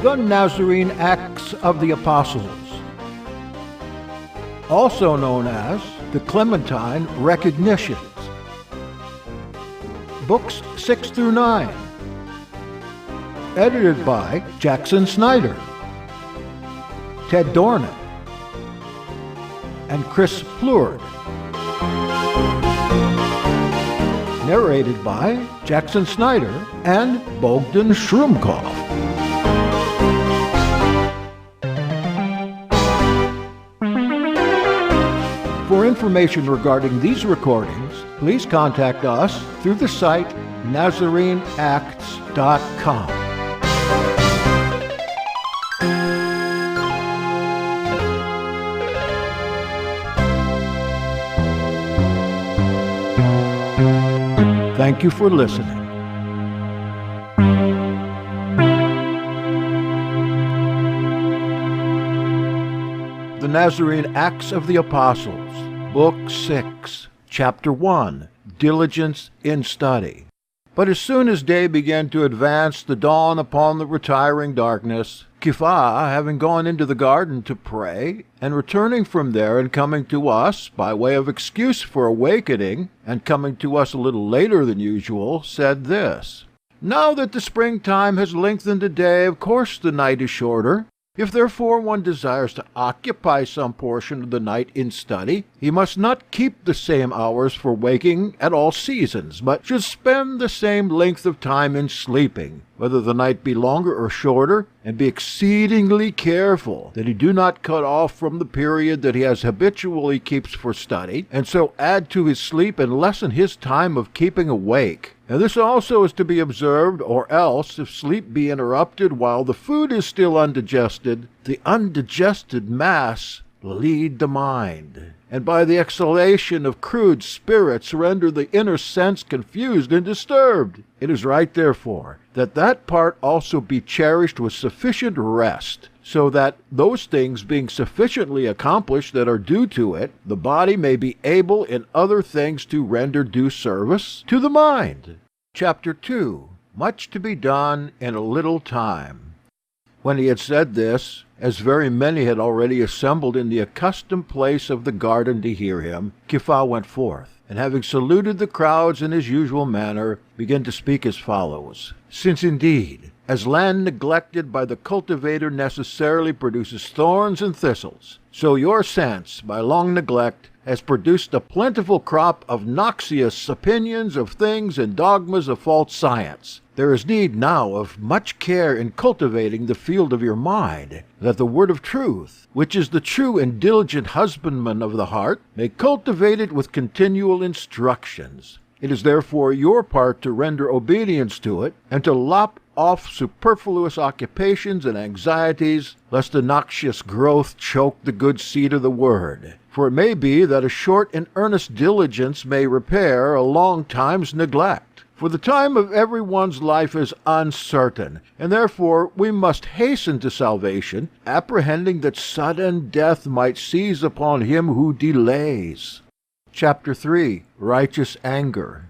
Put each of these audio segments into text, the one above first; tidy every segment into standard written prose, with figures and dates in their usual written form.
the Nazarene Acts of the Apostles, also known as the Clementine Recognitions. Books 6 through 9. Edited by Jackson Snyder, Ted Dornan, and Chris Plurd. Narrated by Jackson Snyder and Bogdan Schruumkoff. For information regarding these recordings, please contact us through the site NazareneActs.com. Thank you for listening. The Nazarene Acts of the Apostles, Book 6, Chapter 1, Diligence in Study. But as soon as day began to advance the dawn upon the retiring darkness, Kepha, having gone into the garden to pray, and returning from there and coming to us by way of excuse for awakening, and coming to us a little later than usual, said this: "Now that the springtime has lengthened the day, of course the night is shorter. If therefore one desires to occupy some portion of the night in study, he must not keep the same hours for waking at all seasons, but should spend the same length of time in sleeping, whether the night be longer or shorter, and be exceedingly careful that he do not cut off from the period that he has habitually keeps for study, and so add to his sleep and lessen his time of keeping awake. And this also is to be observed, or else, if sleep be interrupted while the food is still undigested, the undigested mass lead the mind, and by the exhalation of crude spirits render the inner sense confused and disturbed. It is right, therefore, that that part also be cherished with sufficient rest, so that, those things being sufficiently accomplished that are due to it, the body may be able in other things to render due service to the mind." Chapter 2. Much to be done in a little time. When he had said this, as very many had already assembled in the accustomed place of the garden to hear him, Kepha went forth, and having saluted the crowds in his usual manner, began to speak as follows: "Since indeed, as land neglected by the cultivator necessarily produces thorns and thistles, so your sense, by long neglect, has produced a plentiful crop of noxious opinions of things and dogmas of false science. There is need now of much care in cultivating the field of your mind, that the word of truth, which is the true and diligent husbandman of the heart, may cultivate it with continual instructions. It is therefore your part to render obedience to it, and to lop off superfluous occupations and anxieties, lest the noxious growth choke the good seed of the word. For it may be that a short and earnest diligence may repair a long time's neglect. For the time of every one's life is uncertain, and therefore we must hasten to salvation, apprehending that sudden death might seize upon him who delays." Chapter 3. Righteous Anger.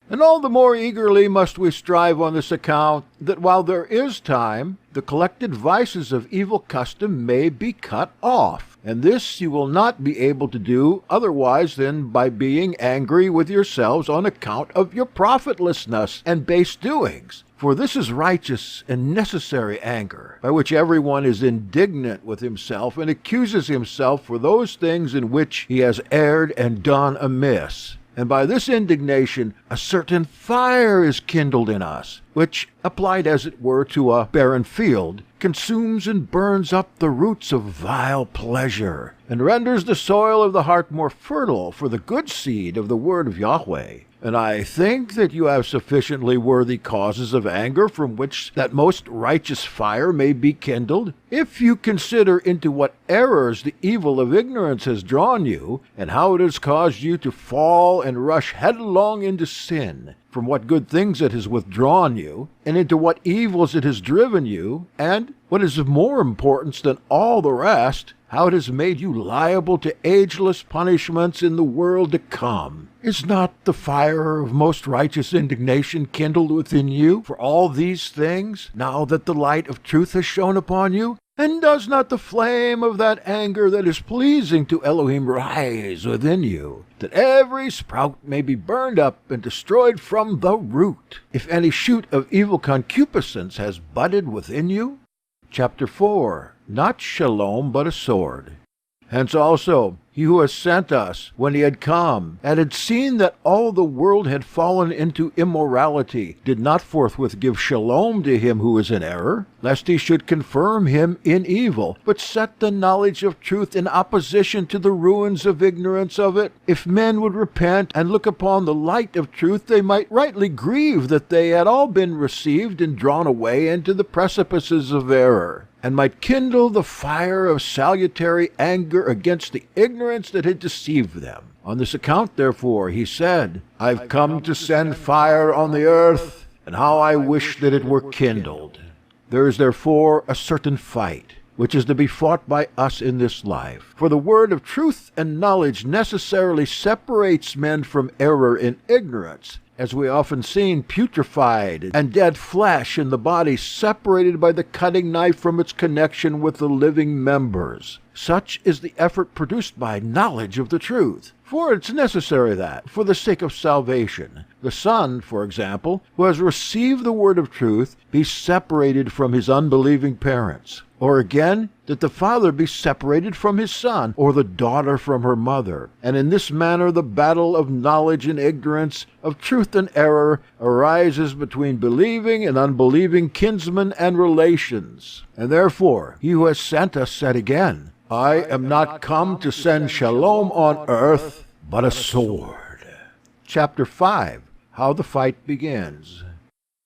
And all the more eagerly must we strive on this account, that while there is time, the collected vices of evil custom may be cut off. And this you will not be able to do otherwise than by being angry with yourselves on account of your profitlessness and base doings. For this is righteous and necessary anger, by which everyone is indignant with himself and accuses himself for those things in which he has erred and done amiss. And by this indignation a certain fire is kindled in us, which, applied as it were to a barren field, consumes and burns up the roots of vile pleasure, and renders the soil of the heart more fertile for the good seed of the word of Yahweh. And I think that you have sufficiently worthy causes of anger from which that most righteous fire may be kindled, if you consider into what errors the evil of ignorance has drawn you, and how it has caused you to fall and rush headlong into sin, from what good things it has withdrawn you, and into what evils it has driven you, and, what is of more importance than all the rest, how it has made you liable to ageless punishments in the world to come. Is not the fire of most righteous indignation kindled within you for all these things, now that the light of truth has shone upon you? And does not the flame of that anger that is pleasing to Elohim rise within you, that every sprout may be burned up and destroyed from the root, if any shoot of evil concupiscence has budded within you? Chapter 4. Not shalom, but a sword. Hence also, he who has sent us, when he had come, and had seen that all the world had fallen into immorality, did not forthwith give shalom to him who is in error, lest he should confirm him in evil, but set the knowledge of truth in opposition to the ruins of ignorance of it. If men would repent and look upon the light of truth, they might rightly grieve that they had all been received and drawn away into the precipices of error, and might kindle the fire of salutary anger against the ignorance that had deceived them. On this account, therefore, he said, I've come to send fire on the earth, and how I wish that it were kindled. There is therefore a certain fight, which is to be fought by us in this life. For the word of truth and knowledge necessarily separates men from error in ignorance, as we often seen putrefied and dead flesh in the body separated by the cutting knife from its connection with the living members. Such is the effort produced by knowledge of the truth. For it's necessary that, for the sake of salvation, the son, for example, who has received the word of truth, be separated from his unbelieving parents. Or again, that the father be separated from his son, or the daughter from her mother. And in this manner the battle of knowledge and ignorance, of truth and error, arises between believing and unbelieving kinsmen and relations. And therefore he who has sent us said again, I am not come to send shalom on earth, but a sword. Chapter 5. How the fight begins.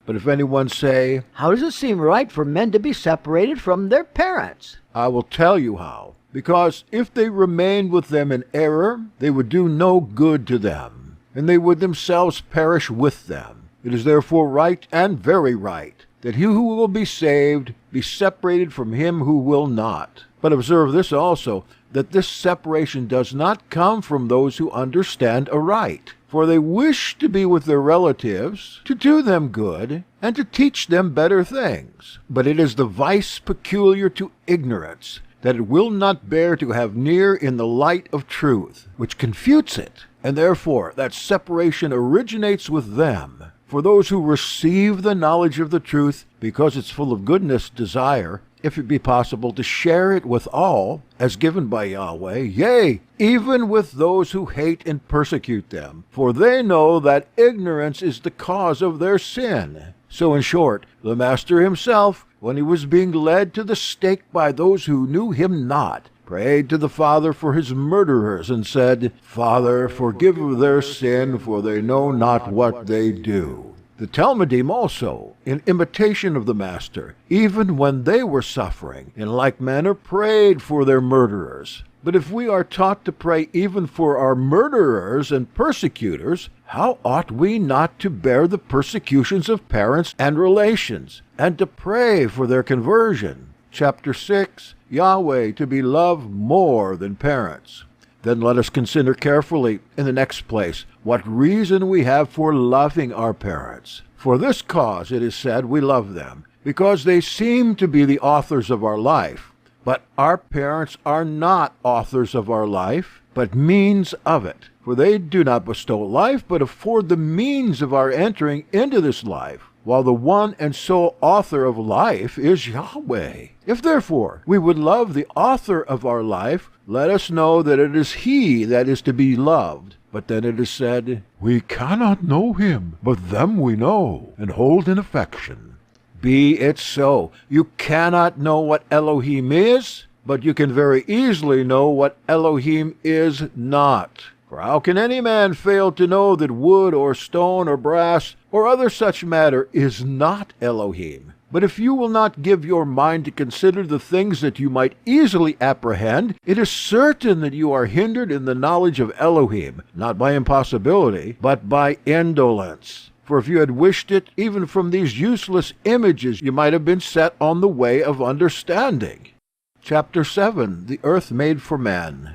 But if anyone say, How does it seem right for men to be separated from their parents? I will tell you how. Because if they remained with them in error, they would do no good to them, and they would themselves perish with them. It is therefore right, and very right, that he who will be saved be separated from him who will not. But observe this also, that this separation does not come from those who understand aright. For they wish to be with their relatives, to do them good, and to teach them better things. But it is the vice peculiar to ignorance, that it will not bear to have near in the light of truth, which confutes it. And therefore that separation originates with them. For those who receive the knowledge of the truth, because it's full of goodness, desire, if it be possible, to share it with all, as given by Yahweh, yea, even with those who hate and persecute them. For they know that ignorance is the cause of their sin. So in short, the Master himself, when he was being led to the stake by those who knew him not, prayed to the Father for his murderers, and said, Father, forgive their sin, for they know not what they do. The Talmudim also, in imitation of the Master, even when they were suffering, in like manner prayed for their murderers. But if we are taught to pray even for our murderers and persecutors, how ought we not to bear the persecutions of parents and relations, and to pray for their conversion? Chapter 6. Yahweh to be loved more than parents. Then let us consider carefully, in the next place, what reason we have for loving our parents. For this cause, it is said, we love them, because they seem to be the authors of our life. But our parents are not authors of our life, but means of it. For they do not bestow life, but afford the means of our entering into this life, while the one and sole author of life is Yahweh. If therefore we would love the author of our life, let us know that it is he that is to be loved. But then it is said, We cannot know him, but them we know, and hold in affection. Be it so. You cannot know what Elohim is, but you can very easily know what Elohim is not. For how can any man fail to know that wood or stone or brass or other such matter is not Elohim? But if you will not give your mind to consider the things that you might easily apprehend, it is certain that you are hindered in the knowledge of Elohim, not by impossibility, but by indolence. For if you had wished it, even from these useless images, you might have been set on the way of understanding. Chapter 7. The Earth Made for Men.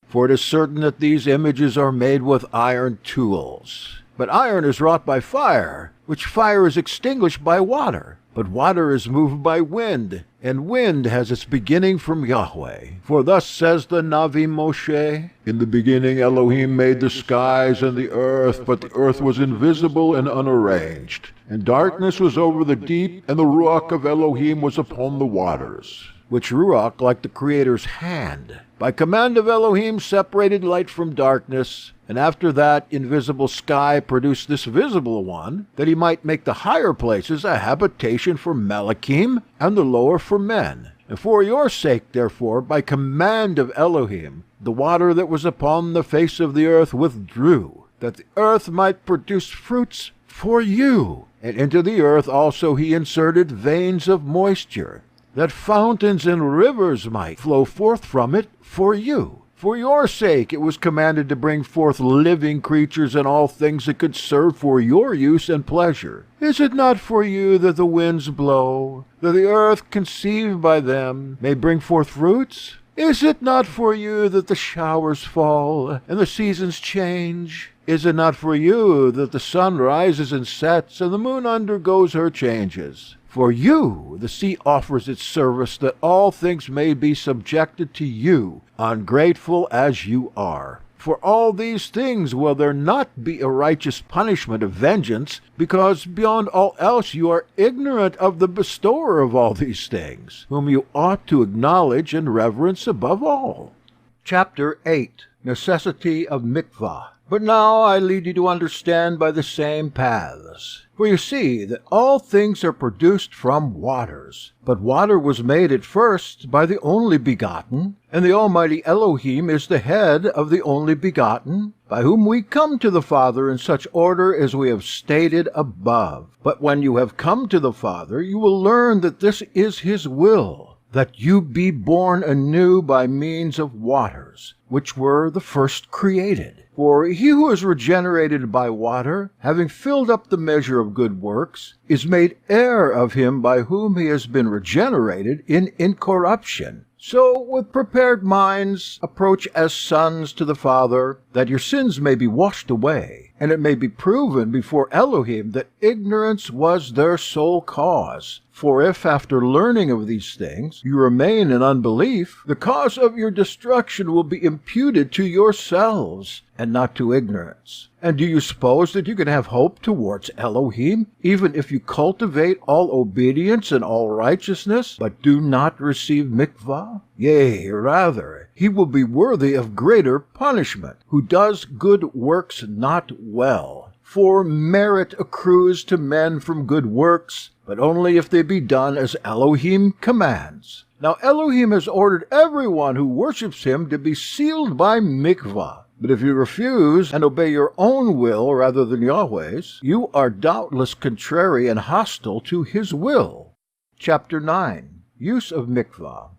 For it is certain that these images are made with iron tools. But iron is wrought by fire, which fire is extinguished by water. But water is moved by wind, and wind has its beginning from Yahweh. For thus says the Navi Moshe, In the beginning Elohim made the skies and the earth, but the earth was invisible and unarranged. And darkness was over the deep, and the Ruach of Elohim was upon the waters. Which Ruach, like the Creator's hand, by command of Elohim separated light from darkness, and after that invisible sky produced this visible one, that he might make the higher places a habitation for Malachim, and the lower for men. And for your sake, therefore, by command of Elohim, the water that was upon the face of the earth withdrew, that the earth might produce fruits for you. And into the earth also he inserted veins of moisture, that fountains and rivers might flow forth from it for you. For your sake it was commanded to bring forth living creatures and all things that could serve for your use and pleasure. Is it not for you that the winds blow, that the earth conceived by them may bring forth fruits? Is it not for you that the showers fall, and the seasons change? Is it not for you that the sun rises and sets, and the moon undergoes her changes? For you the sea offers its service, that all things may be subjected to you, ungrateful as you are. For all these things will there not be a righteous punishment of vengeance, because beyond all else you are ignorant of the bestower of all these things, whom you ought to acknowledge and reverence above all. Chapter 8. Necessity of Mikvah. But now I lead you to understand by the same paths. For you see that all things are produced from waters. But water was made at first by the only begotten, and the Almighty Elohim is the head of the only begotten, by whom we come to the Father in such order as we have stated above. But when you have come to the Father, you will learn that this is his will, that you be born anew by means of waters, which were the first created. For he who is regenerated by water, having filled up the measure of good works, is made heir of him by whom he has been regenerated in incorruption. So with prepared minds approach as sons to the Father, that your sins may be washed away, and it may be proven before Elohim that ignorance was their sole cause. For if, after learning of these things, you remain in unbelief, the cause of your destruction will be imputed to yourselves, and not to ignorance. And do you suppose that you can have hope towards Elohim, even if you cultivate all obedience and all righteousness, but do not receive mikvah? Yea, rather, he will be worthy of greater punishment, who does good works not well. For merit accrues to men from good works, but only if they be done as Elohim commands. Now Elohim has ordered everyone who worships him to be sealed by mikvah. But if you refuse and obey your own will rather than Yahweh's, you are doubtless contrary and hostile to his will. Chapter 9. Use of mikvah.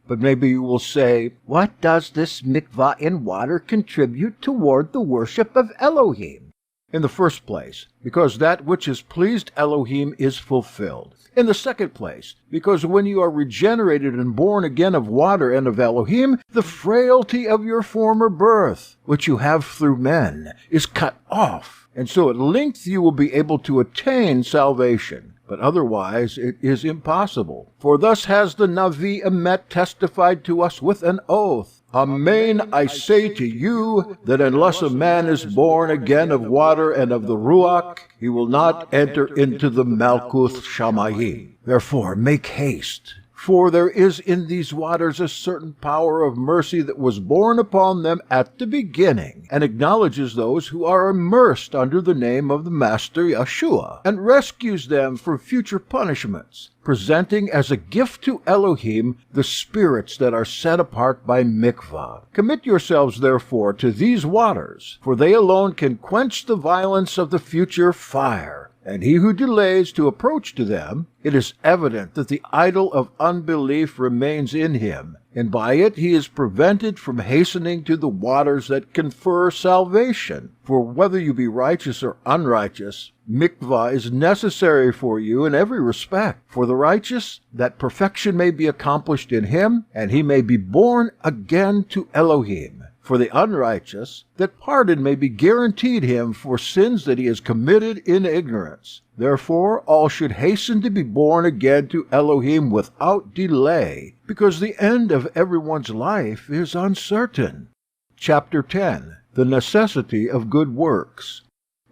But maybe you will say, what does this mikvah in water contribute toward the worship of Elohim? In the first place, because that which has pleased Elohim is fulfilled. In the second place, because when you are regenerated and born again of water and of Elohim, the frailty of your former birth, which you have through men, is cut off, and so at length you will be able to attain salvation. But otherwise it is impossible. For thus has the Navi Emet testified to us with an oath. Amen, I say to you, that unless a man is born again of water and of the Ruach, he will not enter into the Malkuth Shamayim. Therefore make haste, for there is in these waters a certain power of mercy that was born upon them at the beginning, and acknowledges those who are immersed under the name of the Master Yeshua, and rescues them from future punishments, presenting as a gift to Elohim the spirits that are set apart by mikvah. Commit yourselves therefore to these waters, for they alone can quench the violence of the future fire, and he who delays to approach to them, it is evident that the idol of unbelief remains in him, and by it he is prevented from hastening to the waters that confer salvation. For whether you be righteous or unrighteous, mikvah is necessary for you in every respect. For the righteous, that perfection may be accomplished in him, and he may be born again to Elohim. For the unrighteous, that pardon may be guaranteed him for sins that he has committed in ignorance. Therefore all should hasten to be born again to Elohim without delay, because the end of everyone's life is uncertain. Chapter 10. The necessity of good works.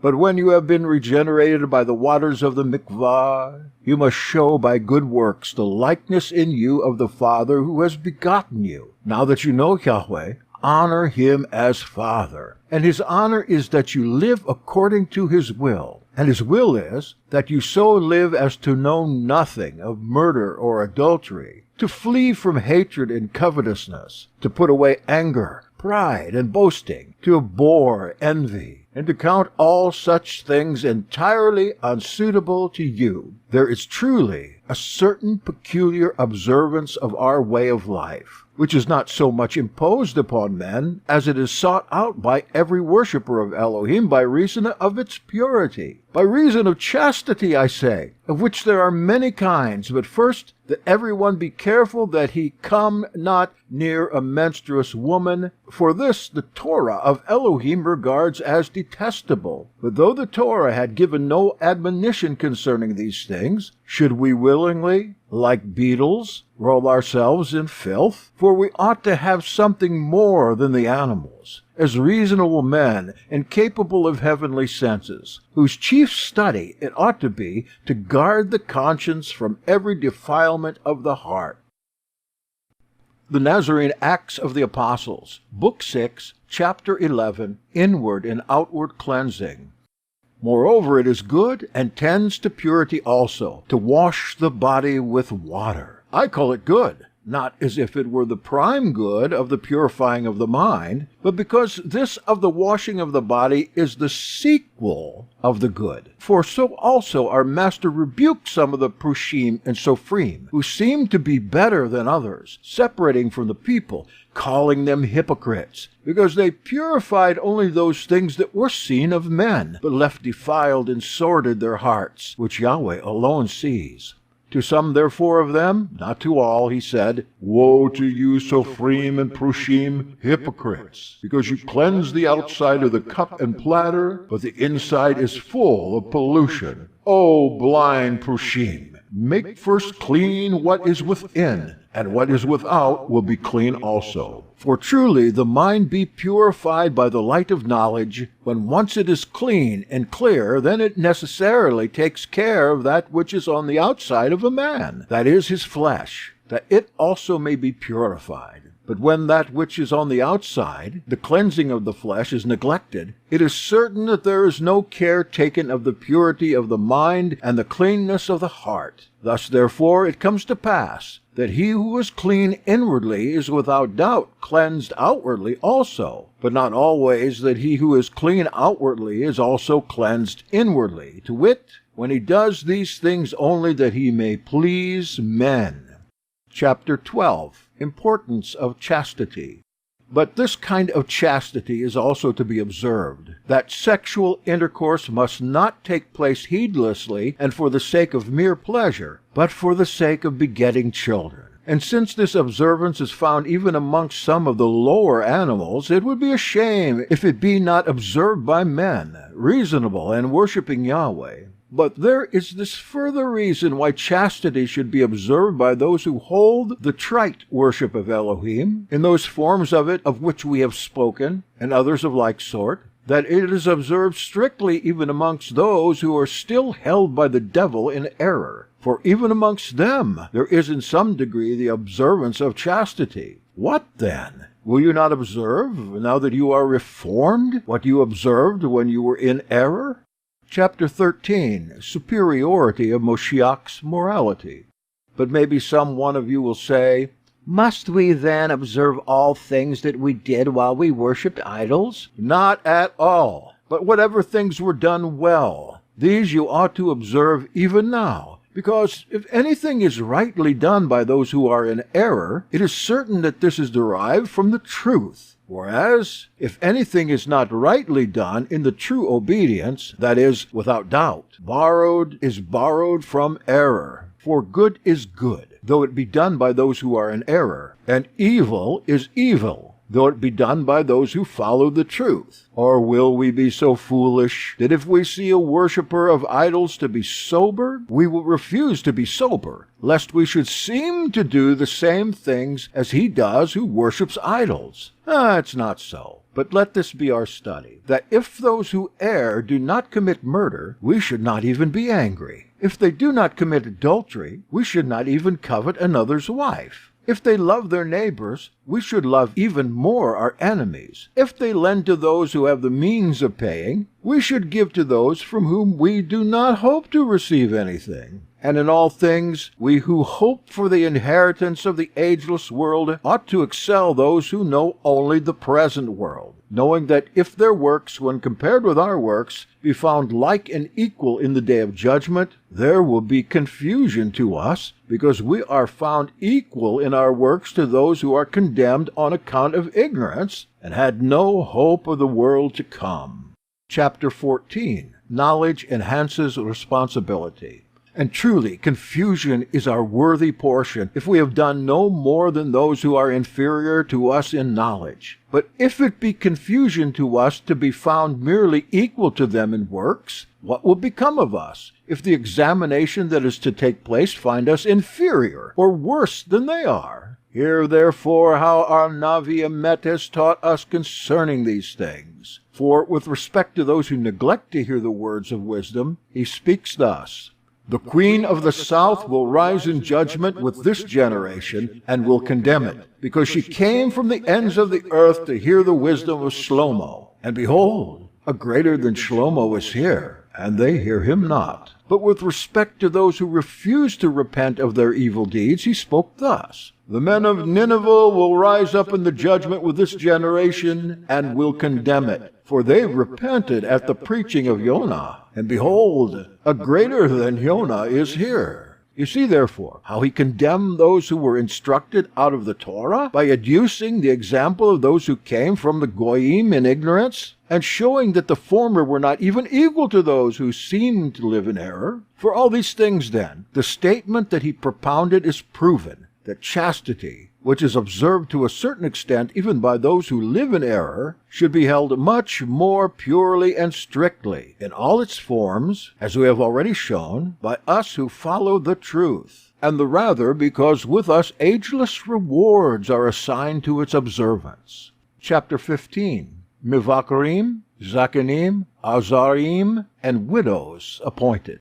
But when you have been regenerated by the waters of the mikvah, you must show by good works the likeness in you of the Father who has begotten you. Now that you know Yahweh, honor him as Father. And his honor is that you live according to his will. And his will is that you so live as to know nothing of murder or adultery, to flee from hatred and covetousness, to put away anger, pride, and boasting, to abhor envy, and to count all such things entirely unsuitable to you. There is truly a certain peculiar observance of our way of life, which is not so much imposed upon men as it is sought out by every worshipper of Elohim by reason of its purity. By reason of chastity, I say, of which there are many kinds, but first, that everyone be careful that he come not near a menstruous woman, for this the Torah of Elohim regards as detestable. But though the Torah had given no admonition concerning these things, should we willingly, like beetles, roll ourselves in filth? For we ought to have something more than the animals, as reasonable men and capable of heavenly senses, whose chief study it ought to be to guard the conscience from every defilement of the heart. The Nazarene Acts of the Apostles, Book 6, Chapter 11, Inward and Outward Cleansing. Moreover, it is good and tends to purity also, to wash the body with water. I call it good, not as if it were the prime good of the purifying of the mind, but because this of the washing of the body is the sequel of the good. For so also our Master rebuked some of the Prushim and Sophrim, who seemed to be better than others, separating from the people, calling them hypocrites, because they purified only those things that were seen of men, but left defiled and sordid their hearts, which Yahweh alone sees. To some, therefore, of them, not to all, he said, Woe to you, Sophrim and Prushim, hypocrites, because you cleanse the outside of the cup and platter, but the inside is full of pollution. O blind Prushim, make first clean what is within, and what is without will be clean also. For truly the mind be purified by the light of knowledge. When once it is clean and clear, then it necessarily takes care of that which is on the outside of a man, that is his flesh, that it also may be purified. But when that which is on the outside, the cleansing of the flesh, is neglected, it is certain that there is no care taken of the purity of the mind and the cleanness of the heart. Thus, therefore, it comes to pass that he who is clean inwardly is without doubt cleansed outwardly also, but not always that he who is clean outwardly is also cleansed inwardly, to wit, when he does these things only that he may please men. Chapter 12. Importance of chastity. But this kind of chastity is also to be observed, that sexual intercourse must not take place heedlessly and for the sake of mere pleasure, but for the sake of begetting children. And since this observance is found even amongst some of the lower animals, it would be a shame if it be not observed by men, reasonable and worshipping Yahweh. But there is this further reason why chastity should be observed by those who hold the trite worship of Elohim, in those forms of it of which we have spoken, and others of like sort, that it is observed strictly even amongst those who are still held by the devil in error. For even amongst them there is in some degree the observance of chastity. What then? Will you not observe, now that you are reformed, what you observed when you were in error? Chapter 13. Superiority of Moshiach's morality. But maybe some one of you will say, Must we then observe all things that we did while we worshipped idols? Not at all, but whatever things were done well, These you ought to observe even now, because if anything is rightly done by those who are in error, it is certain that this is derived from the truth. Whereas, if anything is not rightly done in the true obedience, that is, without doubt, borrowed is borrowed from error. For good is good, though it be done by those who are in error, and evil is evil, though it be done by those who follow the truth. Or will we be so foolish that if we see a worshipper of idols to be sober, we will refuse to be sober, lest we should seem to do the same things as he does who worships idols? It's not so. But let this be our study, that if those who err do not commit murder, we should not even be angry. If they do not commit adultery, we should not even covet another's wife. If they love their neighbors, we should love even more our enemies. If they lend to those who have the means of paying, we should give to those from whom we do not hope to receive anything. And in all things, we who hope for the inheritance of the ageless world ought to excel those who know only the present world, knowing that if their works, when compared with our works, be found like and equal in the day of judgment, there will be confusion to us, because we are found equal in our works to those who are condemned on account of ignorance, and had no hope of the world to come. Chapter 14. Knowledge enhances responsibility. And truly, confusion is our worthy portion if we have done no more than those who are inferior to us in knowledge. But if it be confusion to us to be found merely equal to them in works, what will become of us if the examination that is to take place find us inferior or worse than they are? Hear therefore how our Navi Emet has taught us concerning these things. For with respect to those who neglect to hear the words of wisdom, he speaks thus: The queen of the south will rise in judgment with this generation, and will condemn it, because she came from the ends of the earth to hear the wisdom of Shlomo. And behold, a greater than Shlomo is here, and they hear him not. But with respect to those who refuse to repent of their evil deeds, he spoke thus: The men of Nineveh will rise up in the judgment with this generation, and will condemn it. For they repented at the preaching of Jonah, and behold, a greater than Jonah is here. You see, therefore, how he condemned those who were instructed out of the Torah, by adducing the example of those who came from the Goyim in ignorance, and showing that the former were not even equal to those who seemed to live in error. For all these things, then, the statement that he propounded is proven, that chastity, which is observed to a certain extent even by those who live in error, should be held much more purely and strictly, in all its forms, as we have already shown, by us who follow the truth, and the rather because with us ageless rewards are assigned to its observance. Chapter 15. Mivakarim, Zakanim, Azarim, and widows appointed.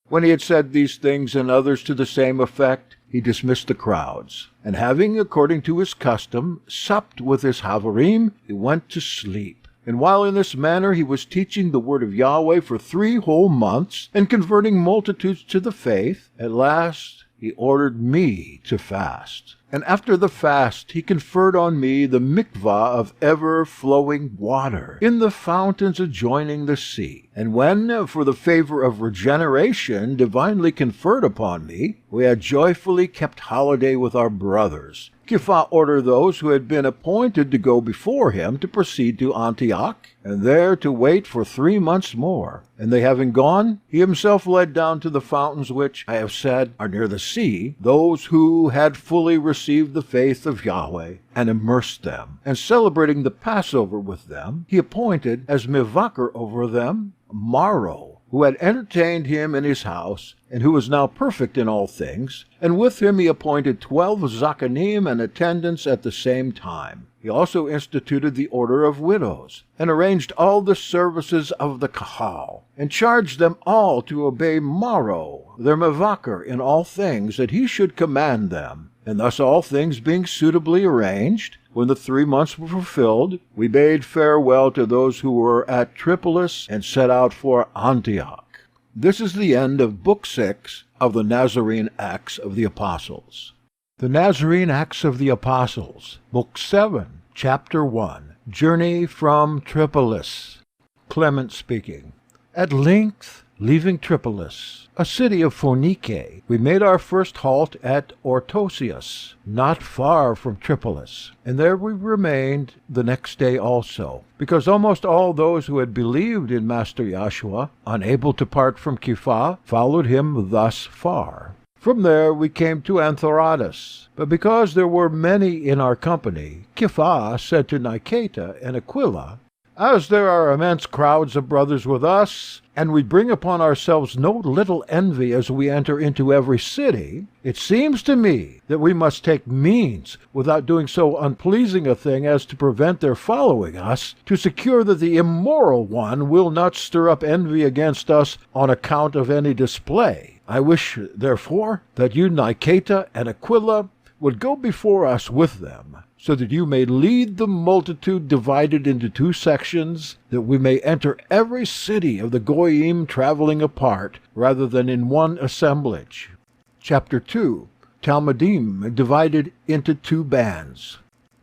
When he had said these things and others to the same effect, he dismissed the crowds, and having, according to his custom, supped with his Havarim, he went to sleep. And while in this manner he was teaching the word of Yahweh for 3 whole months, and converting multitudes to the faith, at last he ordered me to fast. And after the fast he conferred on me the mikvah of ever-flowing water in the fountains adjoining the sea. And when, for the favor of regeneration divinely conferred upon me, we had joyfully kept holiday with our brothers, Kipha ordered those who had been appointed to go before him to proceed to Antioch, and there to wait for 3 months more. And they having gone, he himself led down to the fountains which, I have said, are near the sea, those who had fully received the faith of Yahweh, and immersed them. And celebrating the Passover with them, he appointed as Mivakar over them Maro, who had entertained him in his house, and who was now perfect in all things, and with him he appointed 12 Zakanim and attendants at the same time. He also instituted the order of widows, and arranged all the services of the Kahal, and charged them all to obey Maro, their Mivakar, in all things that he should command them. And thus all things being suitably arranged, when the 3 months were fulfilled, we bade farewell to those who were at Tripolis, and set out for Antioch. This is the end of Book 6 of the Nazarene Acts of the Apostles. The Nazarene Acts of the Apostles, Book 7, Chapter 1, Journey from Tripolis. Clement speaking. At length leaving Tripolis, a city of Phoenicia, we made our first halt at Ortosius, not far from Tripolis, and there we remained the next day also, because almost all those who had believed in Master Yahshua, unable to part from Kepha, followed him thus far. From there we came to Anthoratus, but because there were many in our company, Kepha said to Niceta and Aquila, "As there are immense crowds of brothers with us, and we bring upon ourselves no little envy as we enter into every city, it seems to me that we must take means, without doing so unpleasing a thing as to prevent their following us, to secure that the immoral one will not stir up envy against us on account of any display. I wish, therefore, that you, Niceta and Aquila, would go before us with them, so that you may lead the multitude divided into two sections, that we may enter every city of the Goyim traveling apart, rather than in one assemblage." Chapter 2. Talmudim divided into two bands.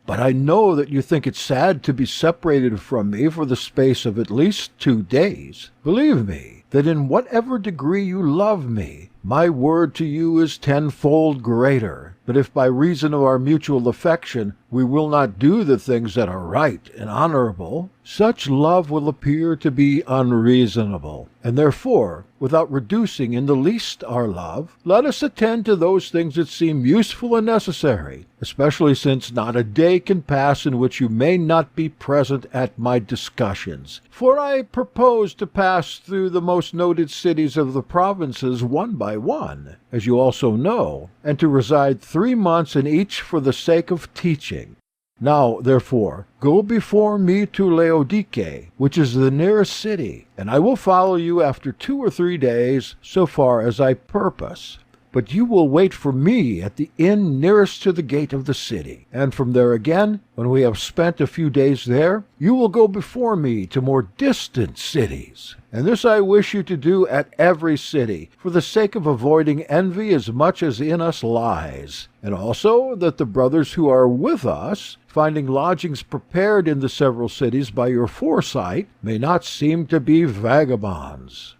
"But I know that you think it sad to be separated from me for the space of at least 2 days. Believe me, that in whatever degree you love me, my word to you is tenfold greater. But if by reason of our mutual affection we will not do the things that are right and honorable, such love will appear to be unreasonable. And therefore, without reducing in the least our love, let us attend to those things that seem useful and necessary, especially since not a day can pass in which you may not be present at my discussions. For I propose to pass through the most noted cities of the provinces one by one, as you also know, and to reside 3 months in each for the sake of teaching. Now, therefore, go before me to Laodike, which is the nearest city, and I will follow you after 2 or 3 days, so far as I purpose. But you will wait for me at the inn nearest to the gate of the city, and from there again, when we have spent a few days there, you will go before me to more distant cities. And this I wish you to do at every city, for the sake of avoiding envy as much as in us lies, and also that the brothers who are with us, finding lodgings prepared in the several cities by your foresight, may not seem to be vagabonds."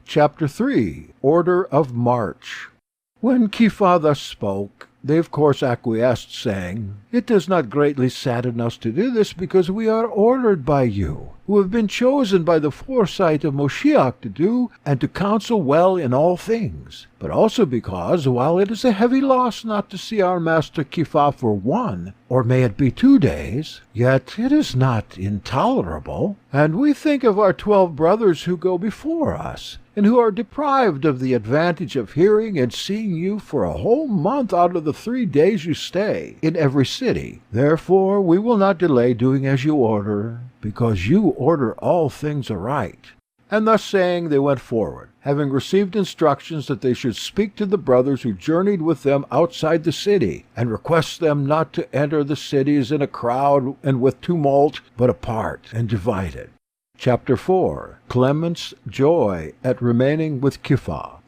Chapter 3. Order of March. When Kepha thus spoke, they of course acquiesced, saying, "It does not greatly sadden us to do this, because we are ordered by you, who have been chosen by the foresight of Moshiach to do and to counsel well in all things, but also because, while it is a heavy loss not to see our master Kepha for 1, or may it be 2 days, yet it is not intolerable, and we think of our 12 brothers who go before us, and who are deprived of the advantage of hearing and seeing you for a whole month out of the 3 days you stay in every city. Therefore we will not delay doing as you order, because you order all things aright." And thus saying, they went forward, having received instructions that they should speak to the brothers who journeyed with them outside the city, and request them not to enter the cities in a crowd and with tumult, but apart and divided. Chapter 4. Clement's joy at remaining with Kepha.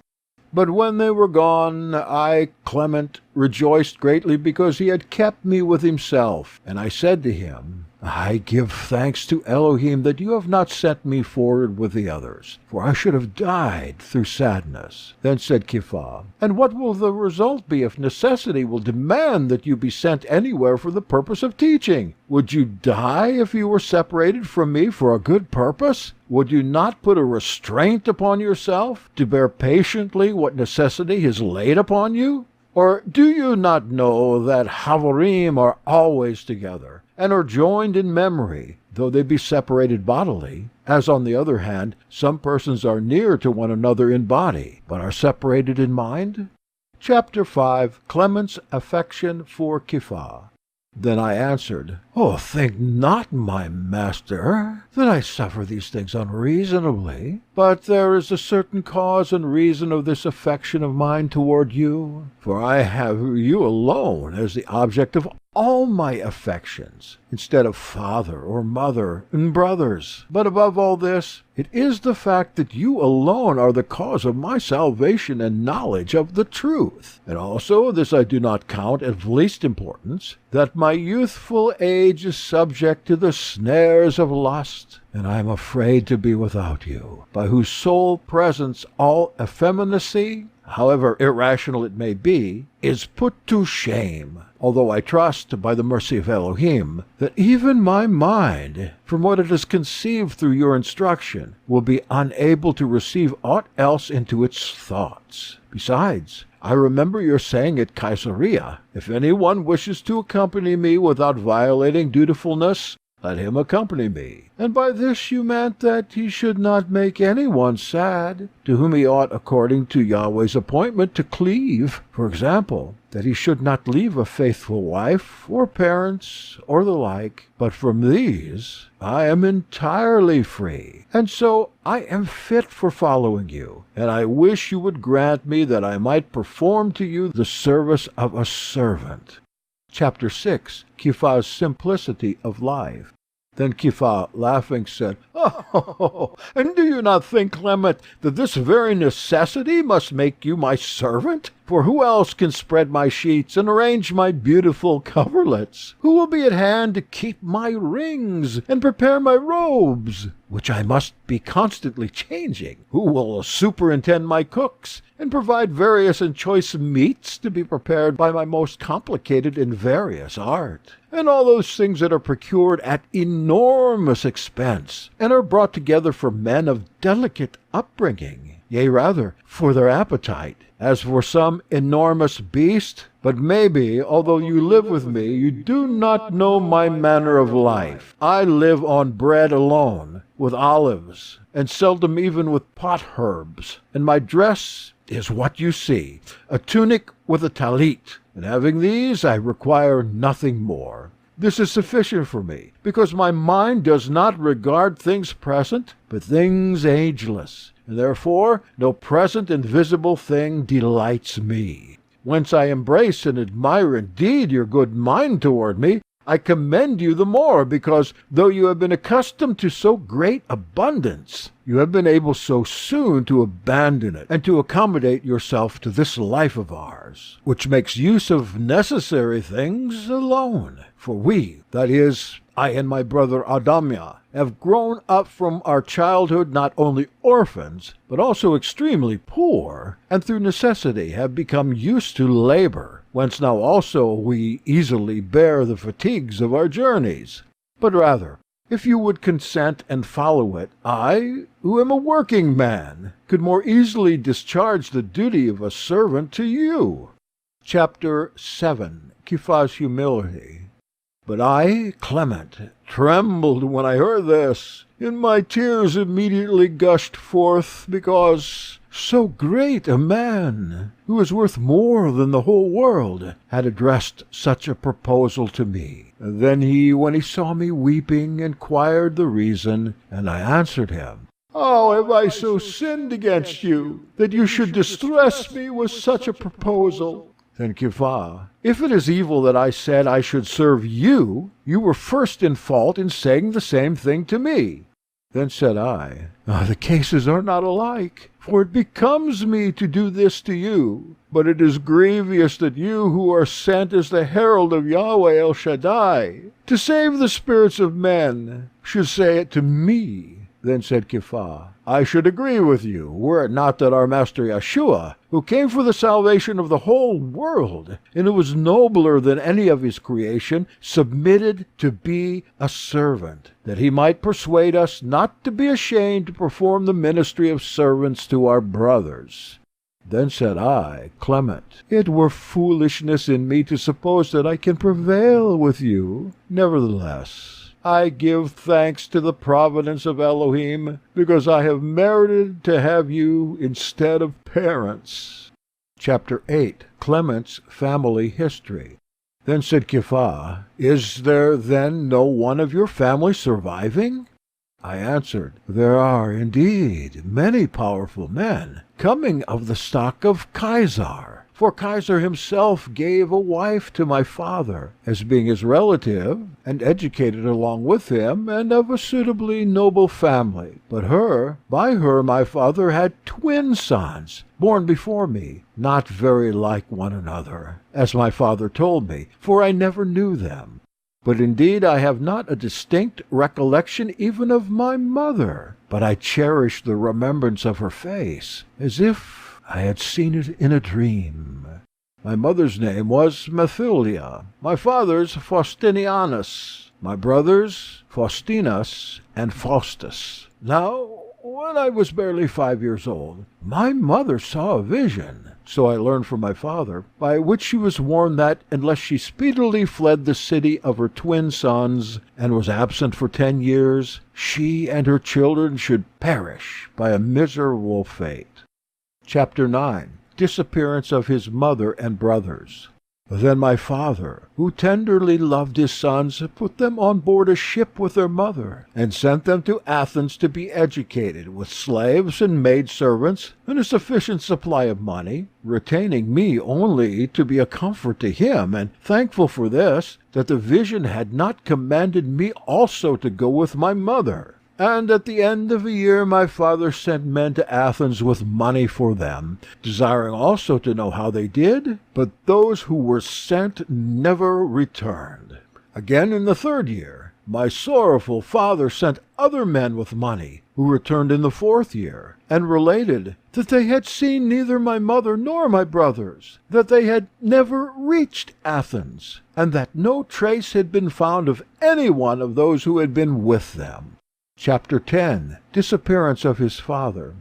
But when they were gone, I, Clement, rejoiced greatly because he had kept me with himself. And I said to him, "I give thanks to Elohim that you have not sent me forward with the others, for I should have died through sadness." Then said Kepha, "And what will the result be if necessity will demand that you be sent anywhere for the purpose of teaching? Would you die if you were separated from me for a good purpose? Would you not put a restraint upon yourself to bear patiently what necessity is laid upon you? Or do you not know that Havorim are always together, and are joined in memory, though they be separated bodily, as on the other hand some persons are near to one another in body, but are separated in mind?" Chapter 5. Clement's affection for Kepha. Then I answered, "Oh, think not, my master, that I suffer these things unreasonably, but there is a certain cause and reason of this affection of mine toward you, for I have you alone as the object of all my affections, instead of father or mother and brothers. But above all this, it is the fact that you alone are the cause of my salvation and knowledge of the truth. And also, this I do not count as least importance, that my youthful age is subject to the snares of lust, and I am afraid to be without you, by whose sole presence all effeminacy, however irrational it may be, is put to shame, although I trust, by the mercy of Elohim, that even my mind, from what it has conceived through your instruction, will be unable to receive aught else into its thoughts. Besides, I remember your saying at Caesarea, if any one wishes to accompany me without violating dutifulness, let him accompany me. And by this you meant that he should not make any one sad, to whom he ought, according to Yahweh's appointment, to cleave. For example, that he should not leave a faithful wife, or parents, or the like. But from these I am entirely free, and so I am fit for following you. And I wish you would grant me that I might perform to you the service of a servant. Chapter 6, Kepha's Simplicity of Life. Then Kepha, laughing, said, "Oh, and do you not think, Clement, that this very necessity must make you my servant? For who else can spread my sheets and arrange my beautiful coverlets? Who will be at hand to keep my rings and prepare my robes, which I must be constantly changing? Who will superintend my cooks and provide various and choice meats to be prepared by my most complicated and various art? And all those things that are procured at enormous expense, and are brought together for men of delicate upbringing, yea, rather, for their appetite, as for some enormous beast. But maybe, although you live with me, you do not know my manner of life. I live on bread alone, with olives, and seldom even with pot herbs. And my dress is what you see, a tunic with a talit, and having these I require nothing more. This is sufficient for me, because my mind does not regard things present, but things ageless, and therefore no present and visible thing delights me. Whence I embrace and admire indeed your good mind toward me. I commend you the more, because though you have been accustomed to so great abundance, you have been able so soon to abandon it, and to accommodate yourself to this life of ours, which makes use of necessary things alone. For we, that is, I and my brother Adamya, have grown up from our childhood not only orphans, but also extremely poor, and through necessity have become used to labor, whence now also we easily bear the fatigues of our journeys. But rather, if you would consent and follow it, I, who am a working man, could more easily discharge the duty of a servant to you." Chapter 7, Kepha's Humility. But I, Clement, trembled when I heard this, and my tears immediately gushed forth, because so great a man, who is worth more than the whole world, had addressed such a proposal to me. Then he, when he saw me weeping, inquired the reason, and I answered him, "How have I so sinned against you, that you should distress me with such a proposal?" Then Kepha, "If it is evil that I said I should serve you, you were first in fault in saying the same thing to me." Then said I, "The cases are not alike, for it becomes me to do this to you. But it is grievous that you, who are sent as the herald of Yahweh El Shaddai, to save the spirits of men, should say it to me." Then said Kepha, "I should agree with you, were it not that our Master Yeshua, who came for the salvation of the whole world, and who was nobler than any of his creation, submitted to be a servant, that he might persuade us not to be ashamed to perform the ministry of servants to our brothers." Then said I, "Clement, it were foolishness in me to suppose that I can prevail with you. Nevertheless, I give thanks to the providence of Elohim, because I have merited to have you instead of parents." Chapter 8, Clement's Family History. Then said Kepha, "Is there then no one of your family surviving?" I answered, "There are indeed many powerful men, coming of the stock of Caesar, for Kaiser himself gave a wife to my father, as being his relative, and educated along with him, and of a suitably noble family. But by her my father had twin sons, born before me, not very like one another, as my father told me, for I never knew them. But indeed I have not a distinct recollection even of my mother, but I cherish the remembrance of her face, as if I had seen it in a dream. My mother's name was Methulia, my father's Faustinianus, my brother's Faustinus and Faustus. Now, when I was barely 5 years old, my mother saw a vision, so I learned from my father, by which she was warned that, unless she speedily fled the city of her twin sons, and was absent for 10 years, she and her children should perish by a miserable fate. Chapter 9. Disappearance of his mother and brothers. Then my father, who tenderly loved his sons, put them on board a ship with their mother, and sent them to Athens to be educated, with slaves and maidservants, and a sufficient supply of money, retaining me only to be a comfort to him, and thankful for this, that the vision had not commanded me also to go with my mother. And at the end of a year my father sent men to Athens with money for them, desiring also to know how they did, but those who were sent never returned. Again in the 3rd year, my sorrowful father sent other men with money, who returned in the 4th year, and related that they had seen neither my mother nor my brothers, that they had never reached Athens, and that no trace had been found of any one of those who had been with them. Chapter 10. Disappearance of his father.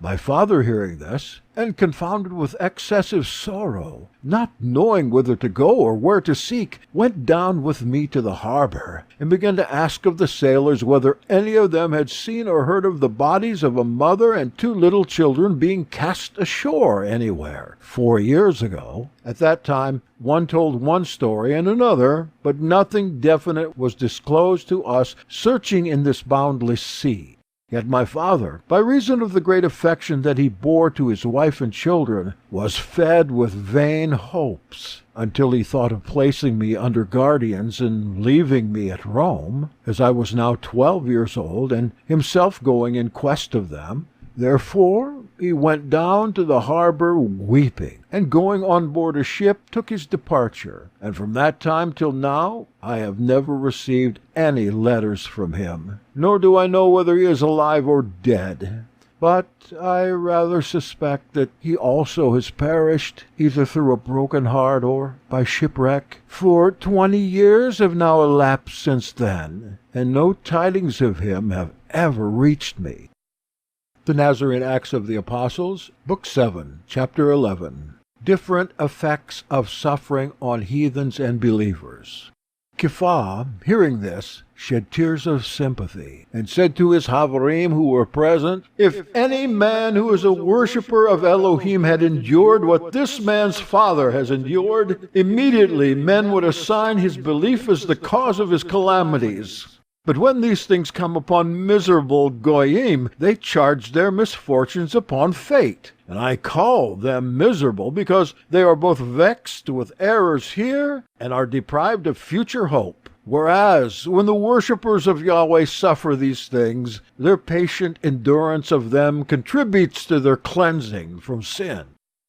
My father, hearing this, and confounded with excessive sorrow, not knowing whither to go or where to seek, went down with me to the harbor, and began to ask of the sailors whether any of them had seen or heard of the bodies of a mother and 2 little children being cast ashore anywhere 4 years ago. At that time one told one story and another, but nothing definite was disclosed to us searching in this boundless sea. Yet my father, by reason of the great affection that he bore to his wife and children, was fed with vain hopes, until he thought of placing me under guardians and leaving me at Rome, as I was now 12 years old, and himself going in quest of them. Therefore he went down to the harbor weeping, and going on board a ship took his departure, and from that time till now I have never received any letters from him, nor do I know whether he is alive or dead. But I rather suspect that he also has perished, either through a broken heart or by shipwreck, for 20 years have now elapsed since then, and no tidings of him have ever reached me. The Nazarene Acts of the Apostles, Book 7, Chapter 11. Different effects of suffering on heathens and believers. Kepha, hearing this, shed tears of sympathy, and said to his Havarim who were present, "If any man who is a worshipper of Elohim had endured what this man's father has endured, immediately men would assign his belief as the cause of his calamities. But when these things come upon miserable goyim, they charge their misfortunes upon fate. And I call them miserable because they are both vexed with errors here and are deprived of future hope. Whereas, when the worshippers of Yahweh suffer these things, their patient endurance of them contributes to their cleansing from sin."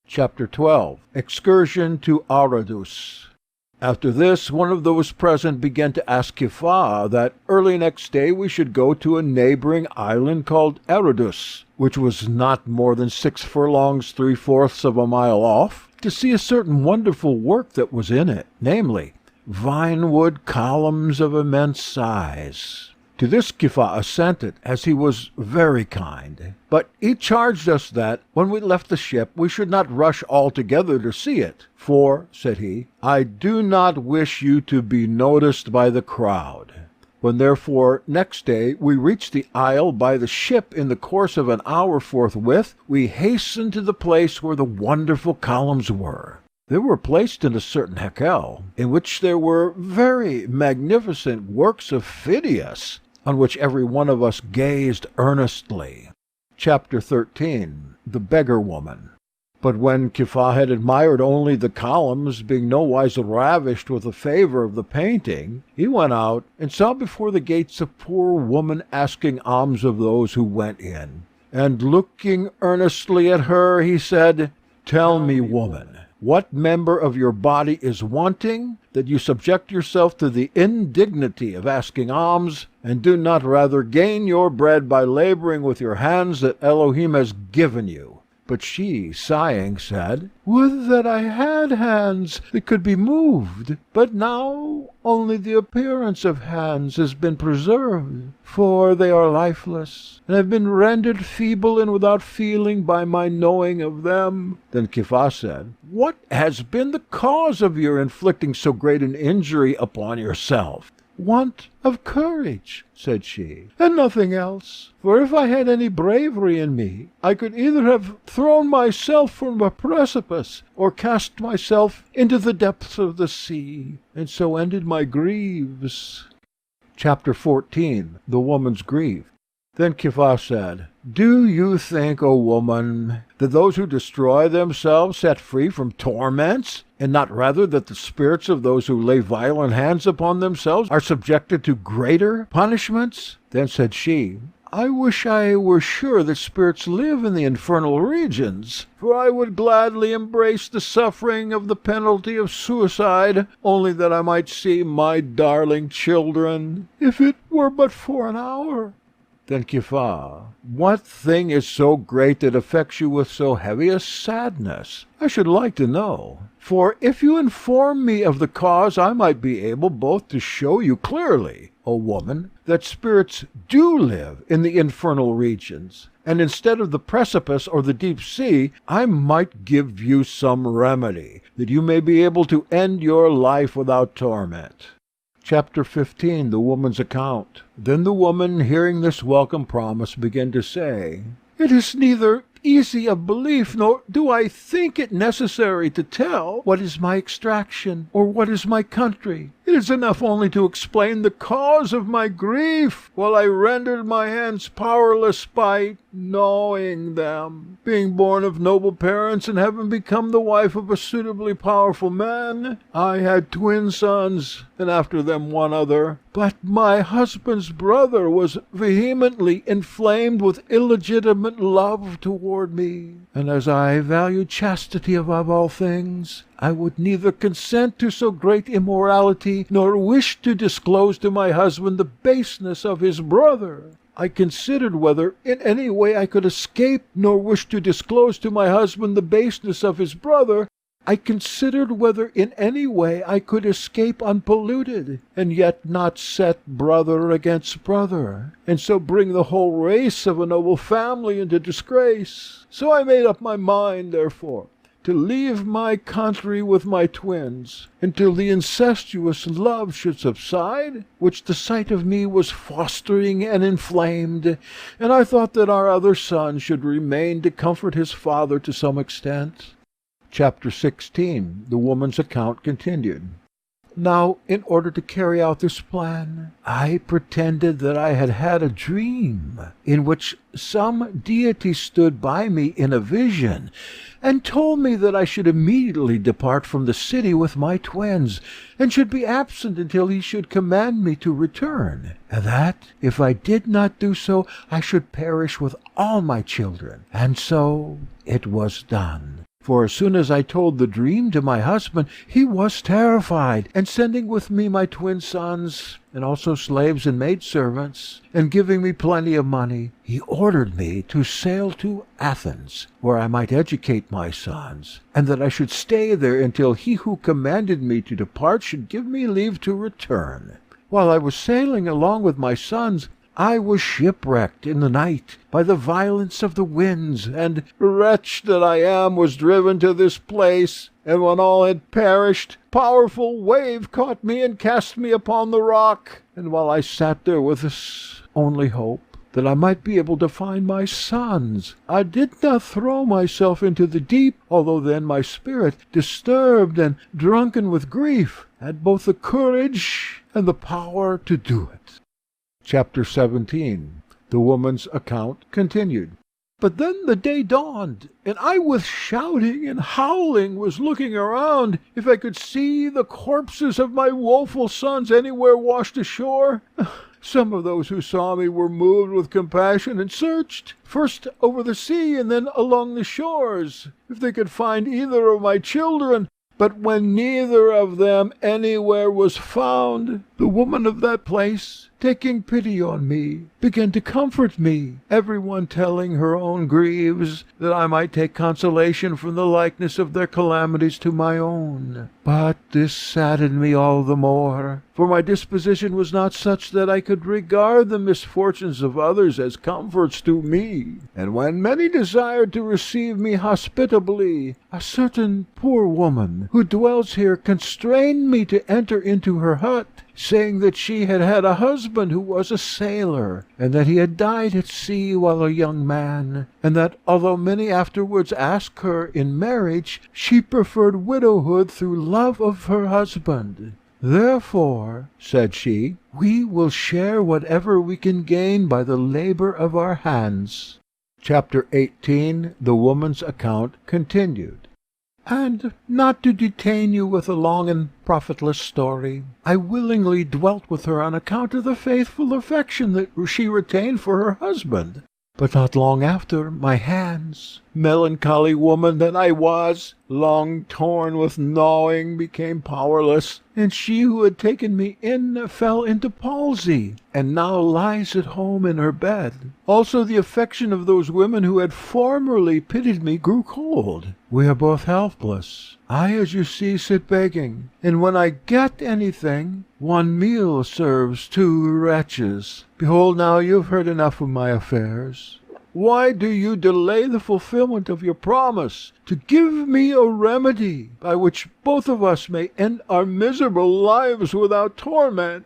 Chapter 12. Excursion to Aradus. After this, one of those present began to ask Kepha that early next day we should go to a neighboring island called Aradus, which was not more than 6 furlongs 3/4 of a mile off, to see a certain wonderful work that was in it, namely, vine-wood columns of immense size. To this Kepha assented, as he was very kind. But he charged us that, when we left the ship, we should not rush altogether to see it. "For," said he, "I do not wish you to be noticed by the crowd." When therefore next day we reached the isle by the ship in the course of an hour forthwith, we hastened to the place where the wonderful columns were. They were placed in a certain hekel, in which there were very magnificent works of Phidias, on which every one of us gazed earnestly. Chapter 13. The Beggar Woman. But when Kepha had admired only the columns, being nowise ravished with the favor of the painting, he went out and saw before the gates a poor woman asking alms of those who went in. And looking earnestly at her, he said, "Tell me, woman, what member of your body is wanting, that you subject yourself to the indignity of asking alms, and do not rather gain your bread by laboring with your hands that Elohim has given you?" But she, sighing, said, "Would that I had hands that could be moved! But now only the appearance of hands has been preserved, for they are lifeless, and have been rendered feeble and without feeling by my knowing of them." Then Kepha said, "What has been the cause of your inflicting so great an injury upon yourself?" "Want of courage," said she, "and nothing else. For if I had any bravery in me, I could either have thrown myself from a precipice, or cast myself into the depths of the sea, and so ended my griefs." Chapter 14. The Woman's Grief. Then Kepha said, "Do you think, O woman, that those who destroy themselves set free from torments, and not rather that the spirits of those who lay violent hands upon themselves are subjected to greater punishments?" Then said she, "I wish I were sure that spirits live in the infernal regions, for I would gladly embrace the suffering of the penalty of suicide, only that I might see my darling children, if it were but for an hour." Then Kepha, "What thing is so great that affects you with so heavy a sadness? I should like to know. For if you inform me of the cause, I might be able both to show you clearly, O woman, that spirits do live in the infernal regions, and instead of the precipice or the deep sea, I might give you some remedy, that you may be able to end your life without torment." Chapter 15. The Woman's Account. Then the woman, hearing this welcome promise, began to say, "It is neither easy of belief, nor do I think it necessary to tell what is my extraction, or what is my country. It is enough only to explain the cause of my grief, while I rendered my hands powerless by gnawing them. Being born of noble parents, and having become the wife of a suitably powerful man, I had twin sons, and after them one other. But my husband's brother was vehemently inflamed with illegitimate love toward me, and as I valued chastity above all things, I would neither consent to so great immorality, nor wish to disclose to my husband the baseness of his brother. I considered whether in any way I could escape, nor wish to disclose to my husband the baseness of his brother. I considered whether in any way I could escape unpolluted, and yet not set brother against brother, and so bring the whole race of a noble family into disgrace. So I made up my mind, therefore, to leave my country with my twins, until the incestuous love should subside, which the sight of me was fostering and inflamed, and I thought that our other son should remain to comfort his father to some extent." Chapter 16. The Woman's Account continued. Now, in order to carry out this plan, I pretended that I had had a dream, in which some deity stood by me in a vision, and told me that I should immediately depart from the city with my twins, and should be absent until he should command me to return, and that, if I did not do so, I should perish with all my children. And so it was done. For as soon as I told the dream to my husband, he was terrified, and sending with me my twin sons, and also slaves and maidservants, and giving me plenty of money, he ordered me to sail to Athens, where I might educate my sons, and that I should stay there until he who commanded me to depart should give me leave to return. While I was sailing along with my sons, I was shipwrecked in the night by the violence of the winds, and, wretch that I am, was driven to this place. And when all had perished, a powerful wave caught me and cast me upon the rock. And while I sat there with this only hope, that I might be able to find my sons, I did not throw myself into the deep, although then my spirit, disturbed and drunken with grief, had both the courage and the power to do it. Chapter 17. The Woman's Account continued. But then the day dawned, and I with shouting and howling was looking around if I could see the corpses of my woeful sons anywhere washed ashore. Some of those who saw me were moved with compassion and searched, first over the sea and then along the shores, if they could find either of my children. But when neither of them anywhere was found, the woman of that place, taking pity on me, began to comfort me, every one telling her own griefs, that I might take consolation from the likeness of their calamities to my own. But this saddened me all the more, for my disposition was not such that I could regard the misfortunes of others as comforts to me. And when many desired to receive me hospitably, a certain poor woman who dwells here constrained me to enter into her hut, saying that she had had a husband who was a sailor, and that he had died at sea while a young man, and that although many afterwards asked her in marriage, she preferred widowhood through love of her husband. Therefore, said she, we will share whatever we can gain by the labor of our hands. Chapter 18, The Woman's Account, continued. And, not to detain you with a long and profitless story, I willingly dwelt with her on account of the faithful affection that she retained for her husband. But not long after, my hands, melancholy woman that I was, long torn with gnawing, became powerless, and she who had taken me in fell into palsy, and now lies at home in her bed. Also the affection of those women who had formerly pitied me grew cold. We are both helpless. I, as you see, sit begging, and when I get anything, one meal serves two wretches. Behold, now you have heard enough of my affairs. Why do you delay the fulfillment of your promise to give me a remedy by which both of us may end our miserable lives without torment?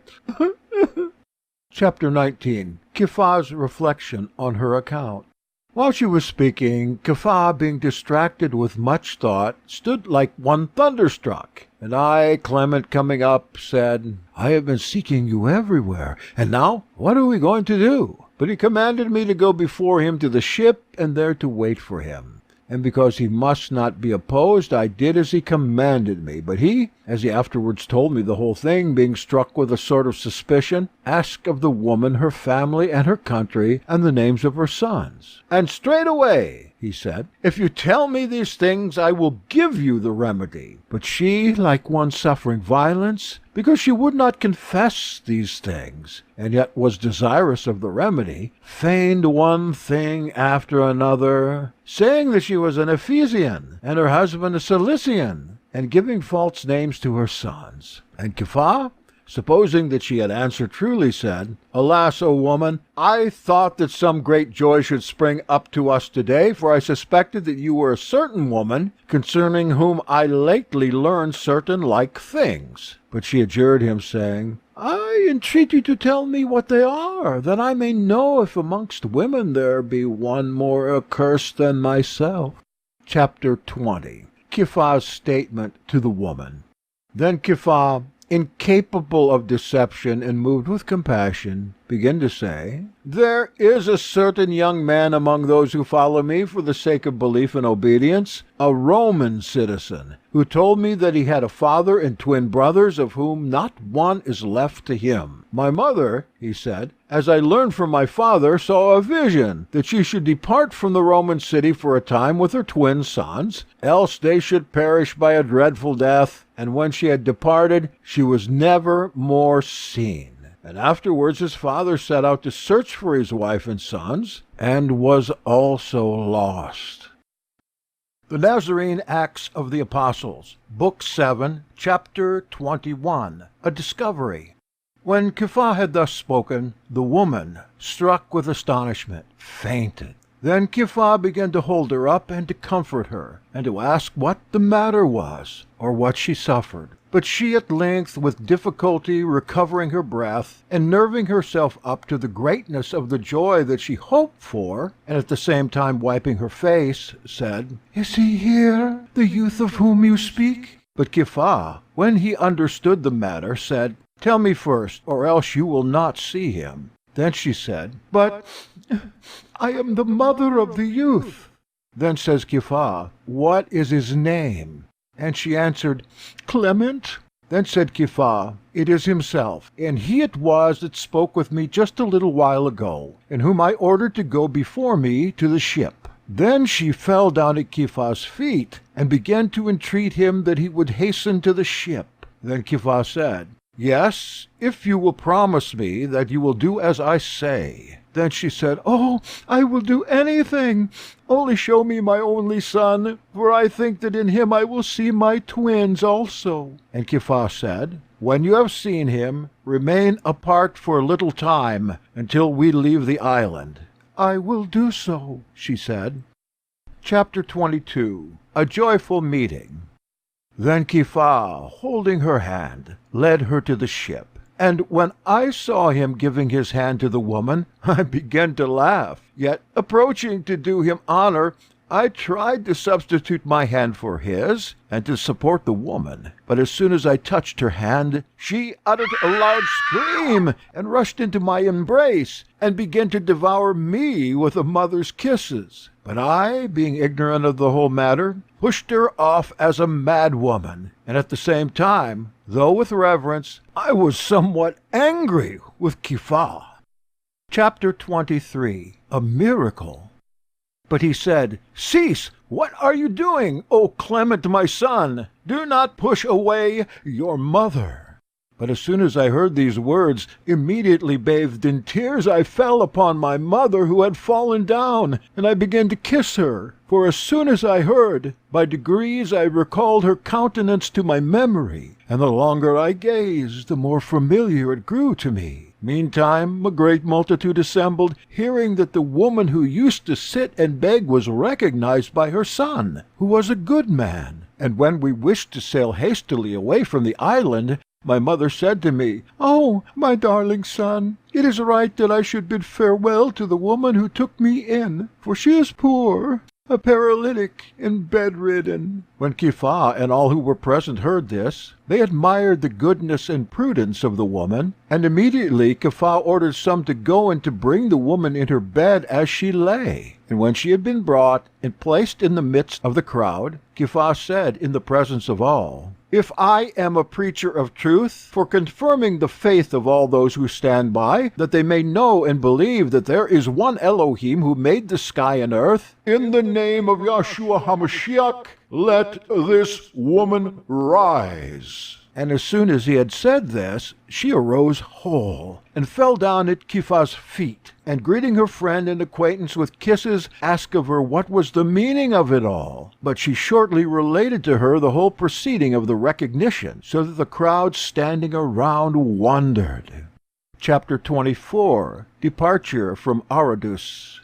Chapter 19. Kipha's reflection on her account. While she was speaking, Kipha, being distracted with much thought, stood like one thunderstruck. And I, Clement, coming up, said, I have been seeking you everywhere, and now what are we going to do? But he commanded me to go before him to the ship, and there to wait for him. And because he must not be opposed, I did as he commanded me. But he, as he afterwards told me the whole thing, being struck with a sort of suspicion, asked of the woman her family and her country, and the names of her sons. And straightway, he said, if you tell me these things, I will give you the remedy. But she, like one suffering violence, because she would not confess these things, and yet was desirous of the remedy, feigned one thing after another, saying that she was an Ephesian, and her husband a Cilician, and giving false names to her sons. And Kipha, supposing that she had answered truly, said, Alas, O woman, I thought that some great joy should spring up to us today, for I suspected that you were a certain woman, concerning whom I lately learned certain like things. But she adjured him, saying, I entreat you to tell me what they are, that I may know if amongst women there be one more accursed than myself. Chapter 20. Kipha's statement to the woman. Then Kipha, incapable of deception and moved with compassion, began to say, There is a certain young man among those who follow me for the sake of belief and obedience, a Roman citizen, who told me that he had a father and twin brothers, of whom not one is left to him. My mother, he said, as I learned from my father, saw a vision, that she should depart from the Roman city for a time with her twin sons, else they should perish by a dreadful death. And when she had departed, she was never more seen. And afterwards his father set out to search for his wife and sons, and was also lost. The Nazarene Acts of the Apostles, Book 7, Chapter 21, A Discovery. When Kipha had thus spoken, the woman, struck with astonishment, fainted. Then Kipha began to hold her up and to comfort her, and to ask what the matter was, or what she suffered. But she at length, with difficulty recovering her breath, and nerving herself up to the greatness of the joy that she hoped for, and at the same time wiping her face, said, Is he here, the youth of whom you speak? But Kipha, when he understood the matter, said, Tell me first, or else you will not see him. Then she said, But I am the mother of the youth. Then says Kepha, What is his name? And she answered, Clement. Then said Kepha, It is himself, and he it was that spoke with me just a little while ago, and whom I ordered to go before me to the ship. Then she fell down at Kepha's feet, and began to entreat him that he would hasten to the ship. Then Kepha said, Yes, if you will promise me that you will do as I say. Then she said, Oh, I will do anything. Only show me my only son, for I think that in him I will see my twins also. And Kepha said, When you have seen him, remain apart for a little time, until we leave the island. I will do so, she said. Chapter 22. A Joyful Meeting. Then Kepha, holding her hand, led her to the ship. And when I saw him giving his hand to the woman, I began to laugh. Yet, approaching to do him honor, I tried to substitute my hand for his, and to support the woman. But as soon as I touched her hand, she uttered a loud scream, and rushed into my embrace, and began to devour me with a mother's kisses. But I, being ignorant of the whole matter, pushed her off as a mad woman, and at the same time, though with reverence, I was somewhat angry with Kepha. Chapter 23. A Miracle. But he said, Cease! What are you doing, O Clement, my son? Do not push away your mother. But as soon as I heard these words, immediately bathed in tears, I fell upon my mother, who had fallen down, and I began to kiss her. For as soon as I heard, by degrees I recalled her countenance to my memory, and the longer I gazed, the more familiar it grew to me. Meantime a great multitude assembled, hearing that the woman who used to sit and beg was recognized by her son, who was a good man. And when we wished to sail hastily away from the island, my mother said to me, Oh, my darling son, it is right that I should bid farewell to the woman who took me in, for she is poor, a paralytic, and bedridden. When Kepha and all who were present heard this, they admired the goodness and prudence of the woman, and immediately Kepha ordered some to go and to bring the woman in her bed as she lay. And when she had been brought and placed in the midst of the crowd, Kepha said in the presence of all, If I am a preacher of truth, for confirming the faith of all those who stand by, that they may know and believe that there is one Elohim who made the sky and earth, in the name of Yahshua HaMashiach, let this woman rise. And as soon as he had said this, she arose whole, and fell down at Kepha's feet, and greeting her friend and acquaintance with kisses, asked of her what was the meaning of it all. But she shortly related to her the whole proceeding of the recognition, so that the crowd standing around wondered. Chapter 24. Departure from Aradus.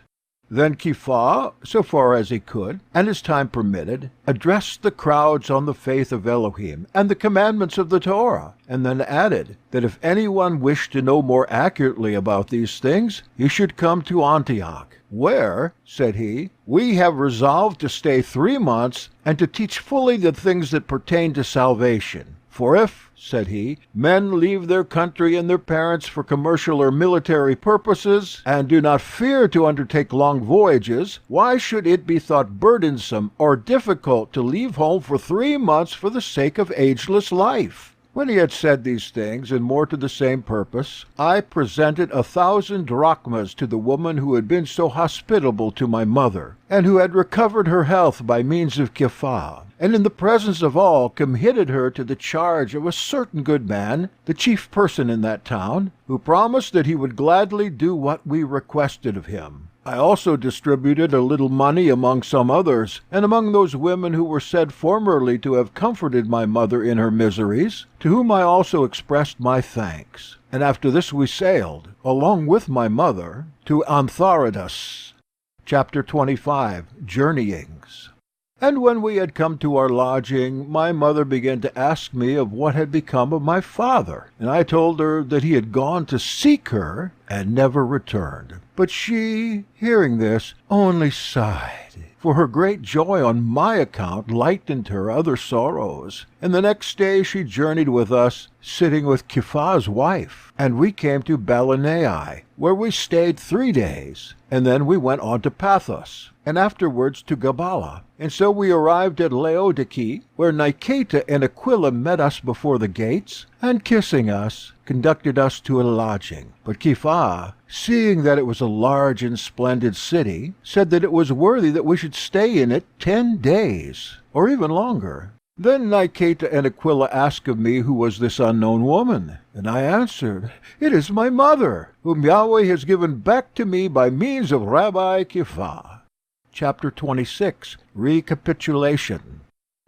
Then Kepha, so far as he could, and as time permitted, addressed the crowds on the faith of Elohim and the commandments of the Torah, and then added that if anyone wished to know more accurately about these things, he should come to Antioch, where, said he, we have resolved to stay 3 months and to teach fully the things that pertain to salvation. For if, said he, men leave their country and their parents for commercial or military purposes, and do not fear to undertake long voyages, why should it be thought burdensome or difficult to leave home for 3 months for the sake of ageless life? When he had said these things, and more to the same purpose, I presented 1,000 drachmas to the woman who had been so hospitable to my mother, and who had recovered her health by means of Kepha, and in the presence of all committed her to the charge of a certain good man, the chief person in that town, who promised that he would gladly do what we requested of him. I also distributed a little money among some others, and among those women who were said formerly to have comforted my mother in her miseries, to whom I also expressed my thanks. And after this we sailed, along with my mother, to Antharadus. Chapter 25. Journeyings. And when we had come to our lodging, my mother began to ask me of what had become of my father. And I told her that he had gone to seek her, and never returned. But she, hearing this, only sighed, for her great joy on my account lightened her other sorrows. And the next day she journeyed with us, sitting with Kephah's wife, and we came to Balanai, where we stayed 3 days, and then we went on to Pathos, and afterwards to Gabala. And so we arrived at Laodicea, where Niceta and Aquila met us before the gates, and kissing us, conducted us to a lodging. But Kephah, seeing that it was a large and splendid city, said that it was worthy that we should stay in it 10 days, or even longer. Then Niceta and Aquila asked of me who was this unknown woman, and I answered, "It is my mother, whom Yahweh has given back to me by means of Rabbi Kephah." Chapter 26. Recapitulation.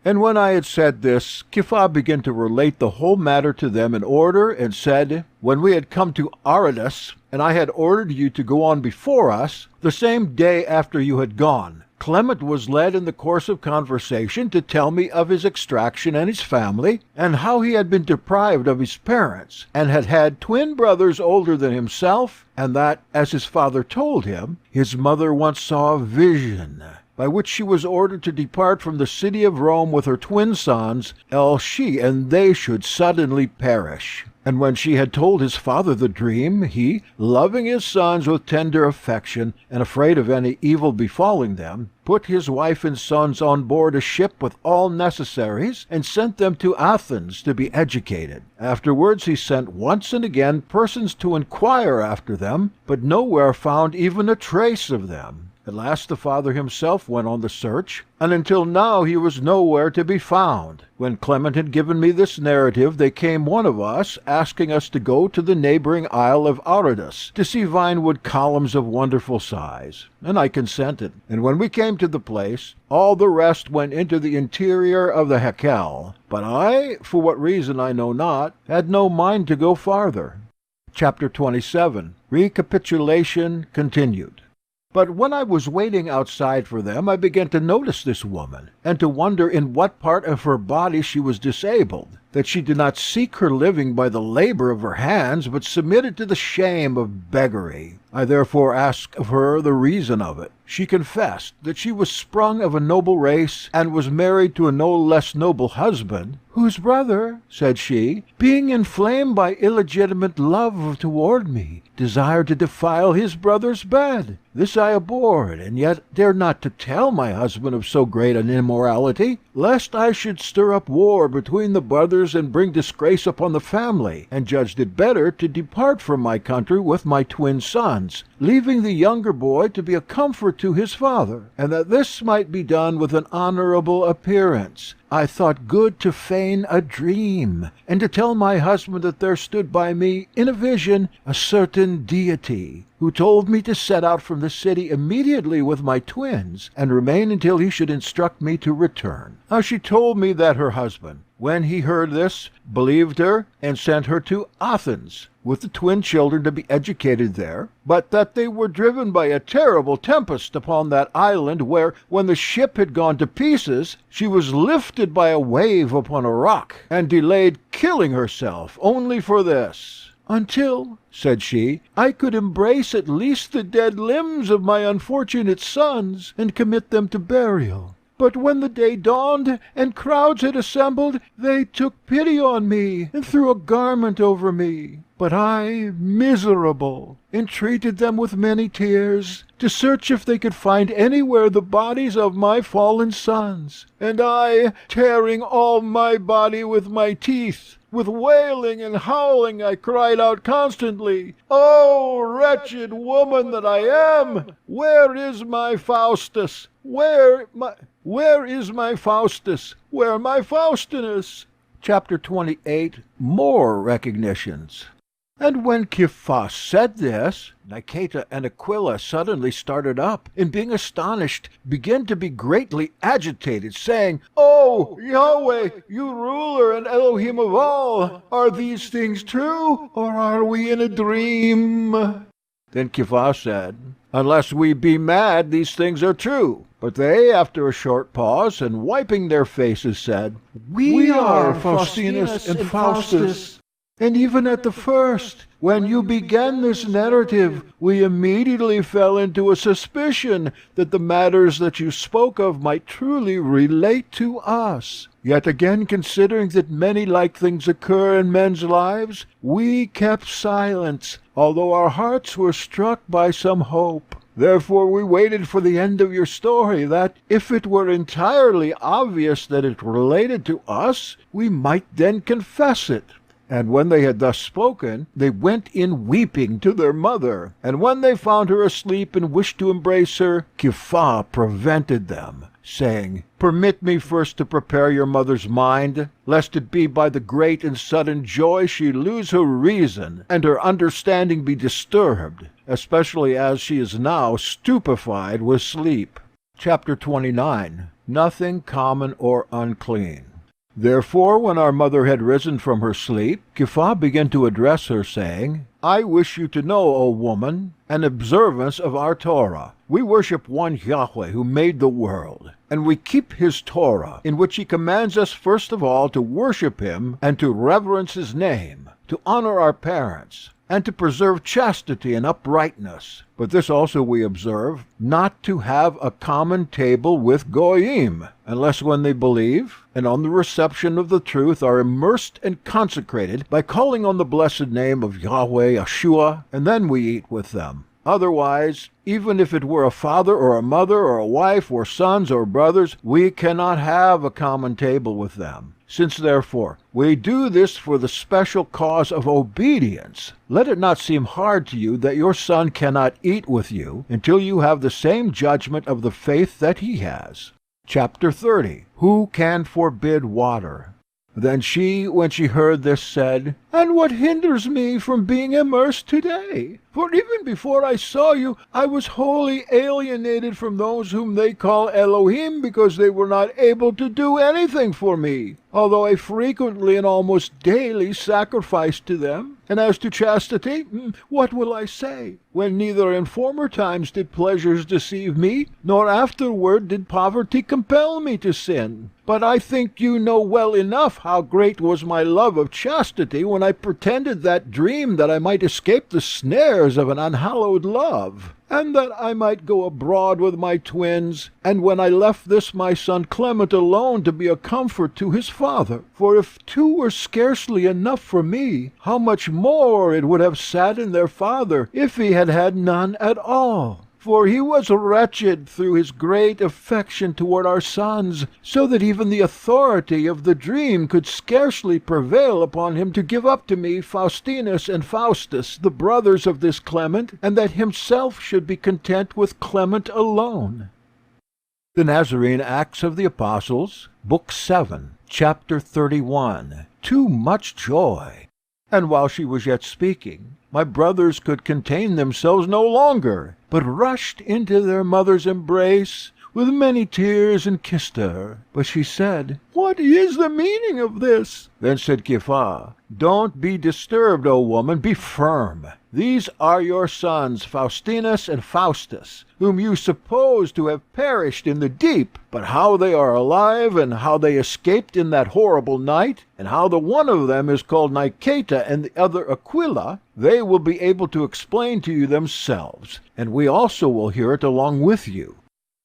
And when I had said this, Kephah began to relate the whole matter to them in order, and said, "When we had come to Aradus, and I had ordered you to go on before us, the same day after you had gone, Clement was led in the course of conversation to tell me of his extraction and his family, and how he had been deprived of his parents, and had had twin brothers older than himself, and that, as his father told him, his mother once saw a vision, by which she was ordered to depart from the city of Rome with her twin sons, else she and they should suddenly perish. And when she had told his father the dream, he, loving his sons with tender affection, and afraid of any evil befalling them, put his wife and sons on board a ship with all necessaries, and sent them to Athens to be educated. Afterwards he sent once and again persons to inquire after them, but nowhere found even a trace of them. At last the father himself went on the search, and until now he was nowhere to be found. When Clement had given me this narrative, there came one of us, asking us to go to the neighboring isle of Aradus, to see vinewood columns of wonderful size. And I consented. And when we came to the place, all the rest went into the interior of the Hekel. But I, for what reason I know not, had no mind to go farther. Chapter 27. Recapitulation continued. But when I was waiting outside for them, I began to notice this woman, and to wonder in what part of her body she was disabled, that she did not seek her living by the labor of her hands, but submitted to the shame of beggary. I therefore asked of her the reason of it. She confessed that she was sprung of a noble race, and was married to a no less noble husband, whose brother, said she, being inflamed by illegitimate love toward me, desired to defile his brother's bed. This I abhorred, and yet dared not to tell my husband of so great an immorality, lest I should stir up war between the brothers and bring disgrace upon the family, and judged it better to depart from my country with my twin sons, leaving the younger boy to be a comfort to his father, and that this might be done with an honorable appearance. I thought good to feign a dream, and to tell my husband that there stood by me in a vision a certain deity, who told me to set out from the city immediately with my twins, and remain until he should instruct me to return. Now she told me that her husband, when he heard this, believed her, and sent her to Athens, with the twin children to be educated there, but that they were driven by a terrible tempest upon that island, where, when the ship had gone to pieces, she was lifted by a wave upon a rock, and delayed killing herself only for this. Until, said she, I could embrace at least the dead limbs of my unfortunate sons, and commit them to burial. But when the day dawned, and crowds had assembled, they took pity on me, and threw a garment over me. But I, miserable, entreated them with many tears, to search if they could find anywhere the bodies of my fallen sons. And I, tearing all my body with my teeth, with wailing and howling, I cried out constantly, "O wretched woman that I am! Where is my Faustus? Where is my Faustus? Where my Faustinus?" Chapter 28. More recognitions. And when Kephah said this, Niceta and Aquila suddenly started up, and being astonished, began to be greatly agitated, saying, "O Yahweh, you ruler and Elohim of all, are these things true, or are we in a dream?" Then Kephah said, "Unless we be mad, these things are true." But they, after a short pause, and wiping their faces, said, "We are Faustinus and Faustus." And even at the first, when you began this narrative, we immediately fell into a suspicion that the matters that you spoke of might truly relate to us. Yet again, considering that many like things occur in men's lives, we kept silence, although our hearts were struck by some hope. Therefore we waited for the end of your story, that, if it were entirely obvious that it related to us, we might then confess it. And when they had thus spoken, they went in weeping to their mother. And when they found her asleep and wished to embrace her, Kepha prevented them, saying, Permit me first to prepare your mother's mind, lest it be by the great and sudden joy she lose her reason, and her understanding be disturbed, especially as she is now stupefied with sleep. Chapter 29. Nothing common or unclean. Therefore, when our mother had risen from her sleep, Kepha began to address her, saying, I wish you to know, O woman, an observance of our Torah. We worship one Yahweh who made the world, and we keep his Torah, in which he commands us first of all to worship him and to reverence his name, to honor our parents, and to preserve chastity and uprightness. But this also we observe, not to have a common table with Goyim, unless when they believe, and on the reception of the truth are immersed and consecrated by calling on the blessed name of Yahweh Yeshua, and then we eat with them. Otherwise, even if it were a father or a mother or a wife or sons or brothers, we cannot have a common table with them. Since, therefore, we do this for the special cause of obedience, let it not seem hard to you that your son cannot eat with you until you have the same judgment of the faith that he has. Chapter 30. Who can forbid water? Then she, when she heard this, said, And what hinders me from being immersed today? For even before I saw you, I was wholly alienated from those whom they call Elohim, because they were not able to do anything for me, although I frequently and almost daily sacrificed to them. And as to chastity, what will I say, when neither in former times did pleasures deceive me, nor afterward did poverty compel me to sin? But I think you know well enough how great was my love of chastity when I pretended that dream that I might escape the snares of an unhallowed love, and that I might go abroad with my twins, and when I left this my son Clement alone to be a comfort to his father. For if two were scarcely enough for me, how much more it would have saddened their father if he had had none at all. For he was wretched through his great affection toward our sons, so that even the authority of the dream could scarcely prevail upon him to give up to me Faustinus and Faustus, the brothers of this Clement, and that himself should be content with Clement alone. The Nazarene Acts of the Apostles, Book 7, Chapter 31. Too much joy. And while she was yet speaking, my brothers could contain themselves no longer, but rushed into their mother's embrace with many tears and kissed her. But she said, What is the meaning of this? Then said Kepha, Don't be disturbed, O woman, be firm. These are your sons, Faustinus and Faustus, whom you suppose to have perished in the deep. But how they are alive, and how they escaped in that horrible night, and how the one of them is called Niceta and the other Aquila, they will be able to explain to you themselves, and we also will hear it along with you.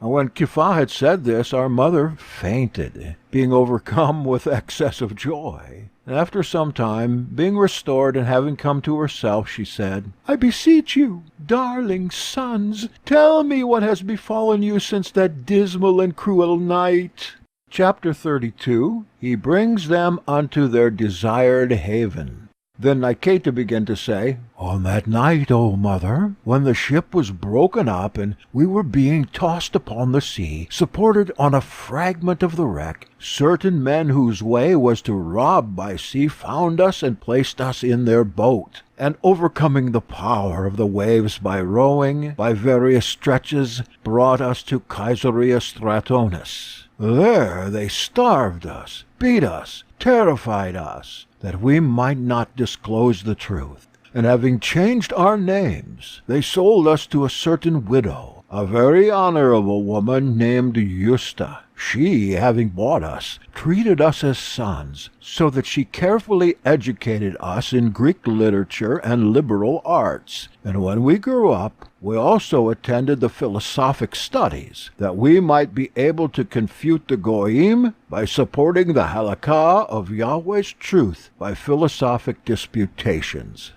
And when Kepha had said this, our mother fainted, being overcome with excess of joy. And after some time, being restored and having come to herself, she said, I beseech you, darling sons, tell me what has befallen you since that dismal and cruel night. Chapter 32. He brings them unto their desired haven. Then Niceta began to say, On that night, O mother, when the ship was broken up, and we were being tossed upon the sea, supported on a fragment of the wreck, certain men whose way was to rob by sea found us and placed us in their boat, and overcoming the power of the waves by rowing, by various stretches, brought us to Caesarea Stratonis. There they starved us, beat us, terrified us, that we might not disclose the truth. And having changed our names, they sold us to a certain widow, a very honorable woman named Justa. She, having bought us, treated us as sons, so that she carefully educated us in Greek literature and liberal arts. And when we grew up, we also attended the philosophic studies, that we might be able to confute the Goyim by supporting the halakha of Yahweh's truth by philosophic disputations.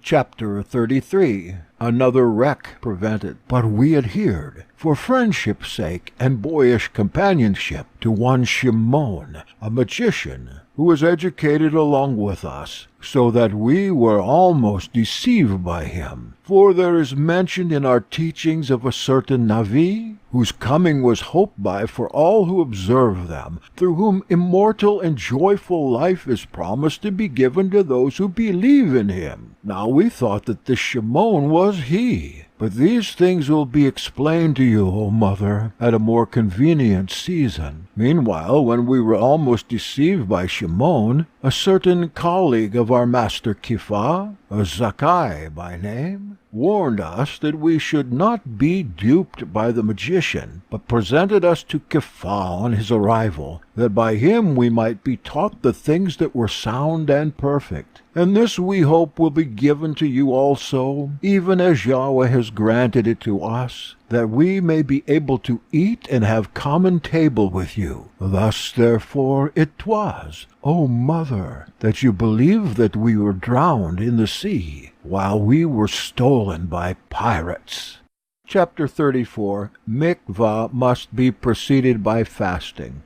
Chapter 33. Another wreck prevented, but we adhered, for friendship's sake and boyish companionship, to one Shimon, a magician, who was educated along with us, so that we were almost deceived by him. For there is mentioned in our teachings of a certain Navi, whose coming was hoped by for all who observe them, through whom immortal and joyful life is promised to be given to those who believe in him. Now we thought that this Shimon was he. But these things will be explained to you, O Mother, at a more convenient season. Meanwhile, when we were almost deceived by Shimon, a certain colleague of our master Kifa, a Zakkai by name, warned us that we should not be duped by the magician, but presented us to Kifa on his arrival, that by him we might be taught the things that were sound and perfect. And this we hope will be given to you also, even as Yahweh has granted it to us, that we may be able to eat and have common table with you. Thus, therefore, it was, O Mother, that you believed that we were drowned in the sea, while we were stolen by pirates. Chapter 34. Mikvah must be preceded by fasting.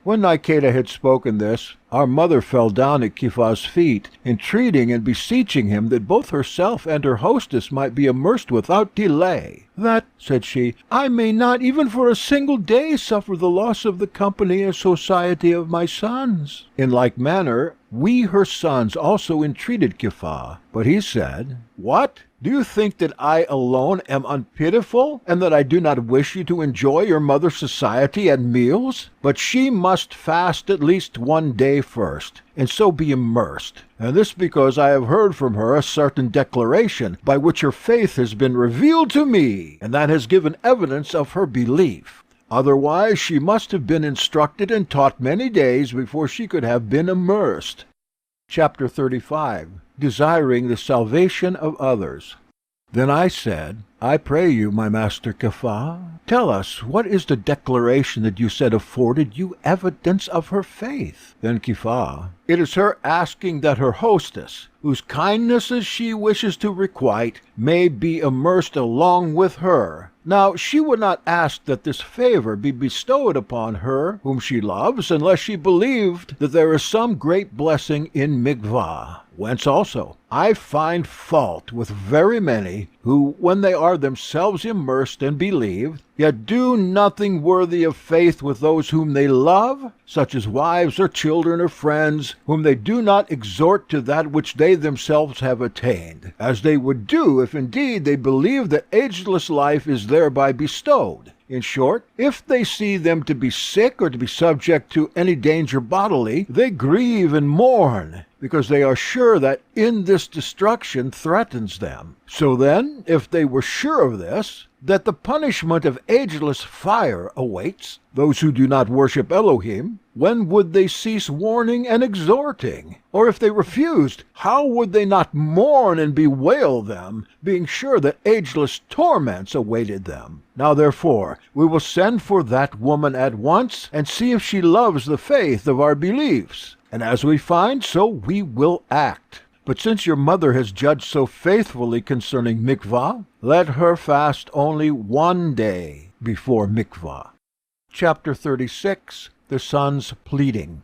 When Nikeda had spoken this, our mother fell down at Kifa's feet, entreating and beseeching him that both herself and her hostess might be immersed without delay. That, said she, I may not even for a single day suffer the loss of the company and society of my sons. In like manner, we her sons also entreated Kifa. But he said, What? Do you think that I alone am unpitiful, and that I do not wish you to enjoy your mother's society at meals? But she must fast at least one day first, and so be immersed. And this because I have heard from her a certain declaration, by which her faith has been revealed to me, and that has given evidence of her belief. Otherwise she must have been instructed and taught many days before she could have been immersed. Chapter 35. Desiring the salvation of others. Then I said, I pray you, my master Kifa, tell us, what is the declaration that you said afforded you evidence of her faith? Then Kifa, it is her asking that her hostess, whose kindnesses she wishes to requite, may be immersed along with her. Now she would not ask that this favor be bestowed upon her whom she loves, unless she believed that there is some great blessing in mikvah. Whence also I find fault with very many who, when they are themselves immersed and believed, yet do nothing worthy of faith with those whom they love, such as wives or children or friends, whom they do not exhort to that which they themselves have attained, as they would do if indeed they believed that ageless life is thereby bestowed. In short, if they see them to be sick or to be subject to any danger bodily, they grieve and mourn, because they are sure that in this destruction threatens them. So then, if they were sure of this, that the punishment of ageless fire awaits those who do not worship Elohim, when would they cease warning and exhorting? Or if they refused, how would they not mourn and bewail them, being sure that ageless torments awaited them? Now therefore, we will send for that woman at once, and see if she loves the faith of our beliefs. And as we find, so we will act. But since your mother has judged so faithfully concerning mikvah, let her fast only one day before mikvah. Chapter 36. The son's pleading.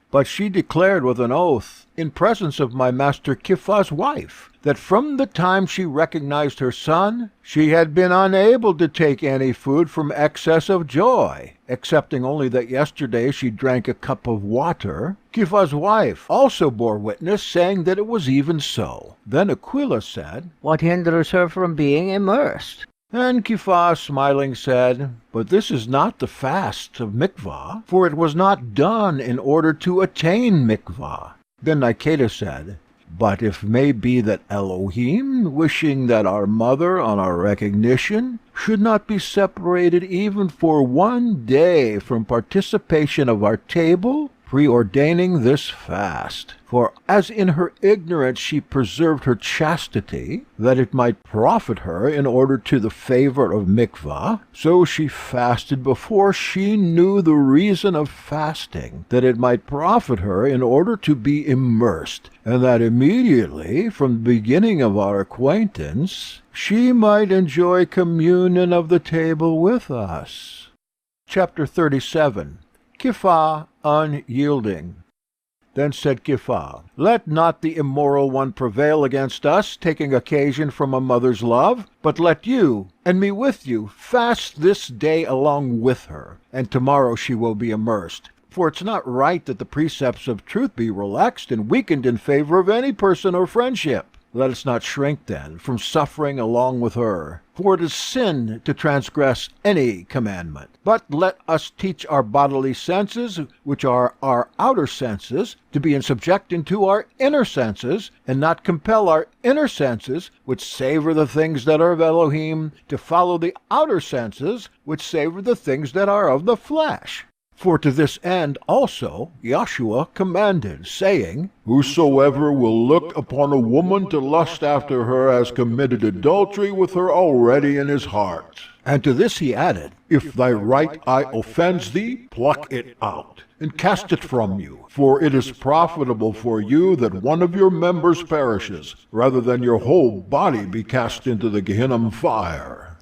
But she declared with an oath, in presence of my master Kifa's wife, that from the time she recognized her son, she had been unable to take any food from excess of joy, excepting only that yesterday she drank a cup of water. Kifa's wife also bore witness, saying that it was even so. Then Aquila said, What hinders her from being immersed? And Kifa, smiling, said, But this is not the fast of mikvah, for it was not done in order to attain mikvah. Then Nikeda said, But if may be that Elohim, wishing that our mother, on our recognition, should not be separated even for one day from participation of our table, preordaining this fast. For as in her ignorance she preserved her chastity, that it might profit her in order to the favor of mikvah, so she fasted before she knew the reason of fasting, that it might profit her in order to be immersed, and that immediately, from the beginning of our acquaintance, she might enjoy communion of the table with us. Chapter 37. Kiphah unyielding. Then said Kiphah, Let not the immoral one prevail against us, taking occasion from a mother's love, but let you, and me with you, fast this day along with her, and tomorrow she will be immersed. For it's not right that the precepts of truth be relaxed and weakened in favor of any person or friendship. Let us not shrink, then, from suffering along with her. For it is sin to transgress any commandment. But let us teach our bodily senses, which are our outer senses, to be in subjection to our inner senses, and not compel our inner senses, which savor the things that are of Elohim, to follow the outer senses, which savor the things that are of the flesh. For to this end also Yahshua commanded, saying, Whosoever will look upon a woman to lust after her has committed adultery with her already in his heart. And to this he added, If thy right eye offends thee, pluck it out, and cast it from you. For it is profitable for you that one of your members perishes, rather than your whole body be cast into the Gehinnom fire.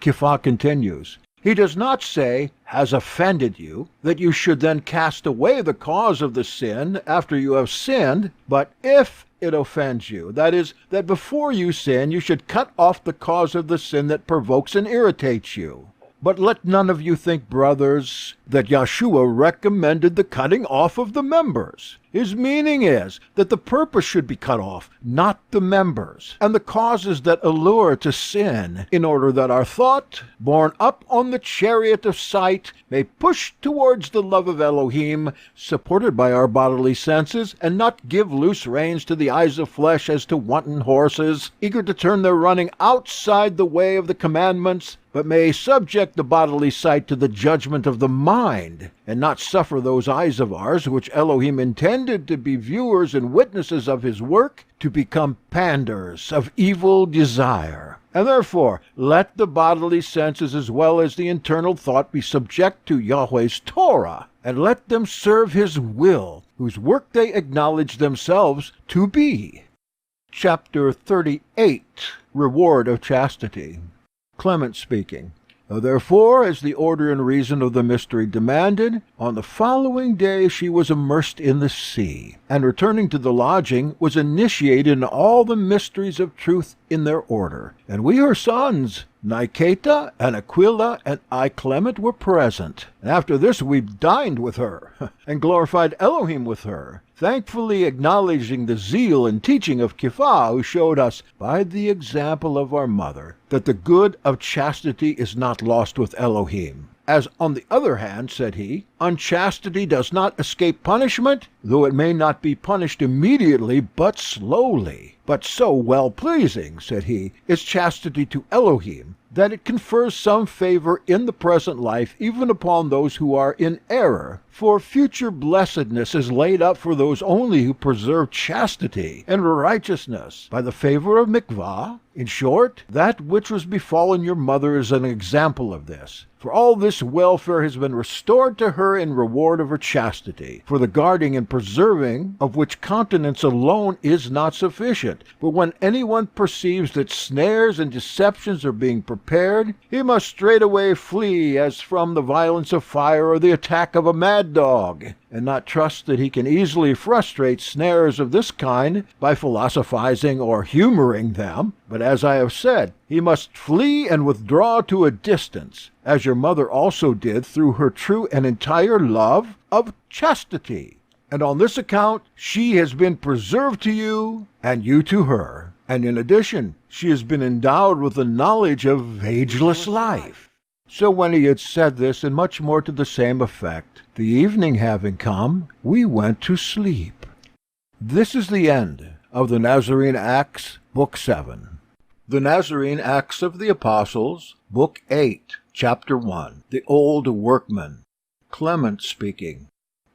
Kiphah continues, He does not say, has offended you, that you should then cast away the cause of the sin after you have sinned, but if it offends you, that is, that before you sin you should cut off the cause of the sin that provokes and irritates you. But let none of you think, brothers, that Yahshua recommended the cutting off of the members. His meaning is that the purpose should be cut off, not the members, and the causes that allure to sin, in order that our thought, borne up on the chariot of sight, may push towards the love of Elohim, supported by our bodily senses, and not give loose reins to the eyes of flesh as to wanton horses, eager to turn their running outside the way of the commandments, but may subject the bodily sight to the judgment of the mind, and not suffer those eyes of ours, which Elohim intended to be viewers and witnesses of his work, to become panders of evil desire. And therefore, let the bodily senses as well as the internal thought be subject to Yahweh's Torah, and let them serve his will, whose work they acknowledge themselves to be. Chapter 38. Reward of Chastity. Clement speaking. Therefore, as the order and reason of the mystery demanded, on the following day she was immersed in the sea, and returning to the lodging, was initiated in all the mysteries of truth in their order. And we, her sons, Niketa and Aquila and I, Clement, were present. And after this we dined with her, and glorified Elohim with her, thankfully acknowledging the zeal and teaching of Kiphah, who showed us, by the example of our mother, that the good of chastity is not lost with Elohim. As on the other hand, said he, unchastity does not escape punishment, though it may not be punished immediately, but slowly. But so well-pleasing, said he, is chastity to Elohim, that it confers some favor in the present life even upon those who are in error. For future blessedness is laid up for those only who preserve chastity and righteousness by the favor of mikvah. In short, that which was befallen your mother is an example of this. For all this welfare has been restored to her in reward of her chastity, for the guarding and preserving of which continence alone is not sufficient. But when anyone perceives that snares and deceptions are being prepared, he must straightway flee as from the violence of fire or the attack of a mad dog, and not trust that he can easily frustrate snares of this kind by philosophizing or humoring them. But as I have said, he must flee and withdraw to a distance, as your mother also did through her true and entire love of chastity. And on this account she has been preserved to you, and you to her. And in addition, she has been endowed with the knowledge of ageless life. So when he had said this, and much more to the same effect, the evening having come, we went to sleep. This is the end of the Nazarene Acts, Book 7. The Nazarene Acts of the Apostles, Book 8, Chapter 1. The Old Workman. Clement speaking.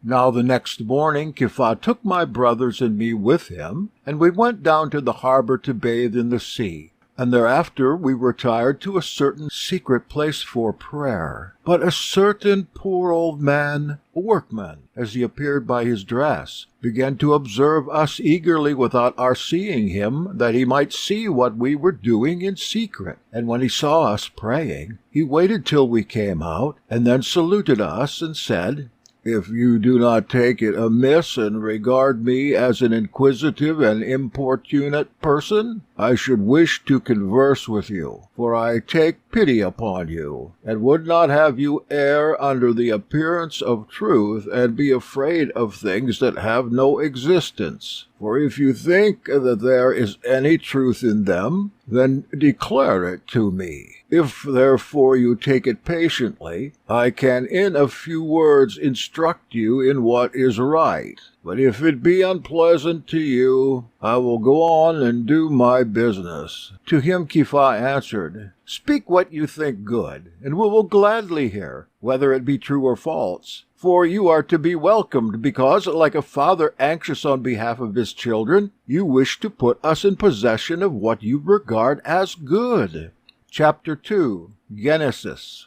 Now the next morning Kepha took my brothers and me with him, and we went down to the harbor to bathe in the sea. And thereafter we retired to a certain secret place for prayer. But a certain poor old man, a workman, as he appeared by his dress, began to observe us eagerly without our seeing him, that he might see what we were doing in secret. And when he saw us praying, he waited till we came out, and then saluted us and said, "If you do not take it amiss and regard me as an inquisitive and importunate person, I should wish to converse with you, for I take pity upon you, and would not have you err under the appearance of truth and be afraid of things that have no existence. For if you think that there is any truth in them, then declare it to me. If therefore you take it patiently, I can in a few words instruct you in what is right. But if it be unpleasant to you, I will go on and do my business." To him Kepha answered, "Speak what you think good, and we will gladly hear, whether it be true or false. For you are to be welcomed, because, like a father anxious on behalf of his children, you wish to put us in possession of what you regard as good." Chapter 2. Genesis.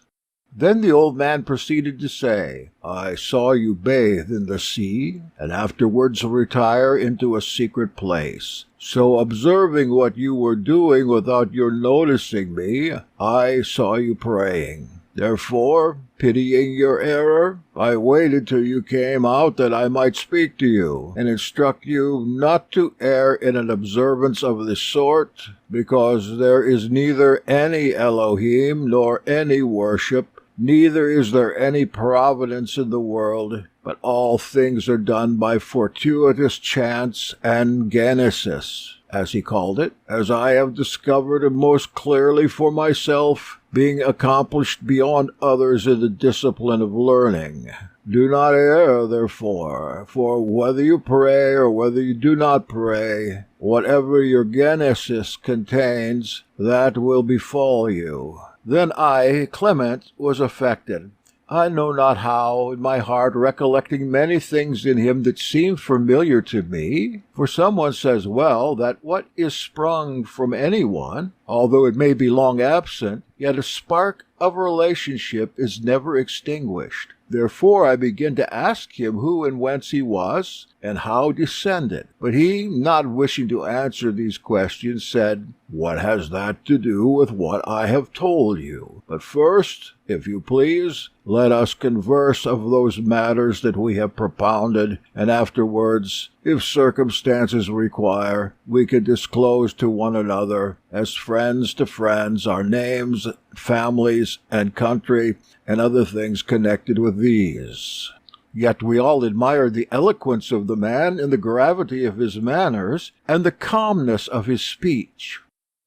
Then the old man proceeded to say, "I saw you bathe in the sea, and afterwards retire into a secret place. So observing what you were doing without your noticing me, I saw you praying. Therefore, pitying your error, I waited till you came out that I might speak to you, and instruct you not to err in an observance of this sort, because there is neither any Elohim nor any worship, neither is there any providence in the world, but all things are done by fortuitous chance and genesis, as he called it, as I have discovered most clearly for myself, being accomplished beyond others in the discipline of learning. Do not err, therefore, for whether you pray or whether you do not pray, whatever your genesis contains, that will befall you." Then I, Clement, was affected, I know not how, in my heart recollecting many things in him that seemed familiar to me. For someone says well, that what is sprung from any one, although it may be long absent, yet a spark of relationship is never extinguished. Therefore I begin to ask him who and whence he was, and how descended. But he, not wishing to answer these questions, said, "What has that to do with what I have told you? But first, if you please, let us converse of those matters that we have propounded, and afterwards, if circumstances require, we can disclose to one another, as friends to friends, our names, families, and country, and other things connected with these." Yet we all admired the eloquence of the man, and the gravity of his manners, and the calmness of his speech.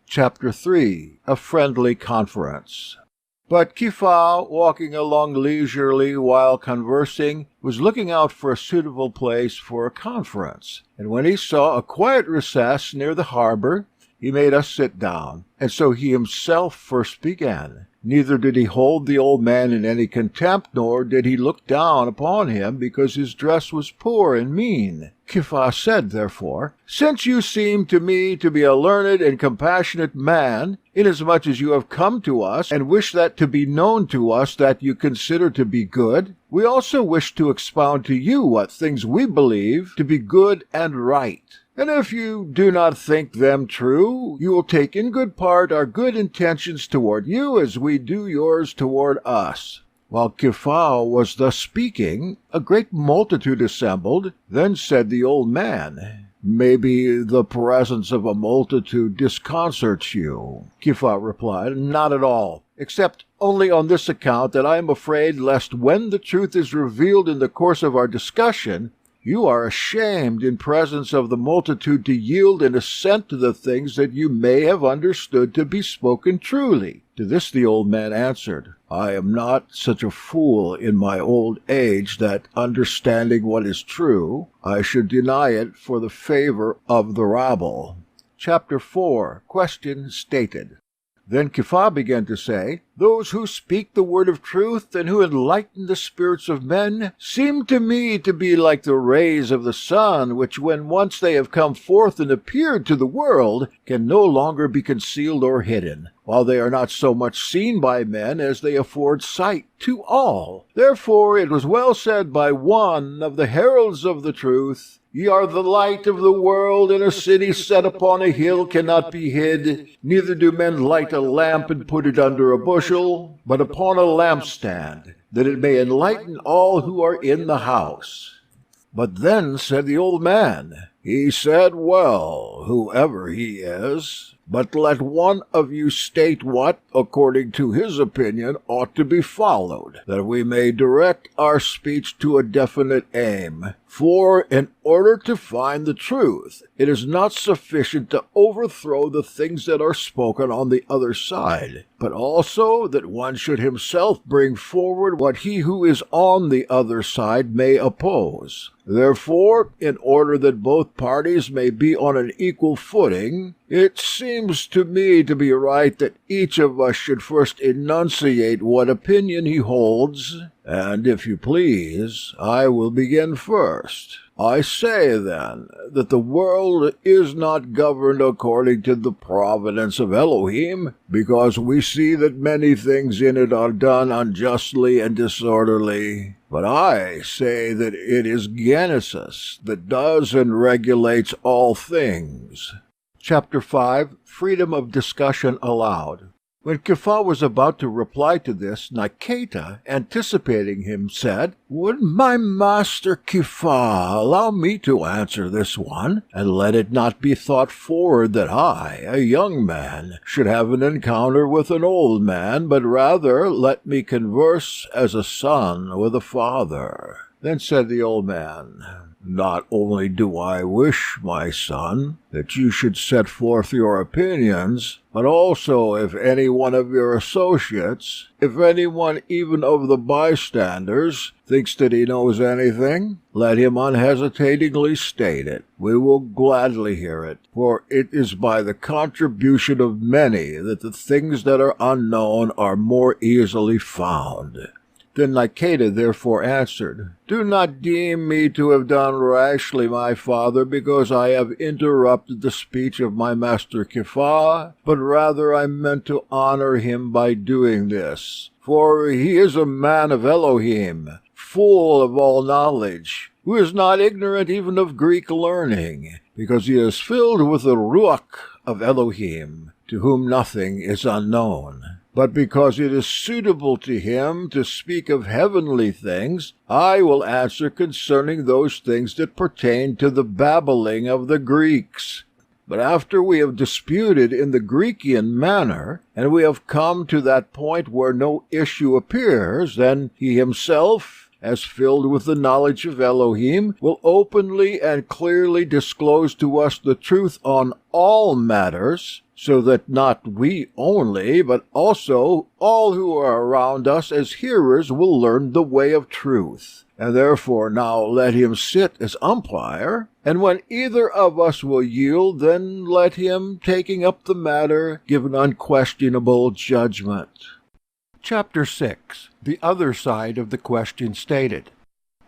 Chapter 3. A Friendly Conference. But Kepha, walking along leisurely while conversing, was looking out for a suitable place for a conference. And when he saw a quiet recess near the harbor, he made us sit down. And so he himself first began. Neither did he hold the old man in any contempt, nor did he look down upon him because his dress was poor and mean. Kepha said, therefore, "Since you seem to me to be a learned and compassionate man, inasmuch as you have come to us, and wish that to be known to us that you consider to be good, we also wish to expound to you what things we believe to be good and right. And if you do not think them true, you will take in good part our good intentions toward you as we do yours toward us." While Kepha was thus speaking, a great multitude assembled. Then said the old man, "Maybe the presence of a multitude disconcerts you." Kepha replied, "Not at all, except only on this account, that I am afraid lest when the truth is revealed in the course of our discussion, You are ashamed in presence of the multitude to yield and assent to the things that you may have understood to be spoken truly. To this the old man answered, I am not such a fool in my old age that, understanding what is true, I should deny it for the favor of the rabble. Chapter 4. Question stated. Then Kepha began to say, Those who speak the word of truth and who enlighten the spirits of men seem to me to be like the rays of the sun, which when once they have come forth and appeared to the world, can no longer be concealed or hidden, while they are not so much seen by men as they afford sight to all. Therefore it was well said by one of the heralds of the truth, Ye are the light of the world, and a city set upon a hill cannot be hid. Neither do men light a lamp and put it under a bushel, but upon a lampstand, that it may enlighten all who are in the house. But then said the old man, He said well, whoever he is. But let one of you state what, according to his opinion, ought to be followed, that we may direct our speech to a definite aim. For, in order to find the truth, it is not sufficient to overthrow the things that are spoken on the other side, but also that one should himself bring forward what he who is on the other side may oppose. Therefore, in order that both parties may be on an equal footing, it seems to me to be right that each of us should first enunciate what opinion he holds, and, if you please, I will begin first. I say, then, that the world is not governed according to the providence of Elohim, because we see that many things in it are done unjustly and disorderly. But I say that it is Genesis that does and regulates all things. Chapter 5. Freedom of discussion allowed. When Kepha was about to reply to this, Nikata, anticipating him, said, Would my master Kepha allow me to answer this one, and let it not be thought forward that I, a young man, should have an encounter with an old man, but rather let me converse as a son with a father. Then said the old man, Not only do I wish, my son, that you should set forth your opinions, but also if any one of your associates, if anyone even of the bystanders, thinks that he knows anything, let him unhesitatingly state it. We will gladly hear it, for it is by the contribution of many that the things that are unknown are more easily found. Then Nikata therefore answered, Do not deem me to have done rashly, my father, because I have interrupted the speech of my master Kepha, but rather I meant to honor him by doing this. For he is a man of Elohim, full of all knowledge, who is not ignorant even of Greek learning, because he is filled with the Ruach of Elohim, to whom nothing is unknown. But because it is suitable to him to speak of heavenly things, I will answer concerning those things that pertain to the babbling of the Greeks. But after we have disputed in the Grecian manner, and we have come to that point where no issue appears, then he himself, as filled with the knowledge of Elohim, will openly and clearly disclose to us the truth on all matters, so that not we only, but also all who are around us as hearers will learn the way of truth. And therefore now let him sit as umpire, and when either of us will yield, then let him, taking up the matter, give an unquestionable judgment. Chapter 6. The other side of the question stated.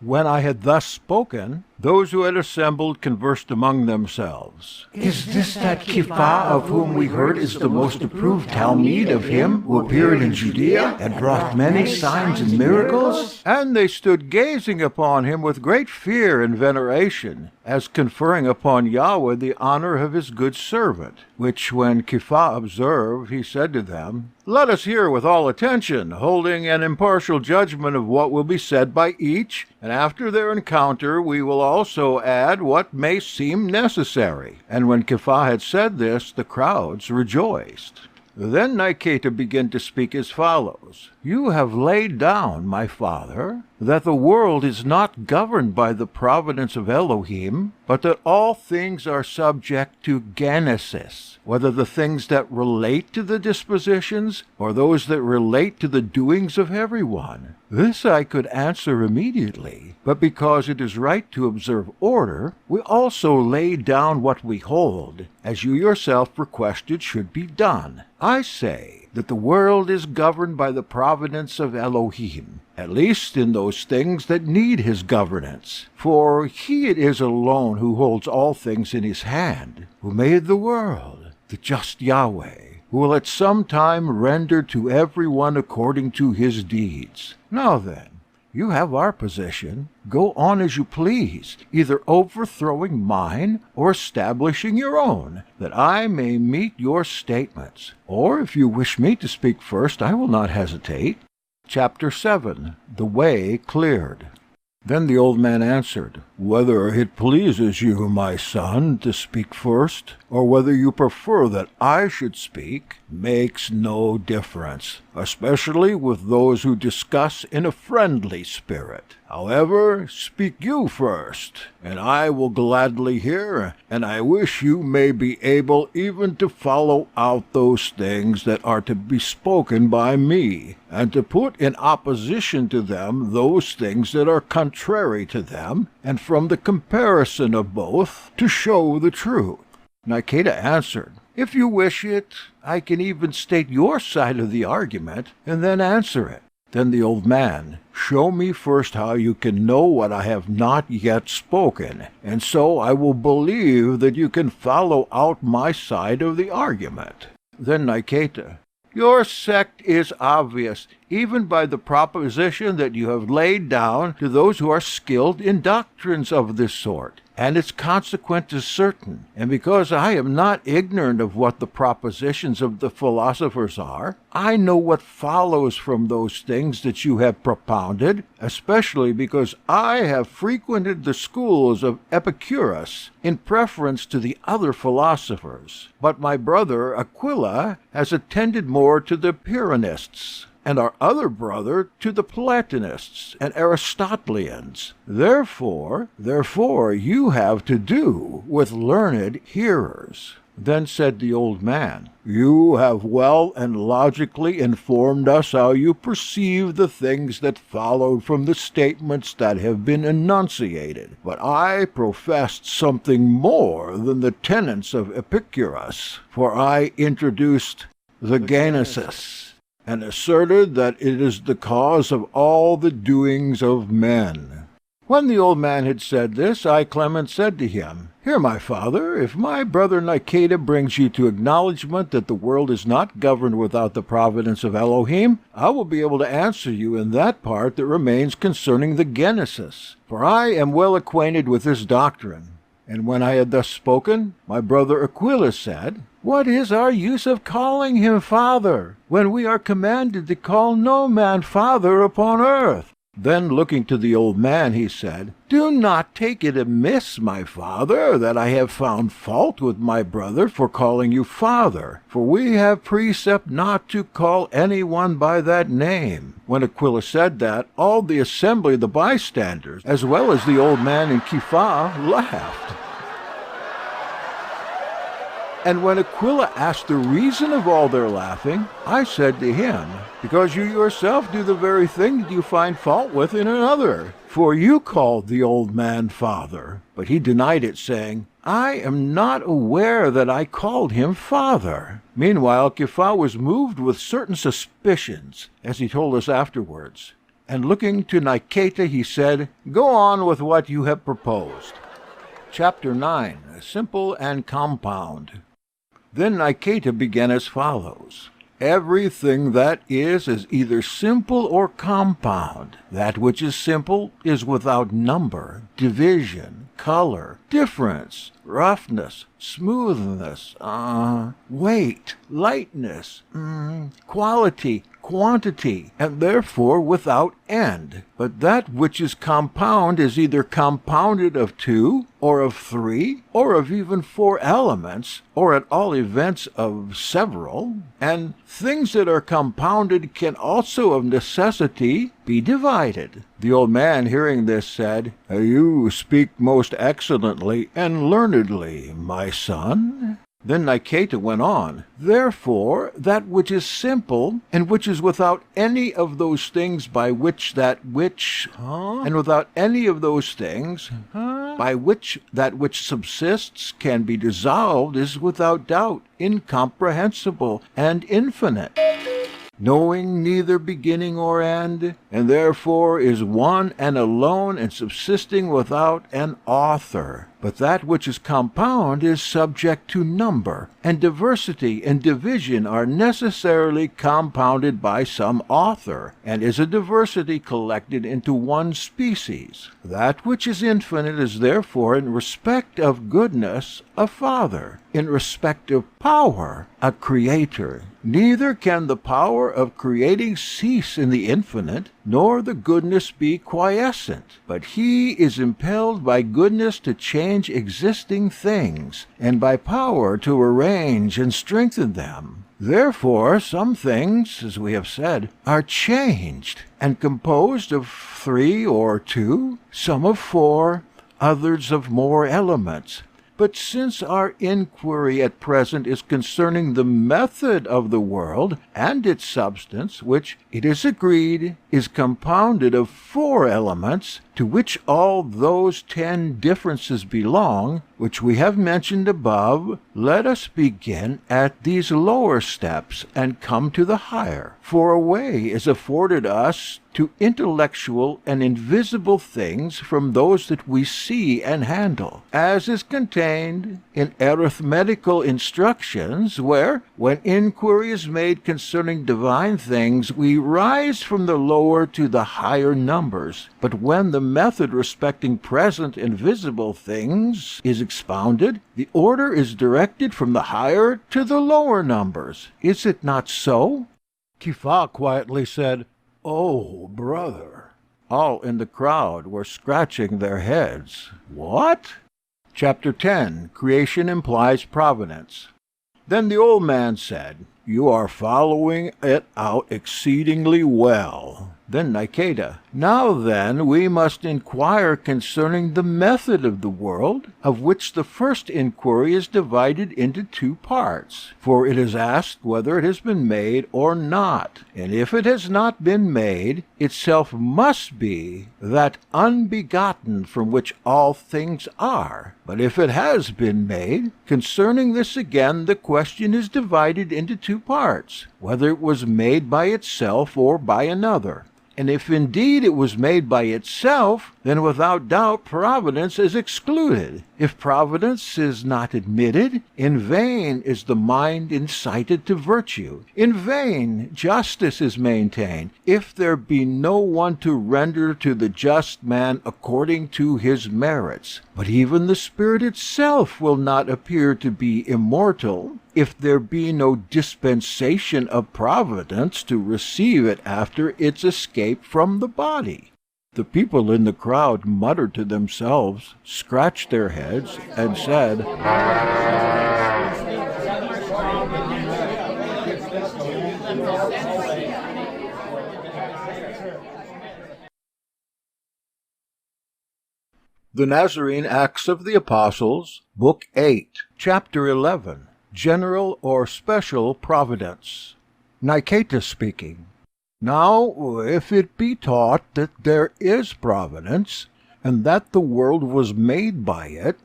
When I had thus spoken, those who had assembled conversed among themselves. Is this that Kepha of whom we heard is the most approved Talmud of him who appeared in Judea and wrought many signs and miracles? And they stood gazing upon him with great fear and veneration, as conferring upon Yahweh the honor of his good servant. Which when Kepha observed, he said to them, Let us hear with all attention, holding an impartial judgment of what will be said by each, and after their encounter we will also add what may seem necessary. And when Kepha had said this, the crowds rejoiced. Then Nikata began to speak as follows. You have laid down, my father, that the world is not governed by the providence of Elohim, but that all things are subject to genesis, whether the things that relate to the dispositions or those that relate to the doings of everyone. This I could answer immediately, but because it is right to observe order, we also lay down what we hold, as you yourself requested should be done. I say that the world is governed by the providence of Elohim, at least in those things that need his governance. For he it is alone who holds all things in his hand, who made the world, the just Yahweh, who will at some time render to everyone according to his deeds. Now then, you have our position. Go on as you please, either overthrowing mine or establishing your own, that I may meet your statements. Or if you wish me to speak first, I will not hesitate. Chapter 7. The Way Cleared. Then the old man answered, Whether it pleases you, my son, to speak first, or whether you prefer that I should speak, makes no difference, especially with those who discuss in a friendly spirit. However, speak you first, and I will gladly hear, and I wish you may be able even to follow out those things that are to be spoken by me, and to put in opposition to them those things that are contrary to them, and from the comparison of both to show the truth. Nikeda answered, If you wish it, I can even state your side of the argument, and then answer it. Then the old man, Show me first how you can know what I have not yet spoken, and so I will believe that you can follow out my side of the argument. Then Nikeda, Your sect is obvious, even by the proposition that you have laid down to those who are skilled in doctrines of this sort, and its consequence is certain. And because I am not ignorant of what the propositions of the philosophers are, I know what follows from those things that you have propounded, especially because I have frequented the schools of Epicurus in preference to the other philosophers. But my brother Aquila has attended more to the Pyrrhonists, and our other brother to the Platonists and Aristotelians. Therefore, you have to do with learned hearers. Then said the old man, You have well and logically informed us how you perceive the things that followed from the statements that have been enunciated. But I professed something more than the tenets of Epicurus, for I introduced the Genesis, and asserted that it is the cause of all the doings of men. When the old man had said this, I, Clement, said to him, Hear, my father, if my brother Nikeda brings you to acknowledgment that the world is not governed without the providence of Elohim, I will be able to answer you in that part that remains concerning the Genesis, for I am well acquainted with this doctrine. And when I had thus spoken, my brother Aquila said, What is our use of calling him father, when we are commanded to call no man father upon earth? Then looking to the old man, he said, Do not take it amiss, my father, that I have found fault with my brother for calling you father, for we have precept not to call anyone by that name. When Aquila said that, all the assembly of the bystanders, as well as the old man and Kepha, laughed. And when Aquila asked the reason of all their laughing, I said to him, Because you yourself do the very thing that you find fault with in another. For you called the old man father. But he denied it, saying, I am not aware that I called him father. Meanwhile, Kepha was moved with certain suspicions, as he told us afterwards. And looking to Nikeda, he said, Go on with what you have proposed. Chapter 9. Simple and Compound. Then Nikeda began as follows. Everything that is either simple or compound. That which is simple is without number, division, color, difference, roughness, smoothness, weight, lightness, quality, quantity, and therefore without end. But that which is compound is either compounded of 2, or of 3, or of even 4 elements, or at all events of several. And things that are compounded can also of necessity be divided. The old man, hearing this, said, "You speak most excellently and learnedly, my son." Then Niketa went on, "Therefore, that which is simple, and which is without any of those things by which that which, and without any of those things, by which that which subsists can be dissolved, is without doubt incomprehensible and infinite, knowing neither beginning or end, and therefore is one and alone and subsisting without an author. But that which is compound is subject to number, and diversity and division are necessarily compounded by some author, and is a diversity collected into one species. That which is infinite is therefore in respect of goodness a Father, in respect of power a Creator. Neither can the power of creating cease in the infinite, nor the goodness be quiescent, but he is impelled by goodness to change existing things, and by power to arrange and strengthen them. Therefore, some things, as we have said, are changed, and composed of 3 or 2, some of 4, others of more elements. But since our inquiry at present is concerning the method of the world and its substance, which, it is agreed, is compounded of 4 elements, to which all those 10 differences belong, which we have mentioned above, let us begin at these lower steps and come to the higher. For a way is afforded us to intellectual and invisible things from those that we see and handle, as is contained in arithmetical instructions, where, when inquiry is made concerning divine things, we rise from the lower to the higher numbers. But when the method respecting present and visible things is expounded, the order is directed from the higher to the lower numbers. Is it not so?" Kifa quietly said, "Oh, brother." All in the crowd were scratching their heads. What? Chapter 10, Creation Implies Providence. Then the old man said, "You are following it out exceedingly well." Then Niketa, "Now then we must inquire concerning the method of the world, of which the first inquiry is divided into 2 parts. For it is asked whether it has been made or not. And if it has not been made, itself must be that unbegotten from which all things are. But if it has been made, concerning this again the question is divided into 2 parts, whether it was made by itself or by another. And if indeed it was made by itself, then without doubt providence is excluded. If providence is not admitted, in vain is the mind incited to virtue. In vain justice is maintained, if there be no one to render to the just man according to his merits. But even the Spirit itself will not appear to be immortal, if there be no dispensation of providence to receive it after its escape from the body." The people in the crowd muttered to themselves, scratched their heads, and said, The Nazarene Acts of the Apostles, Book 8, Chapter 11, General or Special Providence. Niketa speaking. "Now, if it be taught that there is providence, and that the world was made by it,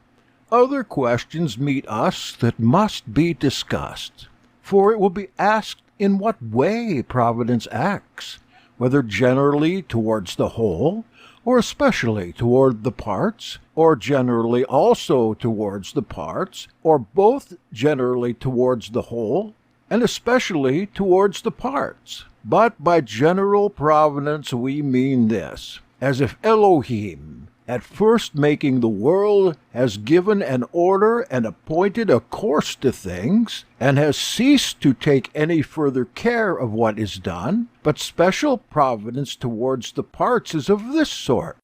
other questions meet us that must be discussed. For it will be asked in what way providence acts, whether generally towards the whole, or especially toward the parts, or generally also towards the parts, or both generally towards the whole, and especially towards the parts. But by general providence we mean this, as if Elohim at first making the world, has given an order and appointed a course to things, and has ceased to take any further care of what is done, but special providence towards the parts is of this sort,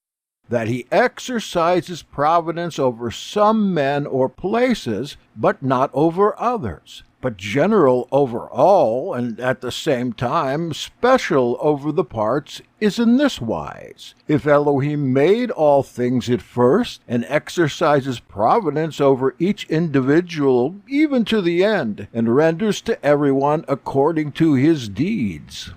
that he exercises providence over some men or places, but not over others, but general over all, and at the same time special over the parts, is in this wise. If Elohim made all things at first, and exercises providence over each individual even to the end, and renders to everyone according to his deeds.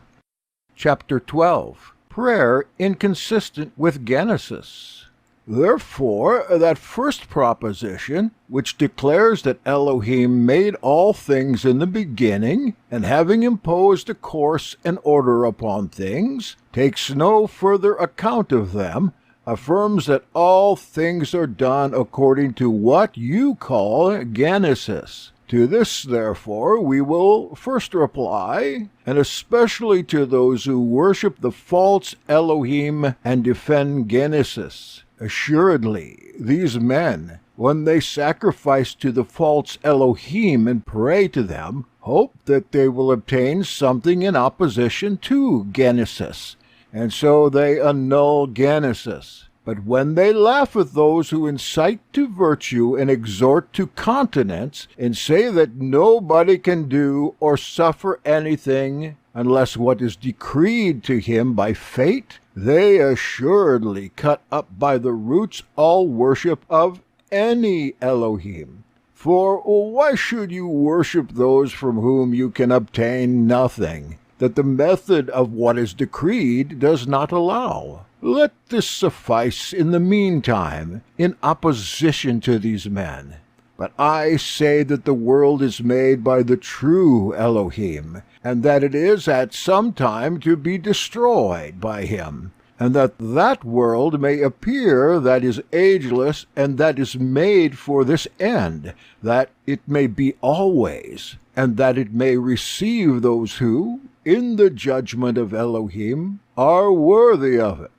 Chapter 12. Prayer inconsistent with Genesis. Therefore, that first proposition, which declares that Elohim made all things in the beginning, and having imposed a course and order upon things, takes no further account of them, affirms that all things are done according to what you call Genesis. To this, therefore, we will first reply, and especially to those who worship the false Elohim and defend Genesis. Assuredly, these men, when they sacrifice to the false Elohim and pray to them, hope that they will obtain something in opposition to Genesis, and so they annul Genesis. But when they laugh at those who incite to virtue and exhort to continence, and say that nobody can do or suffer anything unless what is decreed to him by fate, they assuredly cut up by the roots all worship of any Elohim. For why should you worship those from whom you can obtain nothing, that the method of what is decreed does not allow? Let this suffice in the meantime, in opposition to these men. But I say that the world is made by the true Elohim, and that it is at some time to be destroyed by him, and that that world may appear that is ageless, and that is made for this end, that it may be always, and that it may receive those who, in the judgment of Elohim, are worthy of it.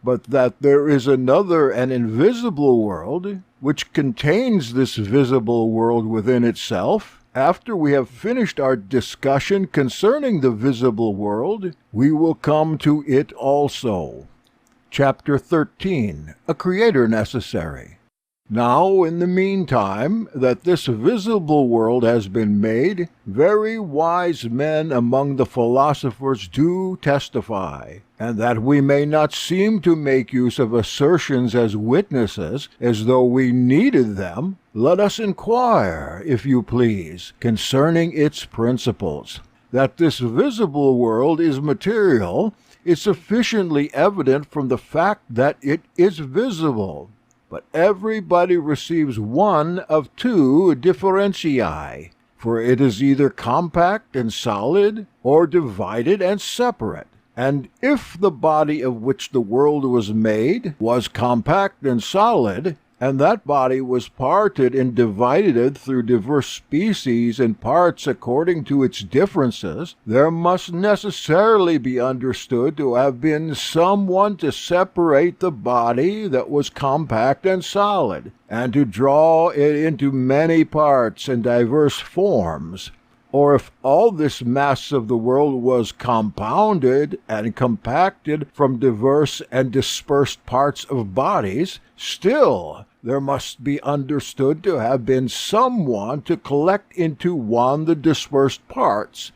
But that there is another and invisible world, which contains this visible world within itself. After we have finished our discussion concerning the visible world, we will come to it also. Chapter 13. A Creator Necessary. Now, in the meantime, that this visible world has been made, very wise men among the philosophers do testify, and that we may not seem to make use of assertions as witnesses, as though we needed them, let us inquire, if you please, concerning its principles. That this visible world is material is sufficiently evident from the fact that it is visible. But everybody receives one of two differentiae, for it is either compact and solid, or divided and separate. And if the body of which the world was made was compact and solid, and that body was parted and divided through diverse species and parts according to its differences, there must necessarily be understood to have been someone to separate the body that was compact and solid, and to draw it into many parts and diverse forms. Or if all this mass of the world was compounded and compacted from diverse and dispersed parts of bodies, still there must be understood to have been someone to collect into one the dispersed parts,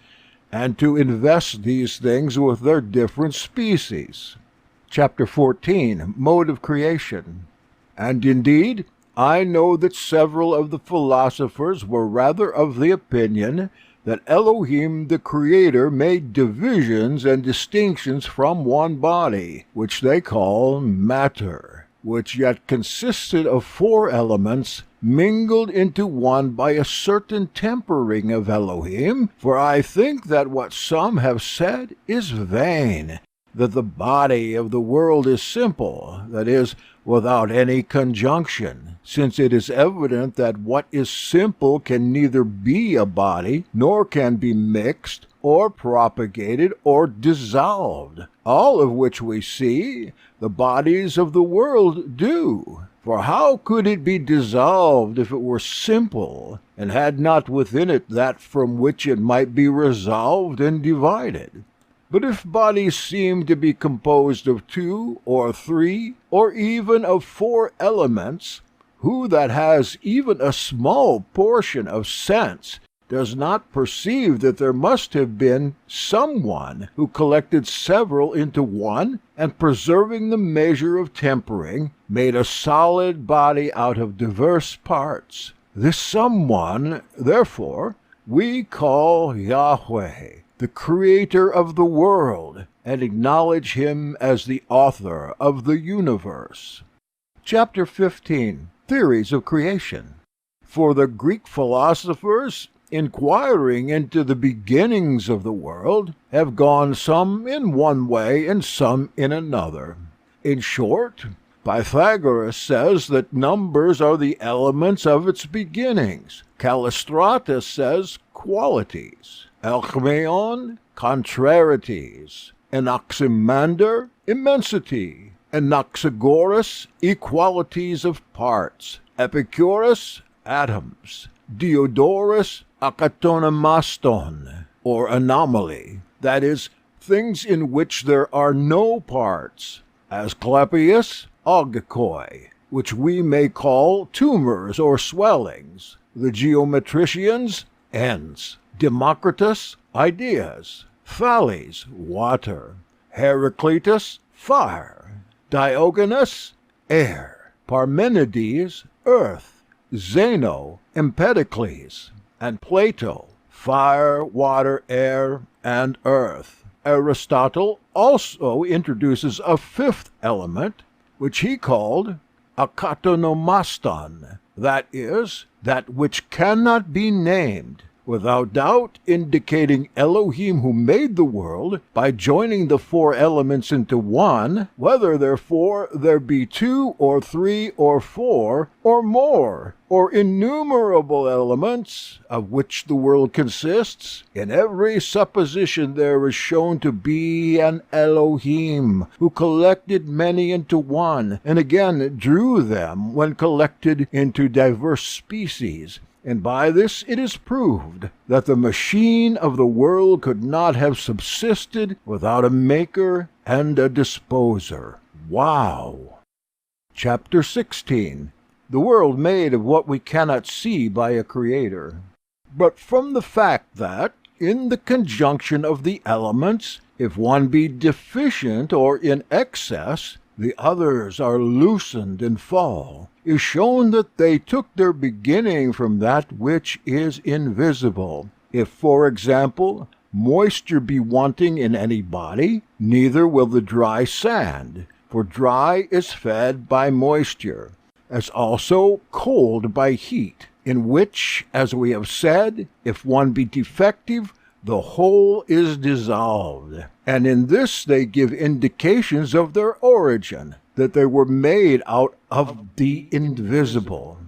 and to invest these things with their different species. Chapter 14. Mode of Creation. And indeed, I know that several of the philosophers were rather of the opinion that Elohim the Creator made divisions and distinctions from one body, which they call matter, which yet consisted of four elements, mingled into one by a certain tempering of Elohim. For I think that what some have said is vain, that the body of the world is simple, that is, without any conjunction, since it is evident that what is simple can neither be a body, nor can be mixed, or propagated, or dissolved, all of which we see the bodies of the world do. For how could it be dissolved if it were simple, and had not within it that from which it might be resolved and divided? But if bodies seem to be composed of 2 or 3, or even of 4 elements, who that has even a small portion of sense does not perceive that there must have been someone who collected several into one, and preserving the measure of tempering, made a solid body out of diverse parts? This someone, therefore, we call Yahweh, the Creator of the world, and acknowledge him as the author of the universe. Chapter 15. Theories of Creation. For the Greek philosophers, inquiring into the beginnings of the world, have gone some in one way and some in another. In short, Pythagoras says that numbers are the elements of its beginnings. Callistratus says qualities. Alcmaeon, contrarieties. Anaximander, immensity. Anaxagoras, equalities of parts. Epicurus, atoms. Diodorus, akatonomaston, or anomaly, that is, things in which there are no parts. Asclepius, ogikoi, which we may call tumors or swellings. The geometricians, ends. Democritus, ideas. Thales, water. Heraclitus, fire. Diogenes, air. Parmenides, earth. Zeno, Empedocles. And Plato, fire, water, air, and earth. Aristotle also introduces a 5th element, which he called akatonomaston, that is, that which cannot be named, without doubt indicating Elohim who made the world by joining the 4 elements into one, whether therefore there be 2 or 3 or 4 or more, or innumerable elements of which the world consists. In every supposition there is shown to be an Elohim who collected many into one, and again drew them when collected into diverse species. And by this it is proved that the machine of the world could not have subsisted without a maker and a disposer. Wow! Chapter 16. The world made of what we cannot see by a creator. But from the fact that, in the conjunction of the elements, if one be deficient or in excess, the others are loosened and fall, is shown that they took their beginning from that which is invisible. If, for example, moisture be wanting in any body, neither will the dry sand, for dry is fed by moisture, as also cold by heat, in which, as we have said, if one be defective, the whole is dissolved. And in this they give indications of their origin, that they were made out of the invisible.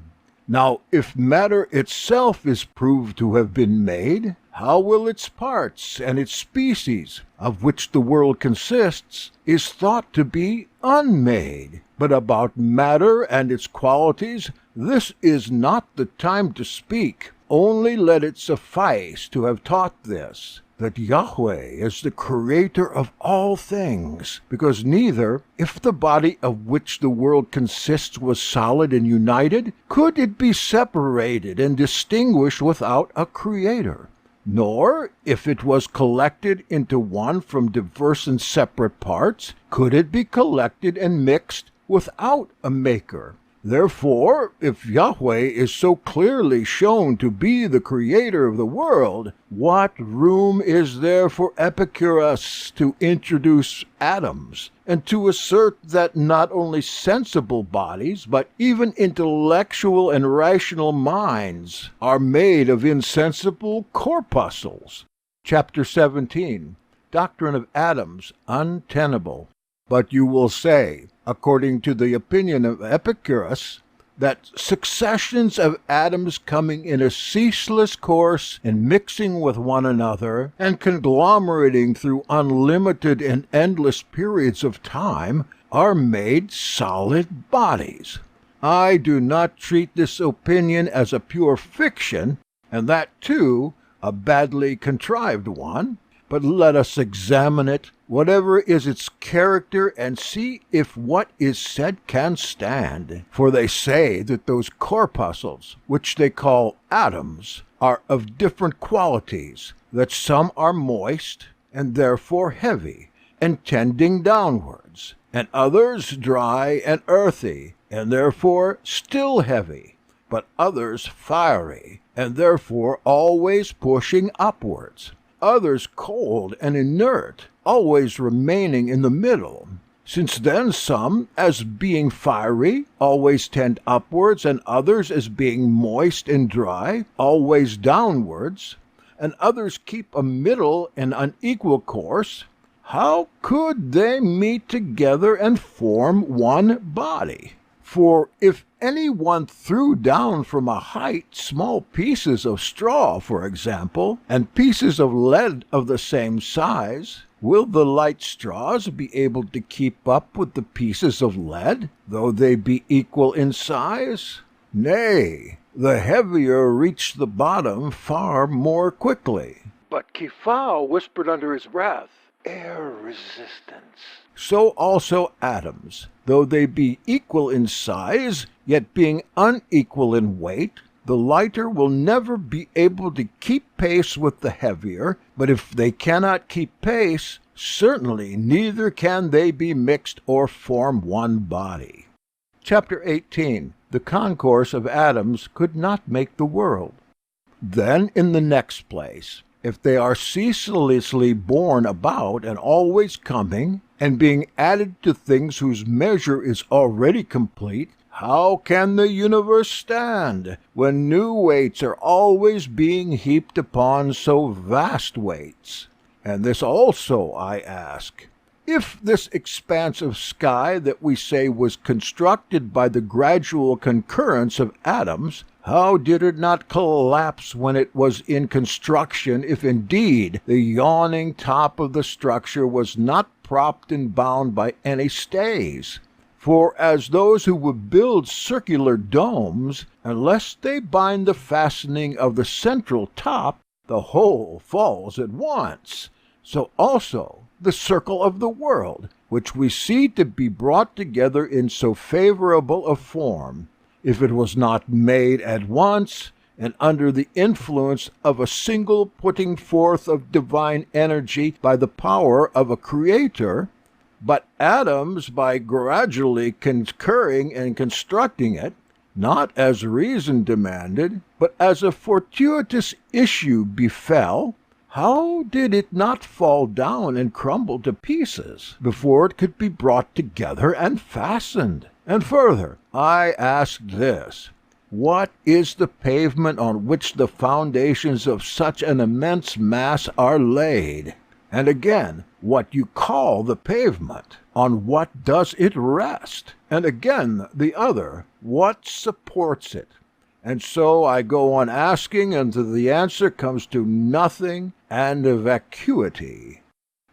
Now, if matter itself is proved to have been made, how will its parts and its species, of which the world consists, is thought to be unmade? But about matter and its qualities, this is not the time to speak. Only let it suffice to have taught this, that Yahweh is the creator of all things, because neither, if the body of which the world consists was solid and united, could it be separated and distinguished without a creator, nor, if it was collected into one from diverse and separate parts, could it be collected and mixed without a maker. Therefore, if Yahweh is so clearly shown to be the creator of the world, what room is there for Epicurus to introduce atoms, and to assert that not only sensible bodies, but even intellectual and rational minds are made of insensible corpuscles? Chapter 17. Doctrine of atoms untenable. But you will say, according to the opinion of Epicurus, that successions of atoms coming in a ceaseless course and mixing with one another and conglomerating through unlimited and endless periods of time are made solid bodies. I do not treat this opinion as a pure fiction, and that too a badly contrived one, but let us examine it, whatever is its character, and see if what is said can stand. For they say that those corpuscles, which they call atoms, are of different qualities, that some are moist, and therefore heavy, and tending downwards, and others dry and earthy, and therefore still heavy, but others fiery, and therefore always pushing upwards. Others cold and inert, always remaining in the middle. Since then some, as being fiery, always tend upwards, and others, as being moist and dry, always downwards, and others keep a middle and unequal course, how could they meet together and form one body? For if any one threw down from a height small pieces of straw, for example, and pieces of lead of the same size, will the light straws be able to keep up with the pieces of lead, though they be equal in size? Nay, the heavier reach the bottom far more quickly. But Kifao whispered under his breath, "Air resistance." So also atoms, though they be equal in size, yet being unequal in weight, the lighter will never be able to keep pace with the heavier, but if they cannot keep pace, certainly neither can they be mixed or form one body. Chapter 18. The concourse of atoms could not make the world. Then, in the next place, if they are ceaselessly borne about and always coming, and being added to things whose measure is already complete, how can the universe stand, when new weights are always being heaped upon so vast weights? And this also I ask, if this expanse of sky that we say was constructed by the gradual concurrence of atoms, how did it not collapse when it was in construction, if indeed the yawning top of the structure was not propped and bound by any stays? For as those who would build circular domes, unless they bind the fastening of the central top, the whole falls at once. So also the circle of the world, which we see to be brought together in so favorable a form, if it was not made at once, and under the influence of a single putting forth of divine energy by the power of a creator, but atoms by gradually concurring and constructing it, not as reason demanded, but as a fortuitous issue befell, how did it not fall down and crumble to pieces before it could be brought together and fastened? And further, I ask this, what is the pavement on which the foundations of such an immense mass are laid? And again, what you call the pavement, on what does it rest? And again, the other, what supports it? And so I go on asking until the answer comes to nothing and vacuity.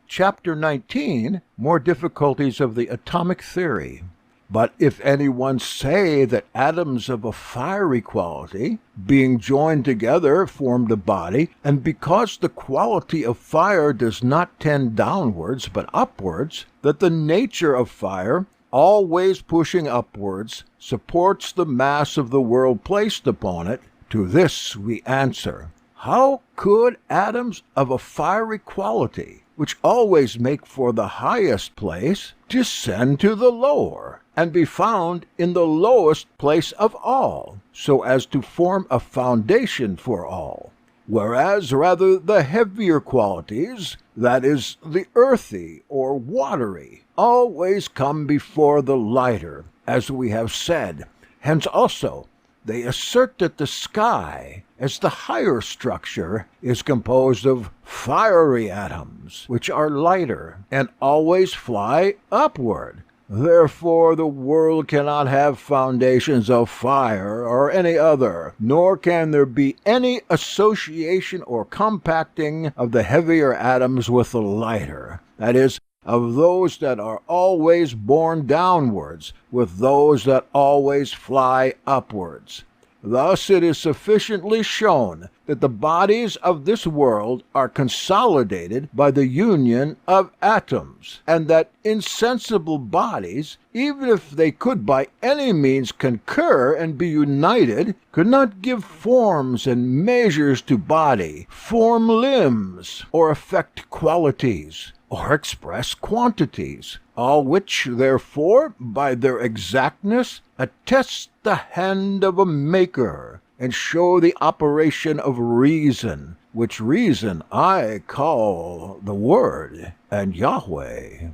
Chapter 19, More Difficulties of the Atomic Theory. But if anyone say that atoms of a fiery quality, being joined together, formed a body, and because the quality of fire does not tend downwards but upwards, that the nature of fire, always pushing upwards, supports the mass of the world placed upon it, to this we answer, how could atoms of a fiery quality, which always make for the highest place, descend to the lower, and be found in the lowest place of all, so as to form a foundation for all? Whereas rather the heavier qualities, that is, the earthy or watery, always come before the lighter, as we have said. Hence also they assert that the sky, as the higher structure, is composed of fiery atoms, which are lighter, and always fly upward, Therefore the world cannot have foundations of fire or any other, nor can there be any association or compacting of the heavier atoms with the lighter, that is, of those that are always borne downwards, with those that always fly upwards. Thus it is sufficiently shown that the bodies of this world are consolidated by the union of atoms, and that insensible bodies, even if they could by any means concur and be united, could not give forms and measures to body, form limbs, or affect qualities, or express quantities, all which, therefore, by their exactness, attest the hand of a Maker, and show the operation of reason, which reason I call the Word and Yahweh.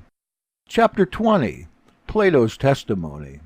Chapter 20. Plato's Testimony.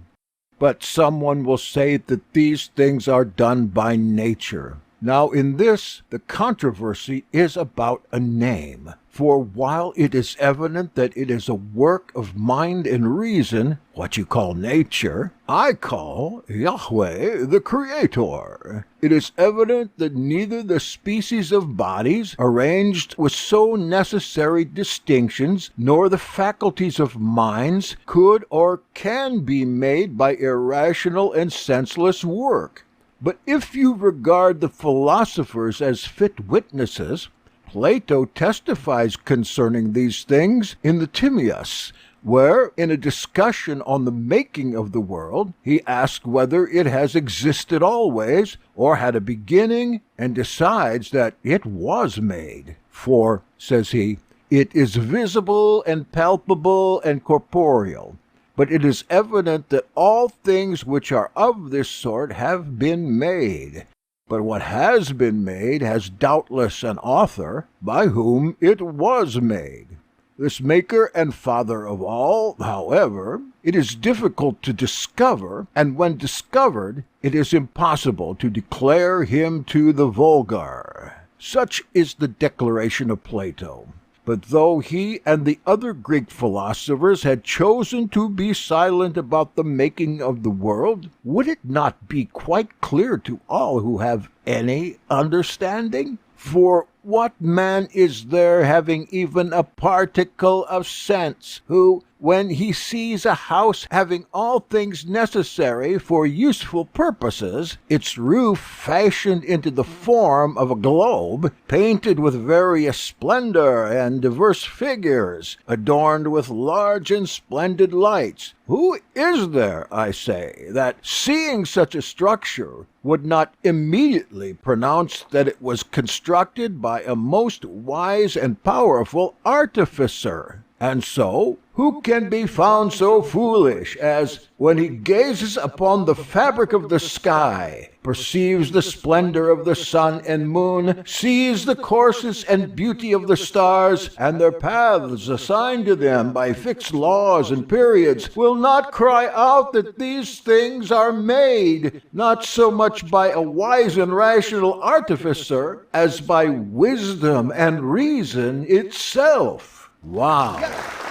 But someone will say that these things are done by nature. Now in this the controversy is about a name. For while it is evident that it is a work of mind and reason, what you call nature, I call Yahweh the Creator. It is evident that neither the species of bodies, arranged with so necessary distinctions, nor the faculties of minds, could or can be made by irrational and senseless work. But if you regard the philosophers as fit witnesses, Plato testifies concerning these things in the Timaeus, where, in a discussion on the making of the world, he asks whether it has existed always, or had a beginning, and decides that it was made. For, says he, it is visible and palpable and corporeal. But it is evident that all things which are of this sort have been made. But what has been made has doubtless an author, by whom it was made. This Maker and Father of all, however, it is difficult to discover, and when discovered, it is impossible to declare him to the vulgar. Such is the declaration of Plato. But though he and the other Greek philosophers had chosen to be silent about the making of the world, would it not be quite clear to all who have any understanding? For what man is there having even a particle of sense, who, when he sees a house having all things necessary for useful purposes, its roof fashioned into the form of a globe, painted with various splendor and diverse figures, adorned with large and splendid lights, who is there, I say, that, seeing such a structure, would not immediately pronounce that it was constructed by a most wise and powerful artificer? And so, who can be found so foolish as, when he gazes upon the fabric of the sky, perceives the splendor of the sun and moon, sees the courses and beauty of the stars, and their paths assigned to them by fixed laws and periods, will not cry out that these things are made, not so much by a wise and rational artificer, as by wisdom and reason itself? Wow. Yes.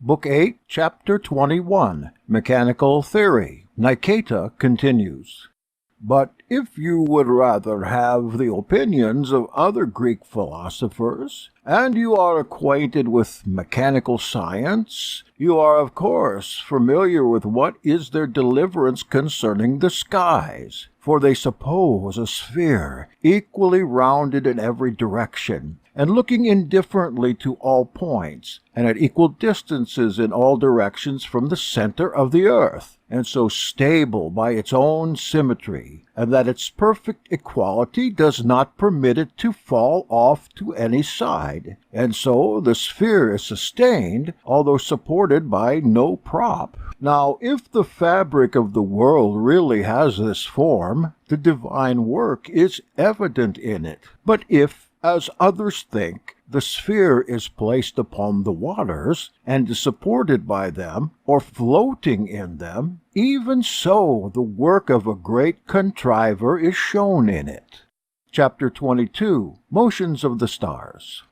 Book 8, Chapter 21, Mechanical Theory. Niketa continues. But if you would rather have the opinions of other Greek philosophers, and you are acquainted with mechanical science, you are of course familiar with what is their deliverance concerning the skies. For they suppose a sphere, equally rounded in every direction, and looking indifferently to all points, and at equal distances in all directions from the center of the earth, and so stable by its own symmetry, and that its perfect equality does not permit it to fall off to any side, and so the sphere is sustained, although supported by no prop. Now, if the fabric of the world really has this form, the divine work is evident in it. But if, as others think, the sphere is placed upon the waters, and is supported by them, or floating in them, even so the work of a great contriver is shown in it. Chapter 22, Motions of the Stars.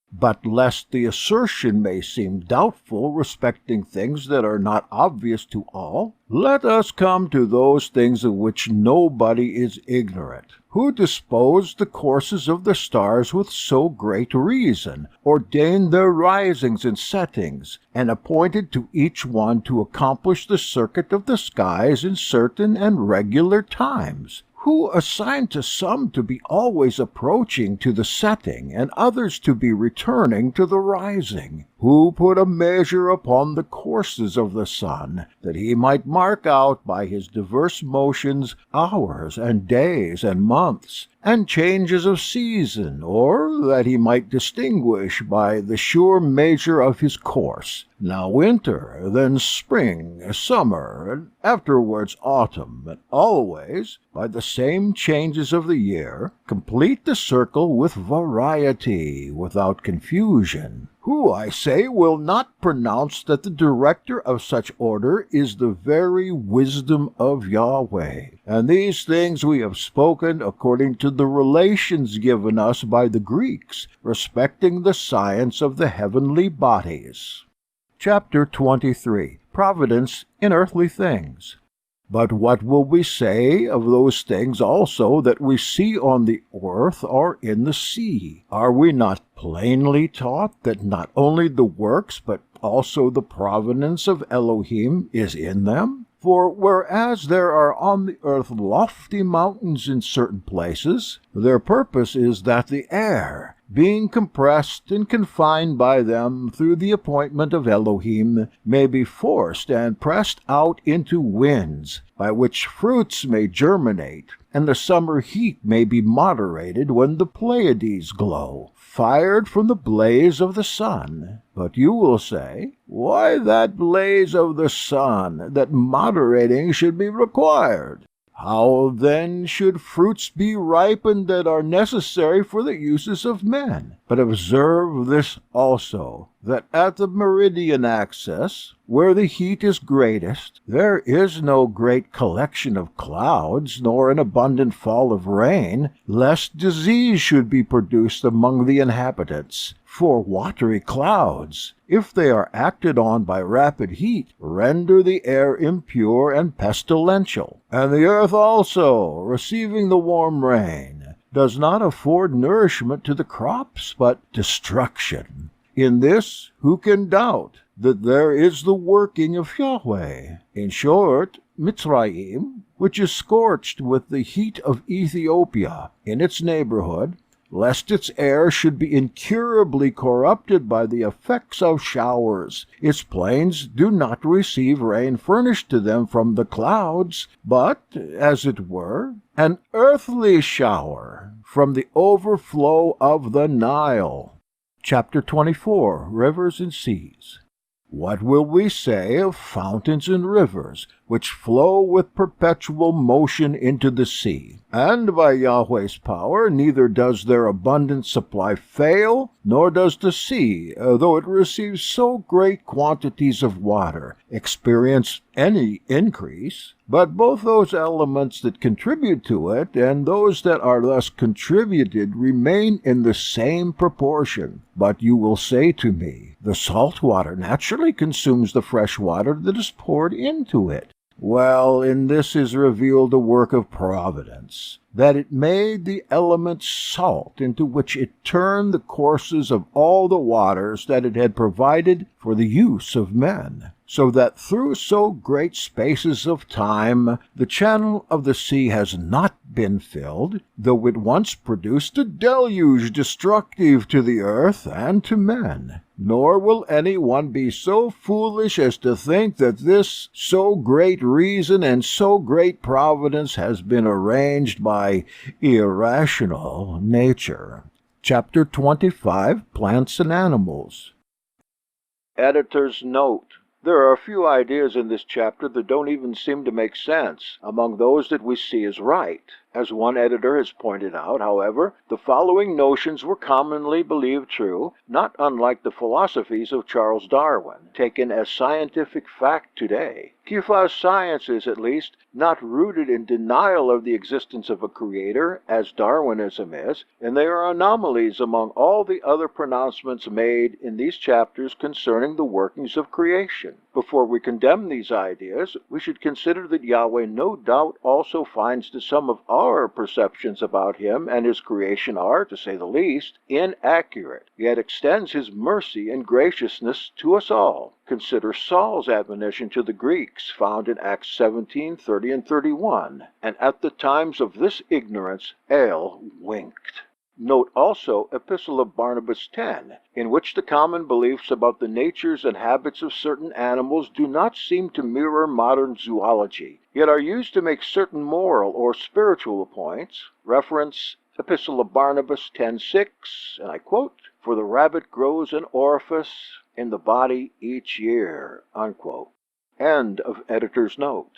But lest the assertion may seem doubtful respecting things that are not obvious to all, let us come to those things of which nobody is ignorant, who disposed the courses of the stars with so great reason, ordained their risings and settings, and appointed to each one to accomplish the circuit of the skies in certain and regular times, who assigned to some to be always approaching to the setting, and others to be returning to the rising, who put a measure upon the courses of the sun, that he might mark out by his diverse motions hours and days and months, and changes of season, or that he might distinguish by the sure measure of his course, now winter, then spring, summer, and afterwards autumn, and always, by the same changes of the year, complete the circle with variety, without confusion. Who, I say, will not pronounce that the director of such order is the very wisdom of Yahweh. And these things we have spoken according to the relations given us by the Greeks respecting the science of the heavenly bodies. Chapter 23, Providence in Earthly Things. But what will we say of those things also that we see on the earth or in the sea? Are we not plainly taught that not only the works but also the providence of Elohim is in them? For whereas there are on the earth lofty mountains in certain places, their purpose is that the air, being compressed and confined by them through the appointment of Elohim, may be forced and pressed out into winds, by which fruits may germinate, and the summer heat may be moderated when the Pleiades glow, fired from the blaze of the sun. But you will say, why that blaze of the sun, that moderating should be required? How then should fruits be ripened that are necessary for the uses of men? But observe this also, that at the meridian axis, where the heat is greatest, there is no great collection of clouds, nor an abundant fall of rain, lest disease should be produced among the inhabitants. For watery clouds, if they are acted on by rapid heat, render the air impure and pestilential. And the earth also, receiving the warm rain, does not afford nourishment to the crops, but destruction. In this, who can doubt that there is the working of Yahweh? In short, Mitzrayim, which is scorched with the heat of Ethiopia in its neighborhood, lest its air should be incurably corrupted by the effects of showers. Its plains do not receive rain furnished to them from the clouds, but, as it were, an earthly shower from the overflow of the Nile. Chapter 24, Rivers and Seas. What will we say of fountains and rivers, which flow with perpetual motion into the sea? And by Yahweh's power neither does their abundant supply fail, nor does the sea, though it receives so great quantities of water, experience any increase. But both those elements that contribute to it and those that are thus contributed remain in the same proportion. But you will say to me, the salt water naturally consumes the fresh water that is poured into it. Well, in this is revealed a work of providence, that it made the element salt, into which it turned the courses of all the waters that it had provided for the use of men, so that through so great spaces of time the channel of the sea has not been filled, though it once produced a deluge destructive to the earth and to men. Nor will any one be so foolish as to think that this so great reason and so great providence has been arranged by irrational nature. Chapter 25, Plants and Animals. Editor's note: there are a few ideas in this chapter that don't even seem to make sense among those that we see as right. As one editor has pointed out, however, the following notions were commonly believed true, not unlike the philosophies of Charles Darwin, taken as scientific fact today. Kepha's science is, at least, not rooted in denial of the existence of a creator, as Darwinism is, and they are anomalies among all the other pronouncements made in these chapters concerning the workings of creation. Before we condemn these ideas, we should consider that Yahweh no doubt also finds that some of our perceptions about him and his creation are, to say the least, inaccurate, yet extends his mercy and graciousness to us all. Consider Saul's admonition to the Greeks, found in Acts 17:30 and 31, and at the times of this ignorance El winked. Note also Epistle of Barnabas 10, in which the common beliefs about the natures and habits of certain animals do not seem to mirror modern zoology, yet are used to make certain moral or spiritual points. Reference Epistle of Barnabas 10:6, and I quote, "For the rabbit grows an orifice in the body each year," unquote. End of editor's note.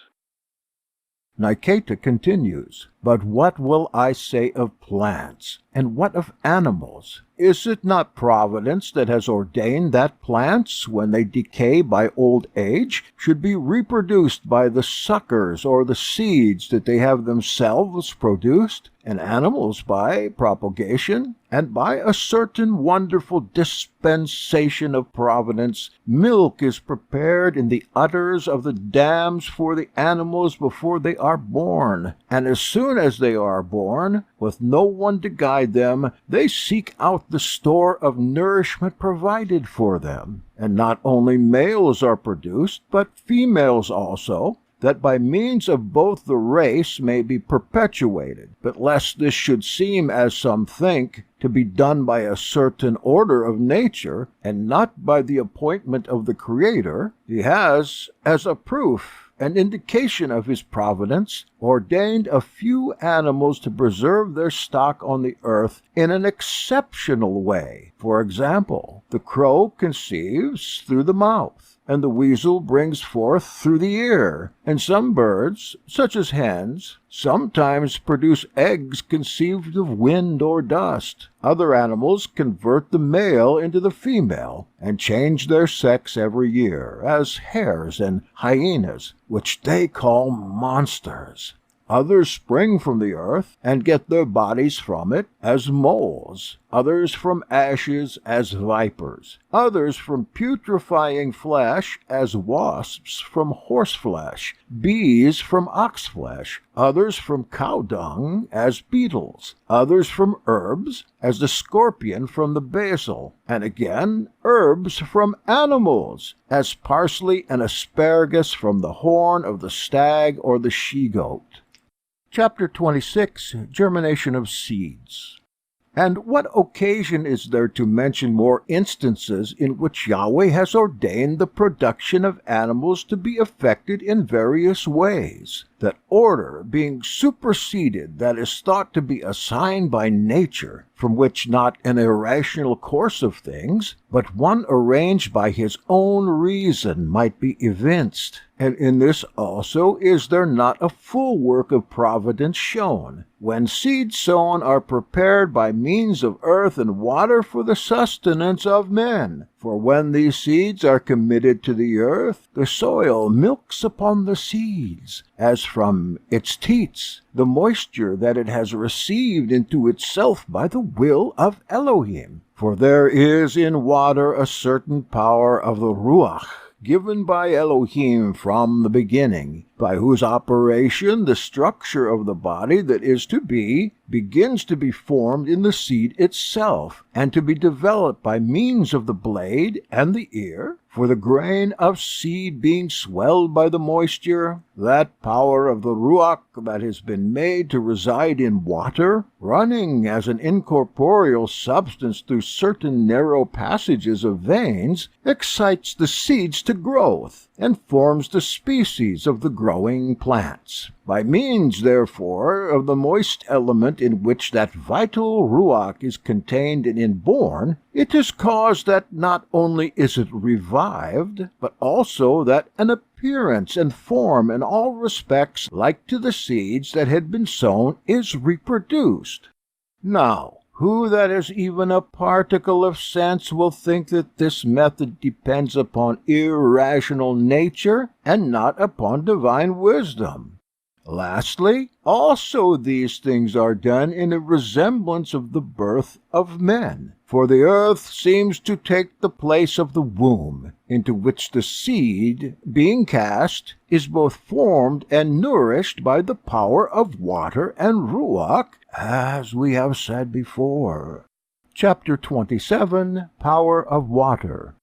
Niketa continues, "But what will I say of plants? And what of animals? Is it not Providence that has ordained that plants, when they decay by old age, should be reproduced by the suckers or the seeds that they have themselves produced, and animals by propagation? And by a certain wonderful dispensation of Providence, milk is prepared in the udders of the dams for the animals before they are born, and as soon as they are born, with no one to guide them, they seek out the store of nourishment provided for them. And not only males are produced, but females also, that by means of both the race may be perpetuated. But lest this should seem, as some think, to be done by a certain order of nature, and not by the appointment of the Creator, he has, as a proof, an indication of his providence, ordained a few animals to preserve their stock on the earth in an exceptional way. For example, the crow conceives through the mouth, and the weasel brings forth through the ear, and some birds, such as hens, sometimes produce eggs conceived of wind or dust. Other animals convert the male into the female, and change their sex every year, as hares and hyenas, which they call monsters. Others spring from the earth, and get their bodies from it, as moles. Others from ashes, as vipers. Others from putrefying flesh, as wasps from horseflesh. Bees from oxflesh. Others from cow dung, as beetles. Others from herbs, as the scorpion from the basil. And again, herbs from animals, as parsley and asparagus from the horn of the stag or the she-goat. Chapter 26, Germination of Seeds. And what occasion is there to mention more instances in which Yahweh has ordained the production of animals to be effected in various ways? That order being superseded that is thought to be assigned by nature, from which not an irrational course of things, but one arranged by his own reason might be evinced. And in this also is there not a full work of providence shown, when seeds sown are prepared by means of earth and water for the sustenance of men? For when these seeds are committed to the earth, the soil milks upon the seeds, as from its teats, the moisture that it has received into itself by the will of Elohim. For there is in water a certain power of the Ruach, given by Elohim from the beginning, by whose operation the structure of the body that is to be begins to be formed in the seed itself, and to be developed by means of the blade and the ear. For the grain of seed being swelled by the moisture, that power of the Ruach that has been made to reside in water, running as an incorporeal substance through certain narrow passages of veins, excites the seeds to growth, and forms the species of the growing plants. By means, therefore, of the moist element in which that vital Ruach is contained and inborn, it is caused that not only is it revived, but also that an appearance and form in all respects like to the seeds that had been sown, is reproduced. Now, who that has even a particle of sense will think that this method depends upon irrational nature and not upon divine wisdom? Lastly, also these things are done in a resemblance of the birth of men. For the earth seems to take the place of the womb, into which the seed, being cast, is both formed and nourished by the power of water and ruach, as we have said before. Chapter 27, Power of Water.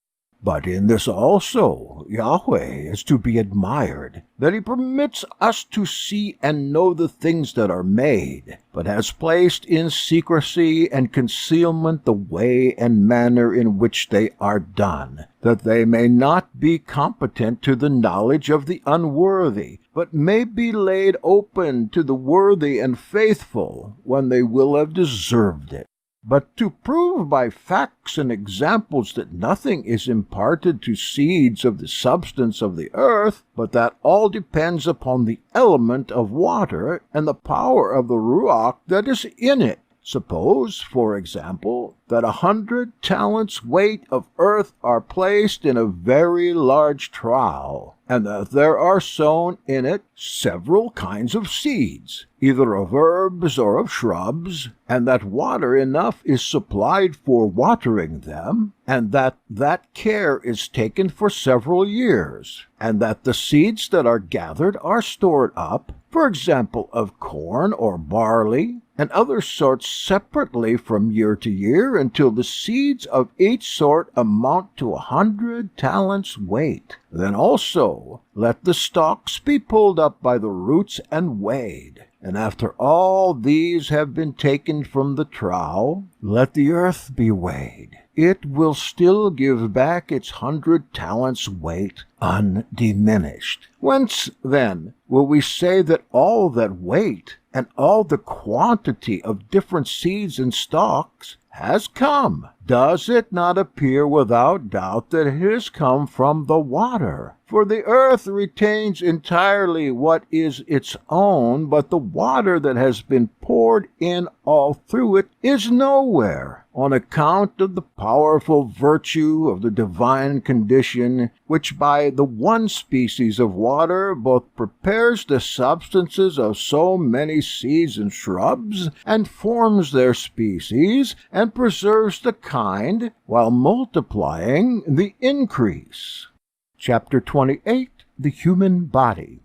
But in this also Yahweh is to be admired, that he permits us to see and know the things that are made, but has placed in secrecy and concealment the way and manner in which they are done, that they may not be competent to the knowledge of the unworthy, but may be laid open to the worthy and faithful when they will have deserved it. But to prove by facts and examples that nothing is imparted to seeds of the substance of the earth, but that all depends upon the element of water and the power of the ruach that is in it. Suppose, for example, that 100 talents weight of earth are placed in a very large trough, and that there are sown in it several kinds of seeds, either of herbs or of shrubs, and that water enough is supplied for watering them, and that care is taken for several years, and that the seeds that are gathered are stored up, for example, of corn or barley, and other sorts separately from year to year, until the seeds of each sort amount to 100 talents weight. Then also let the stalks be pulled up by the roots and weighed. And after all these have been taken from the trough, let the earth be weighed. It will still give back its 100 talents weight undiminished. Whence, then, will we say that all that weight and all the quantity of different seeds and stalks has come? Does it not appear without doubt that it has come from the water? For the earth retains entirely what is its own, but the water that has been poured in all through it is nowhere, on account of the powerful virtue of the divine condition, which by the one species of water both prepares the substances of so many seeds and shrubs, and forms their species, and preserves the kind, while multiplying the increase. Chapter 28, The Human Body.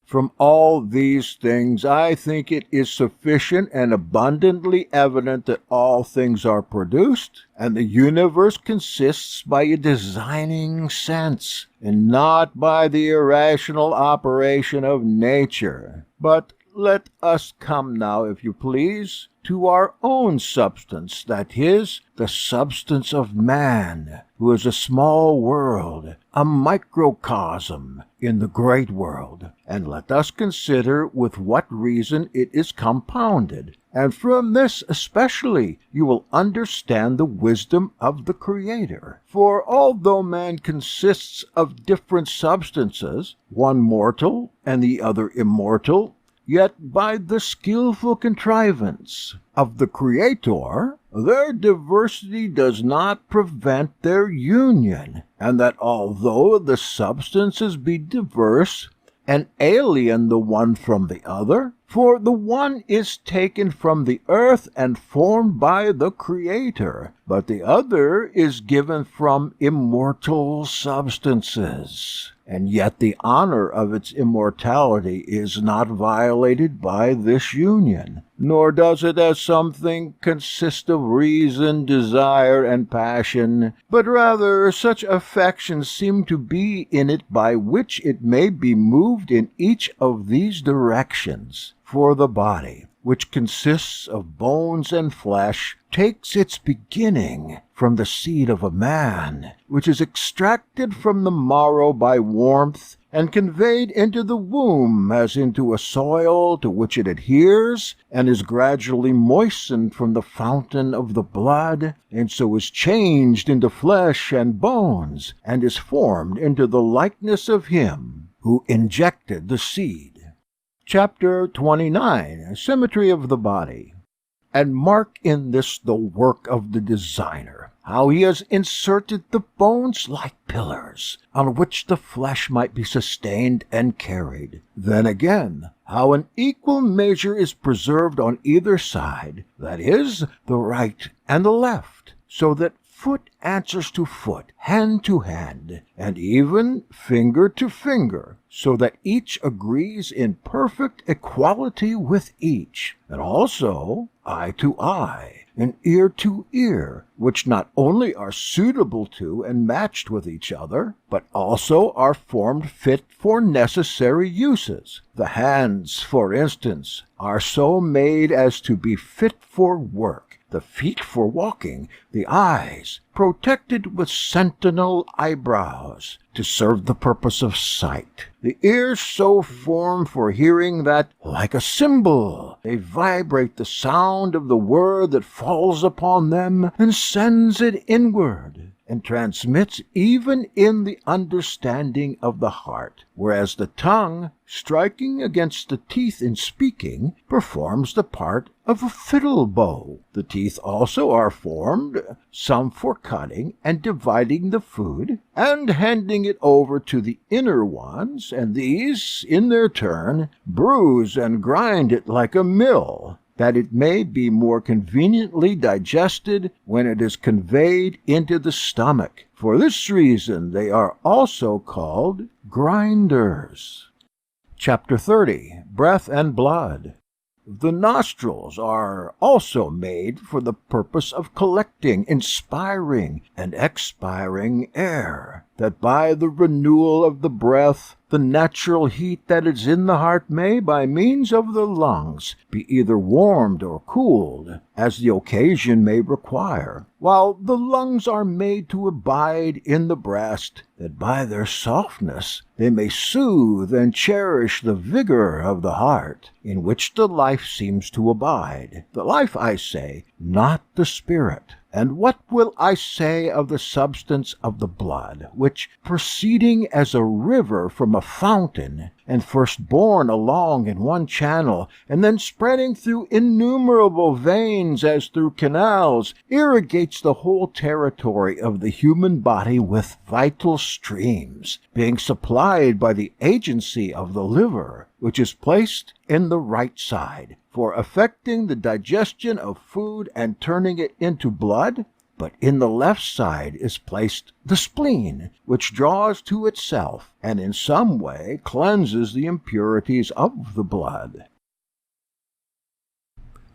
From all these things I think it is sufficient and abundantly evident that all things are produced, and the universe consists by a designing sense, and not by the irrational operation of nature. But let us come now, if you please, to our own substance, that is, the substance of man, who is a small world, a microcosm in the great world, and let us consider with what reason it is compounded. And from this especially you will understand the wisdom of the Creator. For although man consists of different substances, one mortal and the other immortal, yet by the skillful contrivance of the Creator, their diversity does not prevent their union, and that although the substances be diverse and alien the one from the other, for the one is taken from the earth and formed by the Creator, but the other is given from immortal substances. And yet the honor of its immortality is not violated by this union, nor does it as something consist of reason, desire, and passion, but rather such affections seem to be in it by which it may be moved in each of these directions. For the body, which consists of bones and flesh, takes its beginning from the seed of a man, which is extracted from the marrow by warmth, and conveyed into the womb as into a soil to which it adheres, and is gradually moistened from the fountain of the blood, and so is changed into flesh and bones, and is formed into the likeness of him who injected the seed. Chapter 29, Symmetry of the Body. And mark in this the work of the designer, how he has inserted the bones like pillars, on which the flesh might be sustained and carried. Then again, how an equal measure is preserved on either side, that is, the right and the left, so that foot answers to foot, hand to hand, and even finger to finger, so that each agrees in perfect equality with each, and also eye to eye, and ear to ear, which not only are suitable to and matched with each other, but also are formed fit for necessary uses. The hands, for instance, are so made as to be fit for work, the feet for walking, the eyes protected with sentinel eyebrows, to serve the purpose of sight, the ears so formed for hearing that, like a cymbal, they vibrate the sound of the word that falls upon them and sends it inward, and transmits even in the understanding of the heart, whereas the tongue, striking against the teeth in speaking, performs the part of a fiddle bow. The teeth also are formed, some for cutting and dividing the food, and handing it over to the inner ones, and these, in their turn, bruise and grind it like a mill, that it may be more conveniently digested when it is conveyed into the stomach. For this reason they are also called grinders. Chapter 30, Breath and Blood. The nostrils are also made for the purpose of collecting, inspiring, and expiring air, that by the renewal of the breath, the natural heat that is in the heart may, by means of the lungs, be either warmed or cooled, as the occasion may require, while the lungs are made to abide in the breast, that by their softness they may soothe and cherish the vigor of the heart, in which the life seems to abide. The life, I say, not the spirit. And what will I say of the substance of the blood, which, proceeding as a river from a fountain, and first borne along in one channel, and then spreading through innumerable veins as through canals, irrigates the whole territory of the human body with vital streams, being supplied by the agency of the liver, which is placed in the right side, for effecting the digestion of food and turning it into blood, but in the left side is placed the spleen, which draws to itself, and in some way cleanses the impurities of the blood.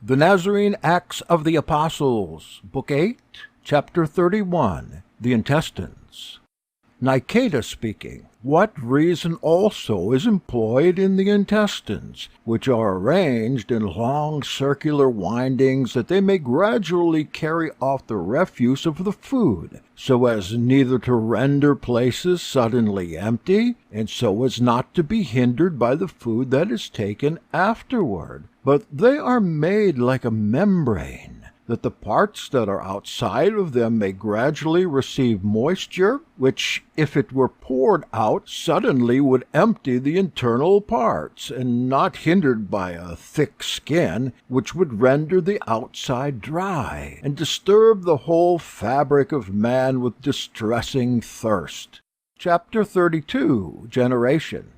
The Nazarene Acts of the Apostles, Book 8, Chapter 31, The Intestines. Nikata speaking. What reason also is employed in the intestines, which are arranged in long circular windings that they may gradually carry off the refuse of the food, so as neither to render places suddenly empty, and so as not to be hindered by the food that is taken afterward, but they are made like a membrane, that the parts that are outside of them may gradually receive moisture, which, if it were poured out, suddenly would empty the internal parts, and not hindered by a thick skin, which would render the outside dry, and disturb the whole fabric of man with distressing thirst. Chapter 32, Generation.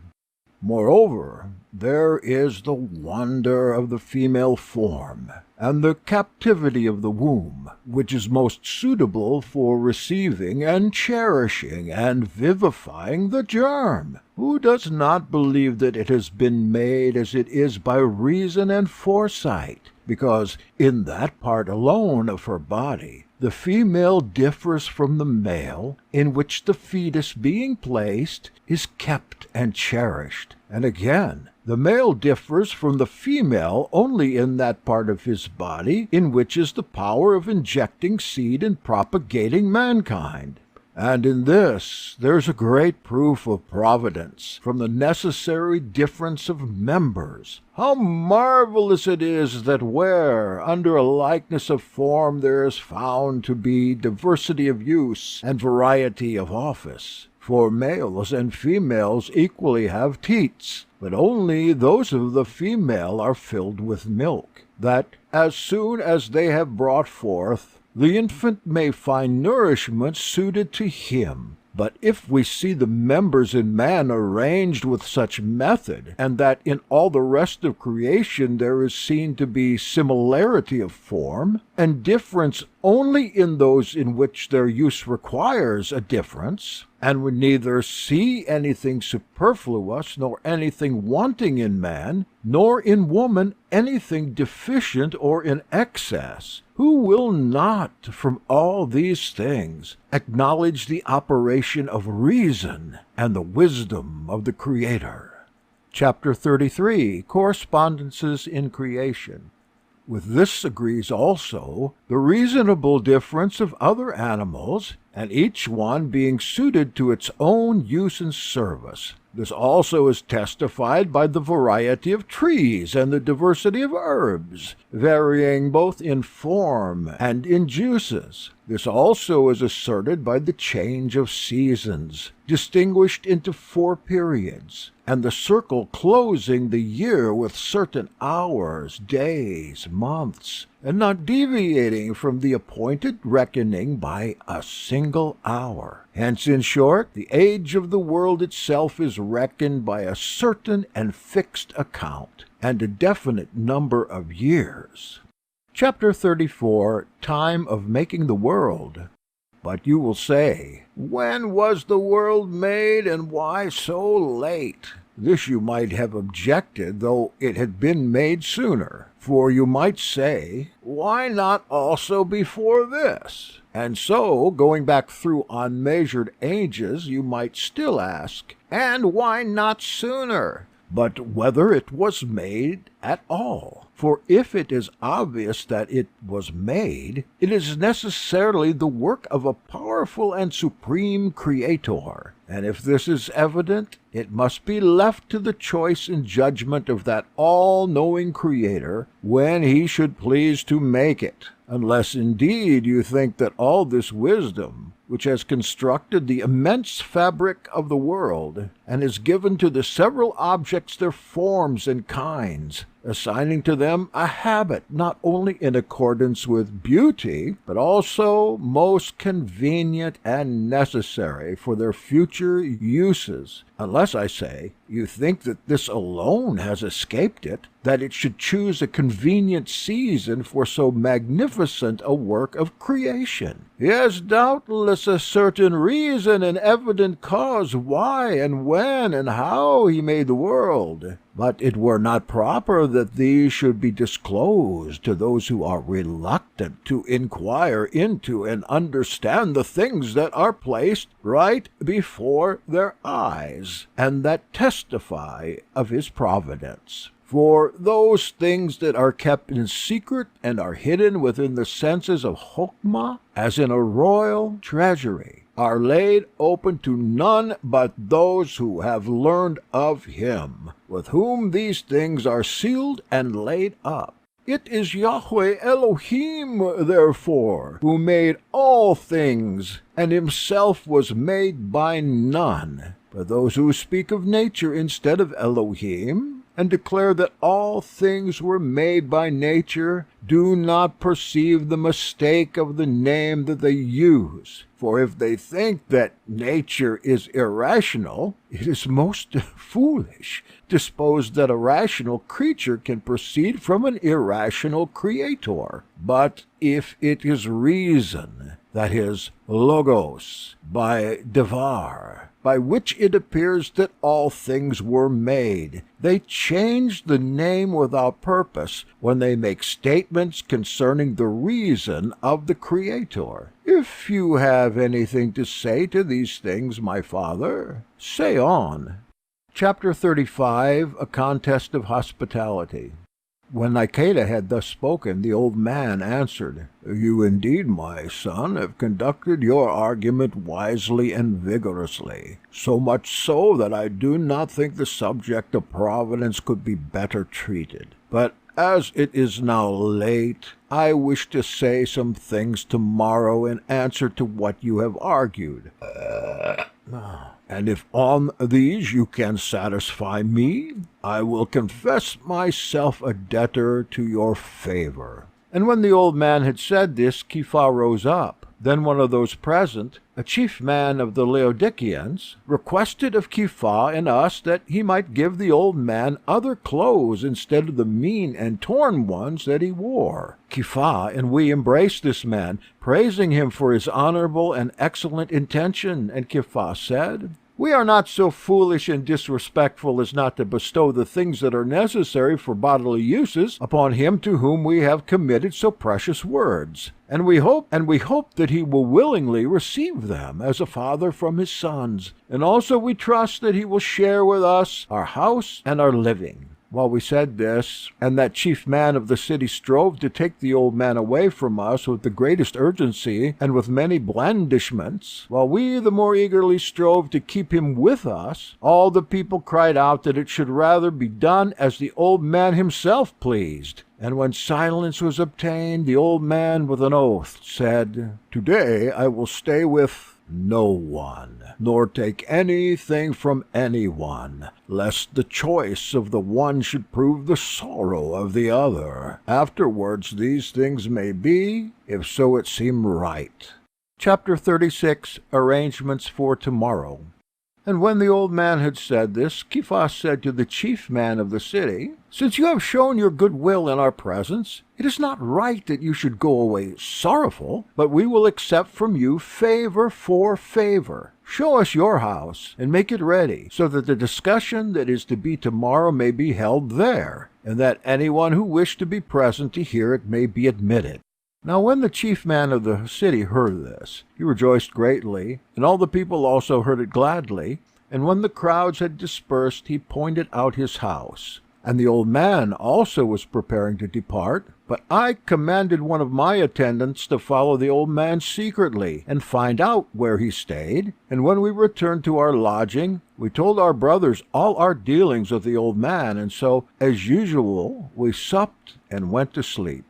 Moreover, there is the wonder of the female form, and the captivity of the womb, which is most suitable for receiving and cherishing and vivifying the germ. Who does not believe that it has been made as it is by reason and foresight? Because in that part alone of her body, the female differs from the male, in which the fetus being placed is kept and cherished. And again, the male differs from the female only in that part of his body in which is the power of injecting seed and propagating mankind. And in this there is a great proof of providence, from the necessary difference of members. How marvelous it is that where, under a likeness of form, there is found to be diversity of use and variety of office, For males and females equally have teats, but only those of the female are filled with milk, that, as soon as they have brought forth, the infant may find nourishment suited to him. But if we see the members in man arranged with such method, and that in all the rest of creation there is seen to be similarity of form, and difference only in those in which their use requires a difference, and we neither see anything superfluous nor anything wanting in man, nor in woman anything deficient or in excess, who will not, from all these things, acknowledge the operation of reason and the wisdom of the Creator? Chapter 33, Correspondences in Creation. With this agrees also the reasonable difference of other animals, and each one being suited to its own use and service. This also is testified by the variety of trees and the diversity of herbs, varying both in form and in juices. This also is asserted by the change of seasons, distinguished into 4 periods, and the circle closing the year with certain hours, days, months, and not deviating from the appointed reckoning by a single hour. Hence, in short, the age of the world itself is reckoned by a certain and fixed account, and a definite number of years. Chapter 34, Time of Making the World. But you will say, when was the world made, and why so late? This you might have objected, though it had been made sooner. For you might say, why not also before this? And so, going back through unmeasured ages, you might still ask, and why not sooner? But whether it was made at all. For if it is obvious that it was made, it is necessarily the work of a powerful and supreme Creator. And if this is evident, it must be left to the choice and judgment of that all-knowing Creator when He should please to make it. Unless indeed you think that all this wisdom, which has constructed the immense fabric of the world, and has given to the several objects their forms and kinds, assigning to them a habit not only in accordance with beauty, but also most convenient and necessary for their future uses, unless, I say, you think that this alone has escaped it, that it should choose a convenient season for so magnificent a work of creation. He has doubtless a certain reason and evident cause why and when and how he made the world, but it were not proper that these should be disclosed to those who are reluctant to inquire into and understand the things that are placed right before their eyes, and that testify of His providence. For those things that are kept in secret and are hidden within the senses of Chokmah, as in a royal treasury, are laid open to none but those who have learned of Him, with whom these things are sealed and laid up. It is Yahweh Elohim, therefore, who made all things, and Himself was made by none. But those who speak of nature instead of Elohim, and declare that all things were made by nature, do not perceive the mistake of the name that they use. For if they think that nature is irrational, it is most foolish to suppose that a rational creature can proceed from an irrational Creator. But if it is reason, that is, logos, by devar, by which it appears that all things were made, they change the name without purpose when they make statements concerning the reason of the Creator. If you have anything to say to these things, my father, say on. Chapter 35, A Contest of Hospitality. When Nikeda had thus spoken, the old man answered, You indeed, my son, have conducted your argument wisely and vigorously, so much so that I do not think the subject of providence could be better treated. But as it is now late, I wish to say some things tomorrow in answer to what you have argued. And if on these you can satisfy me, I will confess myself a debtor to your favor. And when the old man had said this, Kepha rose up. Then one of those present, a chief man of the Laodiceans, requested of Kepha and us that he might give the old man other clothes instead of the mean and torn ones that he wore. Kepha and we embraced this man, praising him for his honorable and excellent intention. And Kepha said, "We are not so foolish and disrespectful as not to bestow the things that are necessary for bodily uses upon him to whom we have committed so precious words. And we hope that he will willingly receive them as a father from his sons. And also we trust that he will share with us our house and our living." While we said this, and that chief man of the city strove to take the old man away from us with the greatest urgency and with many blandishments, while we the more eagerly strove to keep him with us, all the people cried out that it should rather be done as the old man himself pleased. And when silence was obtained, the old man with an oath said, "Today I will stay with no one, nor take anything from anyone, lest the choice of the one should prove the sorrow of the other. Afterwards these things may be, if so it seem right." Chapter 36. Arrangements for tomorrow. And when the old man had said this, Kepha said to the chief man of the city, "Since you have shown your good will in our presence, it is not right that you should go away sorrowful, but we will accept from you favor for favor. Show us your house, and make it ready, so that the discussion that is to be tomorrow may be held there, and that anyone who wished to be present to hear it may be admitted." Now when the chief man of the city heard this, he rejoiced greatly, and all the people also heard it gladly. And when the crowds had dispersed, he pointed out his house. And the old man also was preparing to depart, but I commanded one of my attendants to follow the old man secretly, and find out where he stayed. And when we returned to our lodging, we told our brothers all our dealings with the old man, and so, as usual, we supped and went to sleep.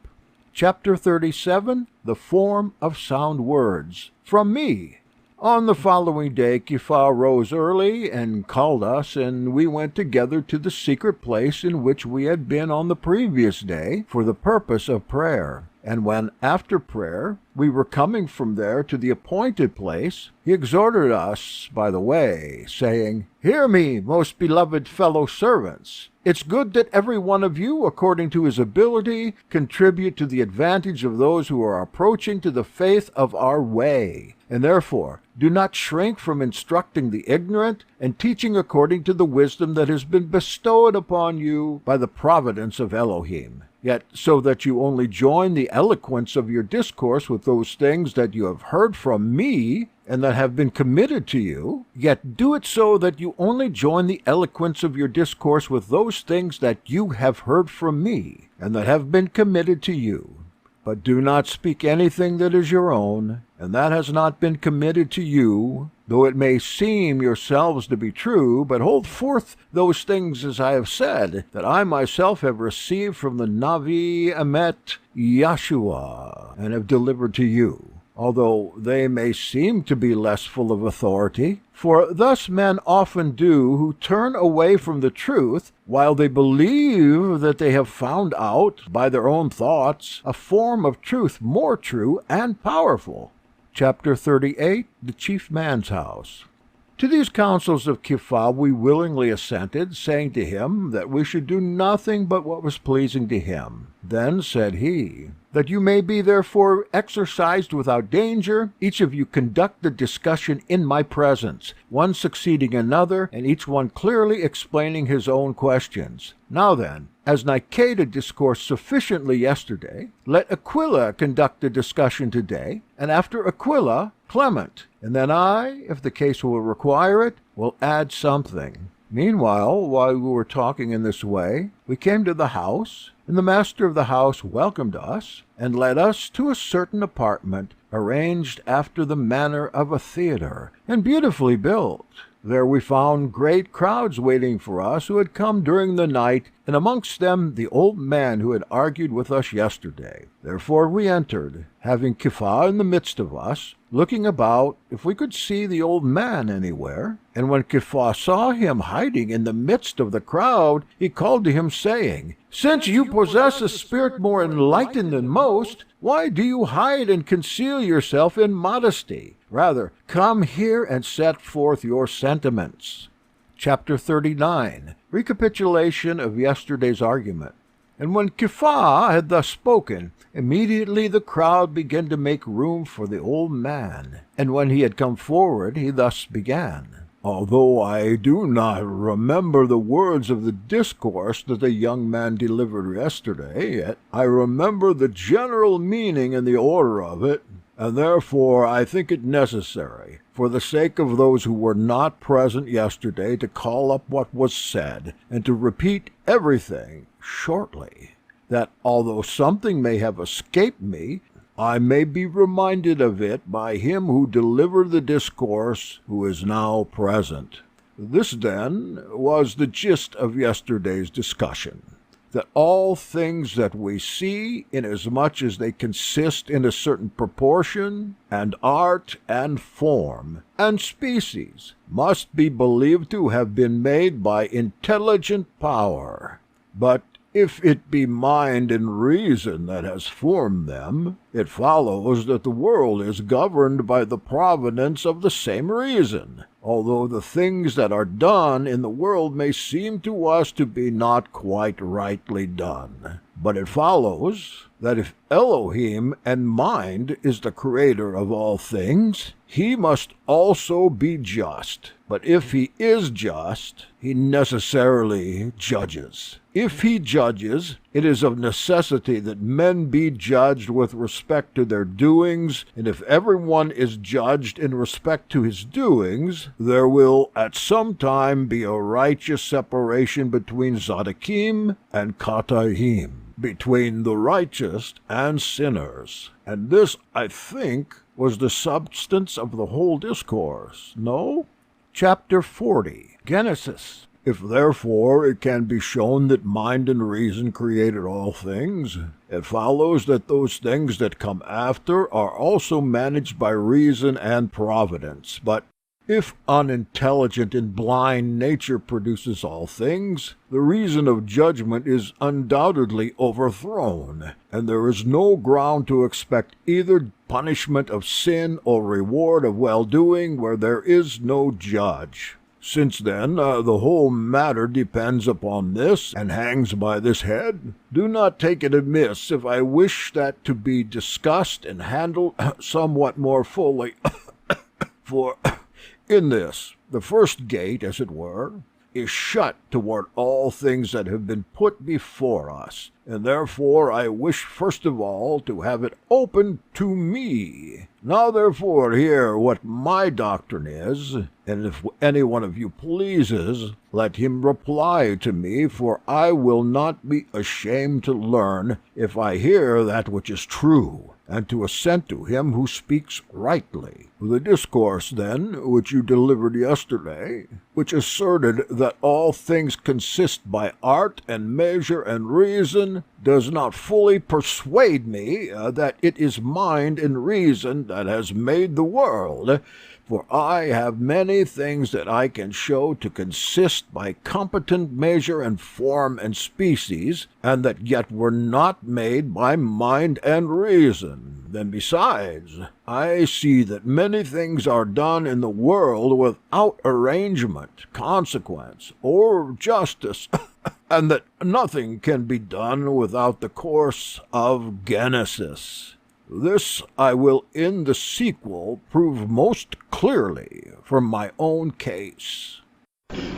Chapter 37. The Form of Sound Words. From me. On the following day Kepha rose early and called us, and we went together to the secret place in which we had been on the previous day for the purpose of prayer. And when, after prayer, we were coming from there to the appointed place, he exhorted us by the way, saying, "Hear me, most beloved fellow servants. It's good that every one of you, according to his ability, contribute to the advantage of those who are approaching to the faith of our way. And therefore, do not shrink from instructing the ignorant and teaching according to the wisdom that has been bestowed upon you by the providence of Elohim. Yet so that you only join the eloquence of your discourse with those things that you have heard from me, and that have been committed to you, yet do it so that you only join the eloquence of your discourse with those things that you have heard from me, and that have been committed to you. But do not speak anything that is your own, and that has not been committed to you, though it may seem yourselves to be true, but hold forth those things as I have said, that I myself have received from the Navi Emet Yeshua, and have delivered to you, although they may seem to be less full of authority. For thus men often do who turn away from the truth, while they believe that they have found out, by their own thoughts, a form of truth more true and powerful. Chapter 38. The Chief Man's House. To these counsels of Kepha we willingly assented, saying to him that we should do nothing but what was pleasing to him. Then said he, "That you may be therefore exercised without danger, each of you conduct the discussion in my presence, one succeeding another, and each one clearly explaining his own questions. Now then, as Nicator discoursed sufficiently yesterday, let Aquila conduct the discussion today, and after Aquila, Clement, and then I, if the case will require it, will add something." Meanwhile, while we were talking in this way, we came to the house, and the master of the house welcomed us, and led us to a certain apartment, arranged after the manner of a theatre, and beautifully built. There we found great crowds waiting for us who had come during the night, and amongst them the old man who had argued with us yesterday. Therefore we entered, having Kepha in the midst of us, looking about if we could see the old man anywhere. And when Kepha saw him hiding in the midst of the crowd, he called to him, saying, "Since you possess a spirit more enlightened than most, why do you hide and conceal yourself in modesty? Rather, come here and set forth your sentiments." Chapter 39. Recapitulation of yesterday's argument. And when Kepha had thus spoken, immediately the crowd began to make room for the old man. And when he had come forward, he thus began. "Although I do not remember the words of the discourse that the young man delivered yesterday, yet I remember the general meaning and the order of it, and therefore I think it necessary, for the sake of those who were not present yesterday, to call up what was said, and to repeat everything shortly, that although something may have escaped me, I may be reminded of it by him who delivered the discourse, who is now present." This, then, was the gist of yesterday's discussion, that all things that we see, inasmuch as they consist in a certain proportion, and art, and form, and species, must be believed to have been made by intelligent power. But if it be mind and reason that has formed them, it follows that the world is governed by the providence of the same reason, although the things that are done in the world may seem to us to be not quite rightly done. But it follows that if Elohim and mind is the creator of all things, he must also be just. But if he is just, he necessarily judges. If he judges, it is of necessity that men be judged with respect to their doings, and if everyone is judged in respect to his doings, there will at some time be a righteous separation between Tzaddikim and Kataim, between the righteous and sinners. And this, I think, was the substance of the whole discourse, no? Chapter 40. Genesis. If therefore it can be shown that mind and reason created all things, it follows that those things that come after are also managed by reason and providence. But if unintelligent and blind nature produces all things, the reason of judgment is undoubtedly overthrown, and there is no ground to expect either punishment of sin or reward of well-doing where there is no judge. Since then the whole matter depends upon this, and hangs by this head, do not take it amiss if I wish that to be discussed and handled somewhat more fully. For in this, the first gate, as it were, is shut toward all things that have been put before us, and therefore I wish first of all to have it opened to me. Now therefore hear what my doctrine is, and if any one of you pleases, let him reply to me, for I will not be ashamed to learn if I hear that which is true, and to assent to him who speaks rightly. The discourse, then, which you delivered yesterday, which asserted that all things consist by art and measure and reason, does not fully persuade me that it is mind and reason that has made the world, for I have many things that I can show to consist by competent measure and form and species, and that yet were not made by mind and reason. Then besides, I see that many things are done in the world without arrangement, consequence, or justice, and that nothing can be done without the course of Genesis. This I will in the sequel prove most clearly from my own case. The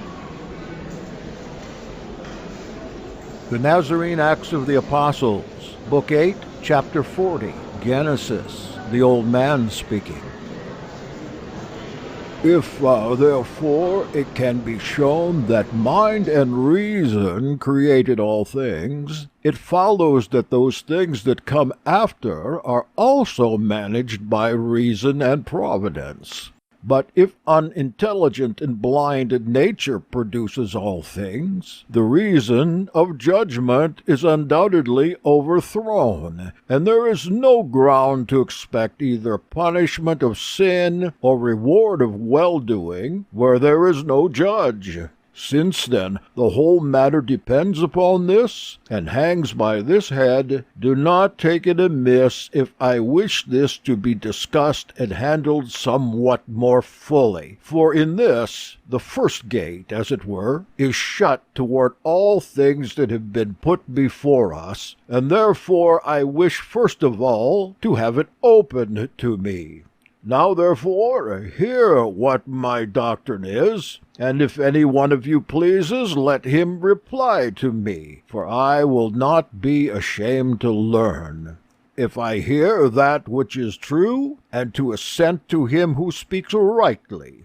Nazarene Acts of the Apostles, Book 8, Chapter 40, Genesis, the old man speaking. If, therefore, it can be shown that mind and reason created all things, it follows that those things that come after are also managed by reason and providence. But if unintelligent and blind nature produces all things, the reason of judgment is undoubtedly overthrown, and there is no ground to expect either punishment of sin or reward of well-doing where there is no judge. Since, then, the whole matter depends upon this, and hangs by this head, do not take it amiss if I wish this to be discussed and handled somewhat more fully. For in this, the first gate, as it were, is shut toward all things that have been put before us, and therefore I wish first of all to have it opened to me. Now, therefore, hear what my doctrine is, and if any one of you pleases, let him reply to me, for I will not be ashamed to learn. If I hear that which is true, and to assent to him who speaks rightly.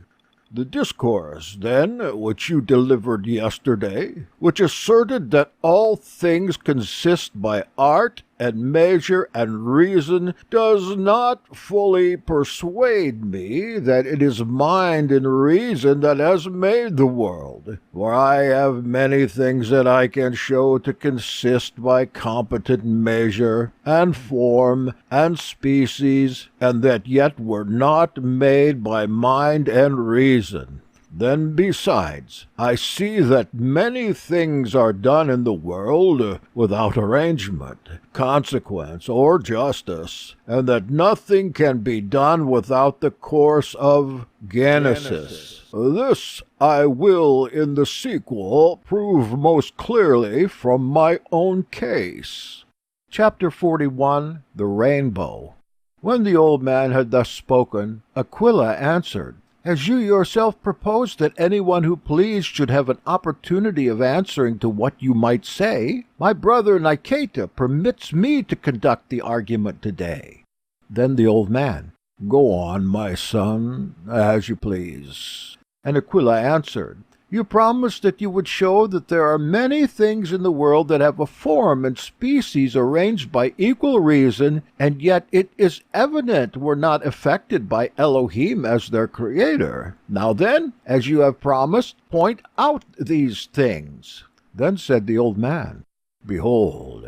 The discourse, then, which you delivered yesterday, which asserted that all things consist by art and measure and reason, does not fully persuade me that it is mind and reason that has made the world. For I have many things that I can show to consist by competent measure, and form, and species, and that yet were not made by mind and reason. Then, besides, I see that many things are done in the world without arrangement, consequence, or justice, and that nothing can be done without the course of genesis. This I will in the sequel prove most clearly from my own case. Chapter 41. The Rainbow. When the old man had thus spoken, Aquila answered, As you yourself proposed that anyone who pleased should have an opportunity of answering to what you might say, my brother Nicator permits me to conduct the argument today. Then the old man, Go on, my son, as you please. And Aquila answered, You promised that you would show that there are many things in the world that have a form and species arranged by equal reason, and yet it is evident were not affected by Elohim as their creator. Now then, as you have promised, point out these things. Then said the old man, Behold,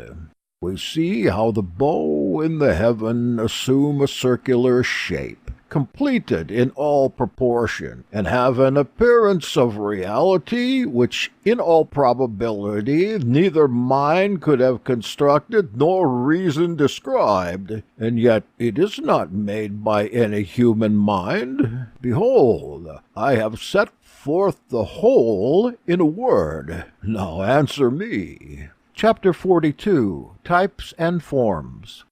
we see how the bow in the heaven assume a circular shape, completed in all proportion, and have an appearance of reality which in all probability neither mind could have constructed nor reason described, and yet it is not made by any human mind. Behold, I have set forth the whole in a word. Now answer me. Chapter 42. Types and Forms.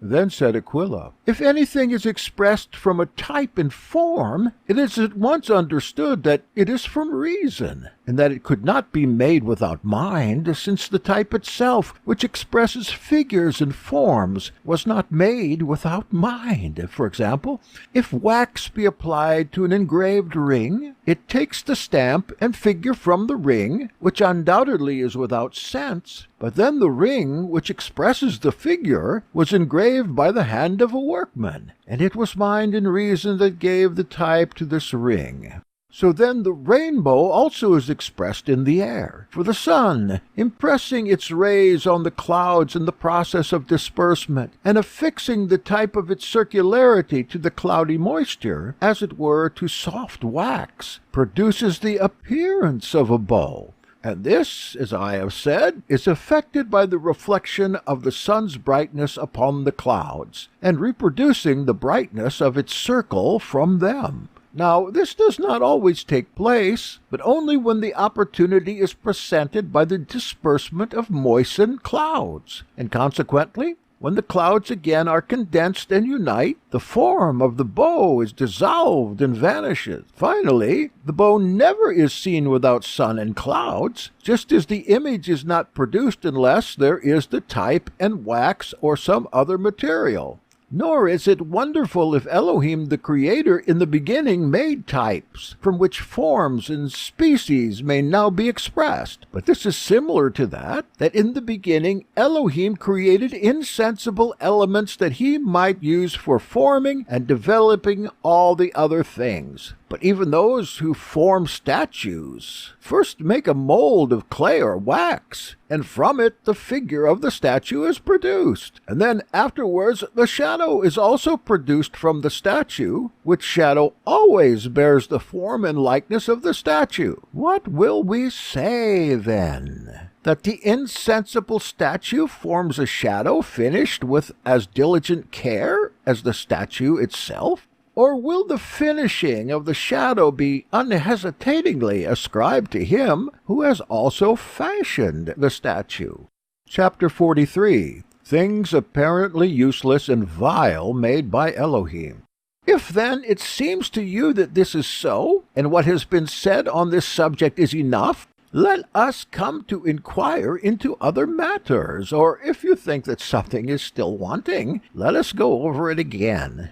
Then said Aquila, If anything is expressed from a type and form, it is at once understood that it is from reason, and that it could not be made without mind, since the type itself, which expresses figures and forms, was not made without mind. For example, if wax be applied to an engraved ring, it takes the stamp and figure from the ring, which undoubtedly is without sense, but then the ring which expresses the figure was engraved by the hand of a workman, and it was mind and reason that gave the type to this ring. So then the rainbow also is expressed in the air. For the sun, impressing its rays on the clouds in the process of disbursement, and affixing the type of its circularity to the cloudy moisture, as it were to soft wax, produces the appearance of a bow. And this, as I have said, is effected by the reflection of the sun's brightness upon the clouds, and reproducing the brightness of its circle from them. Now, this does not always take place, but only when the opportunity is presented by the disbursement of moistened clouds, and consequently, when the clouds again are condensed and unite, the form of the bow is dissolved and vanishes. Finally, the bow never is seen without sun and clouds, just as the image is not produced unless there is the type and wax or some other material. Nor is it wonderful if Elohim the Creator in the beginning made types, from which forms and species may now be expressed. But this is similar to that in the beginning Elohim created insensible elements that he might use for forming and developing all the other things. But even those who form statues first make a mold of clay or wax, and from it the figure of the statue is produced. And then afterwards the shadow is also produced from the statue, which shadow always bears the form and likeness of the statue. What will we say then? That the insensible statue forms a shadow finished with as diligent care as the statue itself? Or will the finishing of the shadow be unhesitatingly ascribed to him who has also fashioned the statue? Chapter 43. Things apparently useless and vile made by Elohim. If then it seems to you that this is so, and what has been said on this subject is enough, let us come to inquire into other matters, or if you think that something is still wanting, let us go over it again.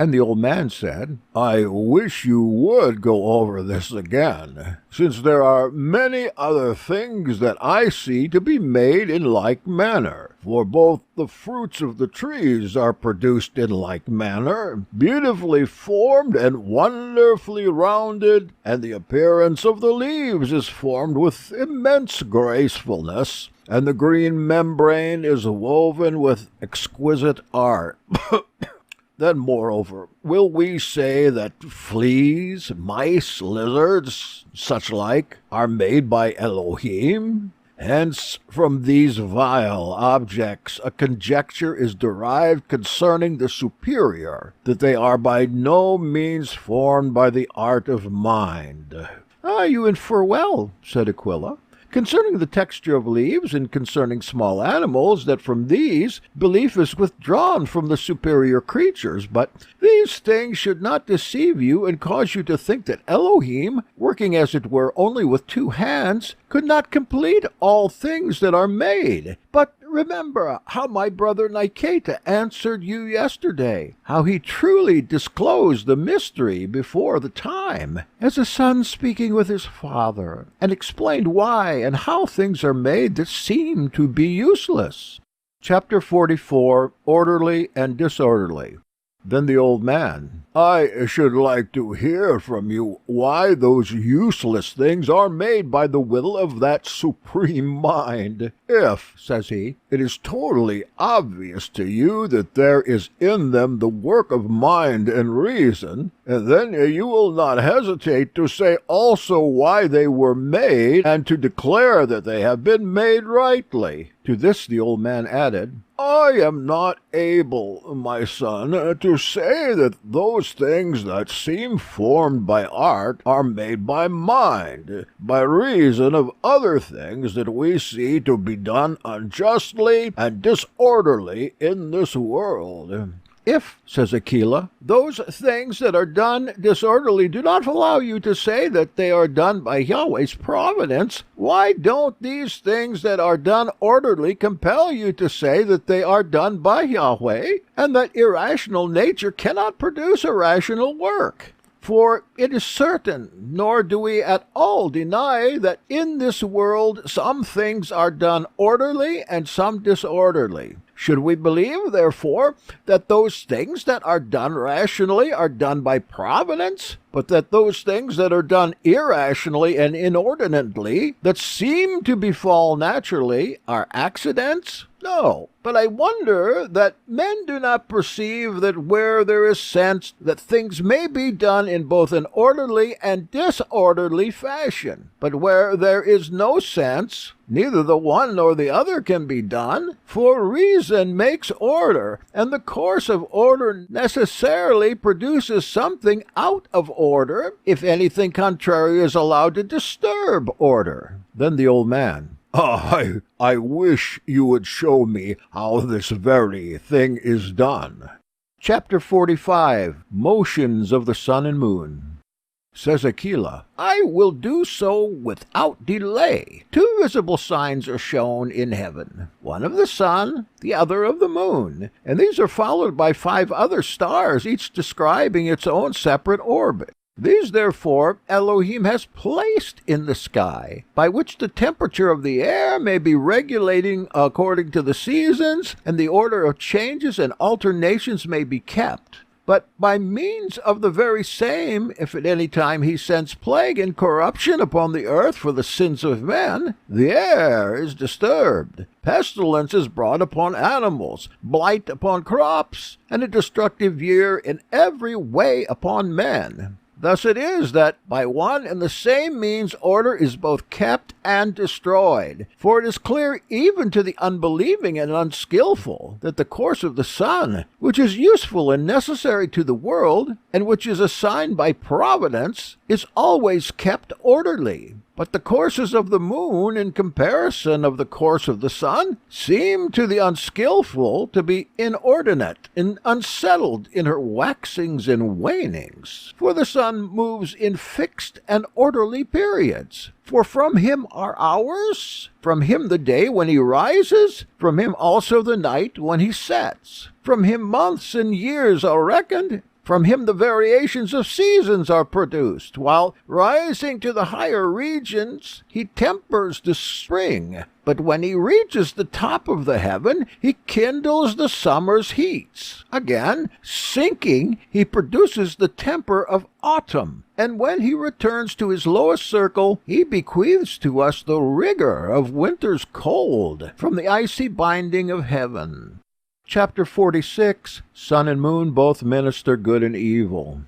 And the old man said, I wish you would go over this again, since there are many other things that I see to be made in like manner. For both the fruits of the trees are produced in like manner, beautifully formed and wonderfully rounded, and the appearance of the leaves is formed with immense gracefulness, and the green membrane is woven with exquisite art. Then, moreover, will we say that fleas, mice, lizards, such like, are made by Elohim? Hence, from these vile objects a conjecture is derived concerning the superior, that they are by no means formed by the art of mind. You infer well, said Aquila. Concerning the texture of leaves and concerning small animals, that from these belief is withdrawn from the superior creatures. But these things should not deceive you and cause you to think that Elohim, working as it were only with two hands, could not complete all things that are made. But remember how my brother Niketa answered you yesterday, how he truly disclosed the mystery before the time, as a son speaking with his father, and explained why and how things are made that seem to be useless. Chapter 44. Orderly and Disorderly. Then the old man, I should like to hear from you why those useless things are made by the will of that supreme mind. If, says he, it is totally obvious to you that there is in them the work of mind and reason, and then you will not hesitate to say also why they were made, and to declare that they have been made rightly. To this the old man added, I am not able, my son, to say that those things that seem formed by art are made by mind, by reason of other things that we see to be done unjustly and disorderly in this world. If, says Aquila, those things that are done disorderly do not allow you to say that they are done by Yahweh's providence, why don't these things that are done orderly compel you to say that they are done by Yahweh, and that irrational nature cannot produce irrational work? For it is certain, nor do we at all deny, that in this world some things are done orderly and some disorderly. Should we believe, therefore, that those things that are done rationally are done by providence, but that those things that are done irrationally and inordinately, that seem to befall naturally, are accidents? No, but I wonder that men do not perceive that where there is sense, that things may be done in both an orderly and disorderly fashion. But where there is no sense, neither the one nor the other can be done, for reason makes order, and the course of order necessarily produces something out of order, if anything contrary is allowed to disturb order. Then the old man, I wish you would show me how this very thing is done. Chapter 45. Motions of the Sun and Moon. Says Aquila, I will do so without delay. Two visible signs are shown in heaven, one of the sun, the other of the moon, and these are followed by 5 other stars, each describing its own separate orbit. These, therefore, Elohim has placed in the sky, by which the temperature of the air may be regulating according to the seasons, and the order of changes and alternations may be kept. But by means of the very same, if at any time he sends plague and corruption upon the earth for the sins of men, the air is disturbed. Pestilence is brought upon animals, blight upon crops, and a destructive year in every way upon men. Thus it is that by one and the same means order is both kept and destroyed. For it is clear even to the unbelieving and unskillful that the course of the sun, which is useful and necessary to the world, and which is assigned by providence, is always kept orderly. But the courses of the moon, in comparison of the course of the sun, seem to the unskillful to be inordinate and unsettled in her waxings and wanings. For the sun moves in fixed and orderly periods. For from him are hours, from him the day when he rises, from him also the night when he sets. From him months and years are reckoned, from him the variations of seasons are produced, while rising to the higher regions he tempers the spring. But when he reaches the top of the heaven, he kindles the summer's heats. Again, sinking, he produces the temper of autumn. And when he returns to his lowest circle, he bequeaths to us the rigor of winter's cold from the icy binding of heaven. Chapter 46, Sun and Moon both minister good and evil.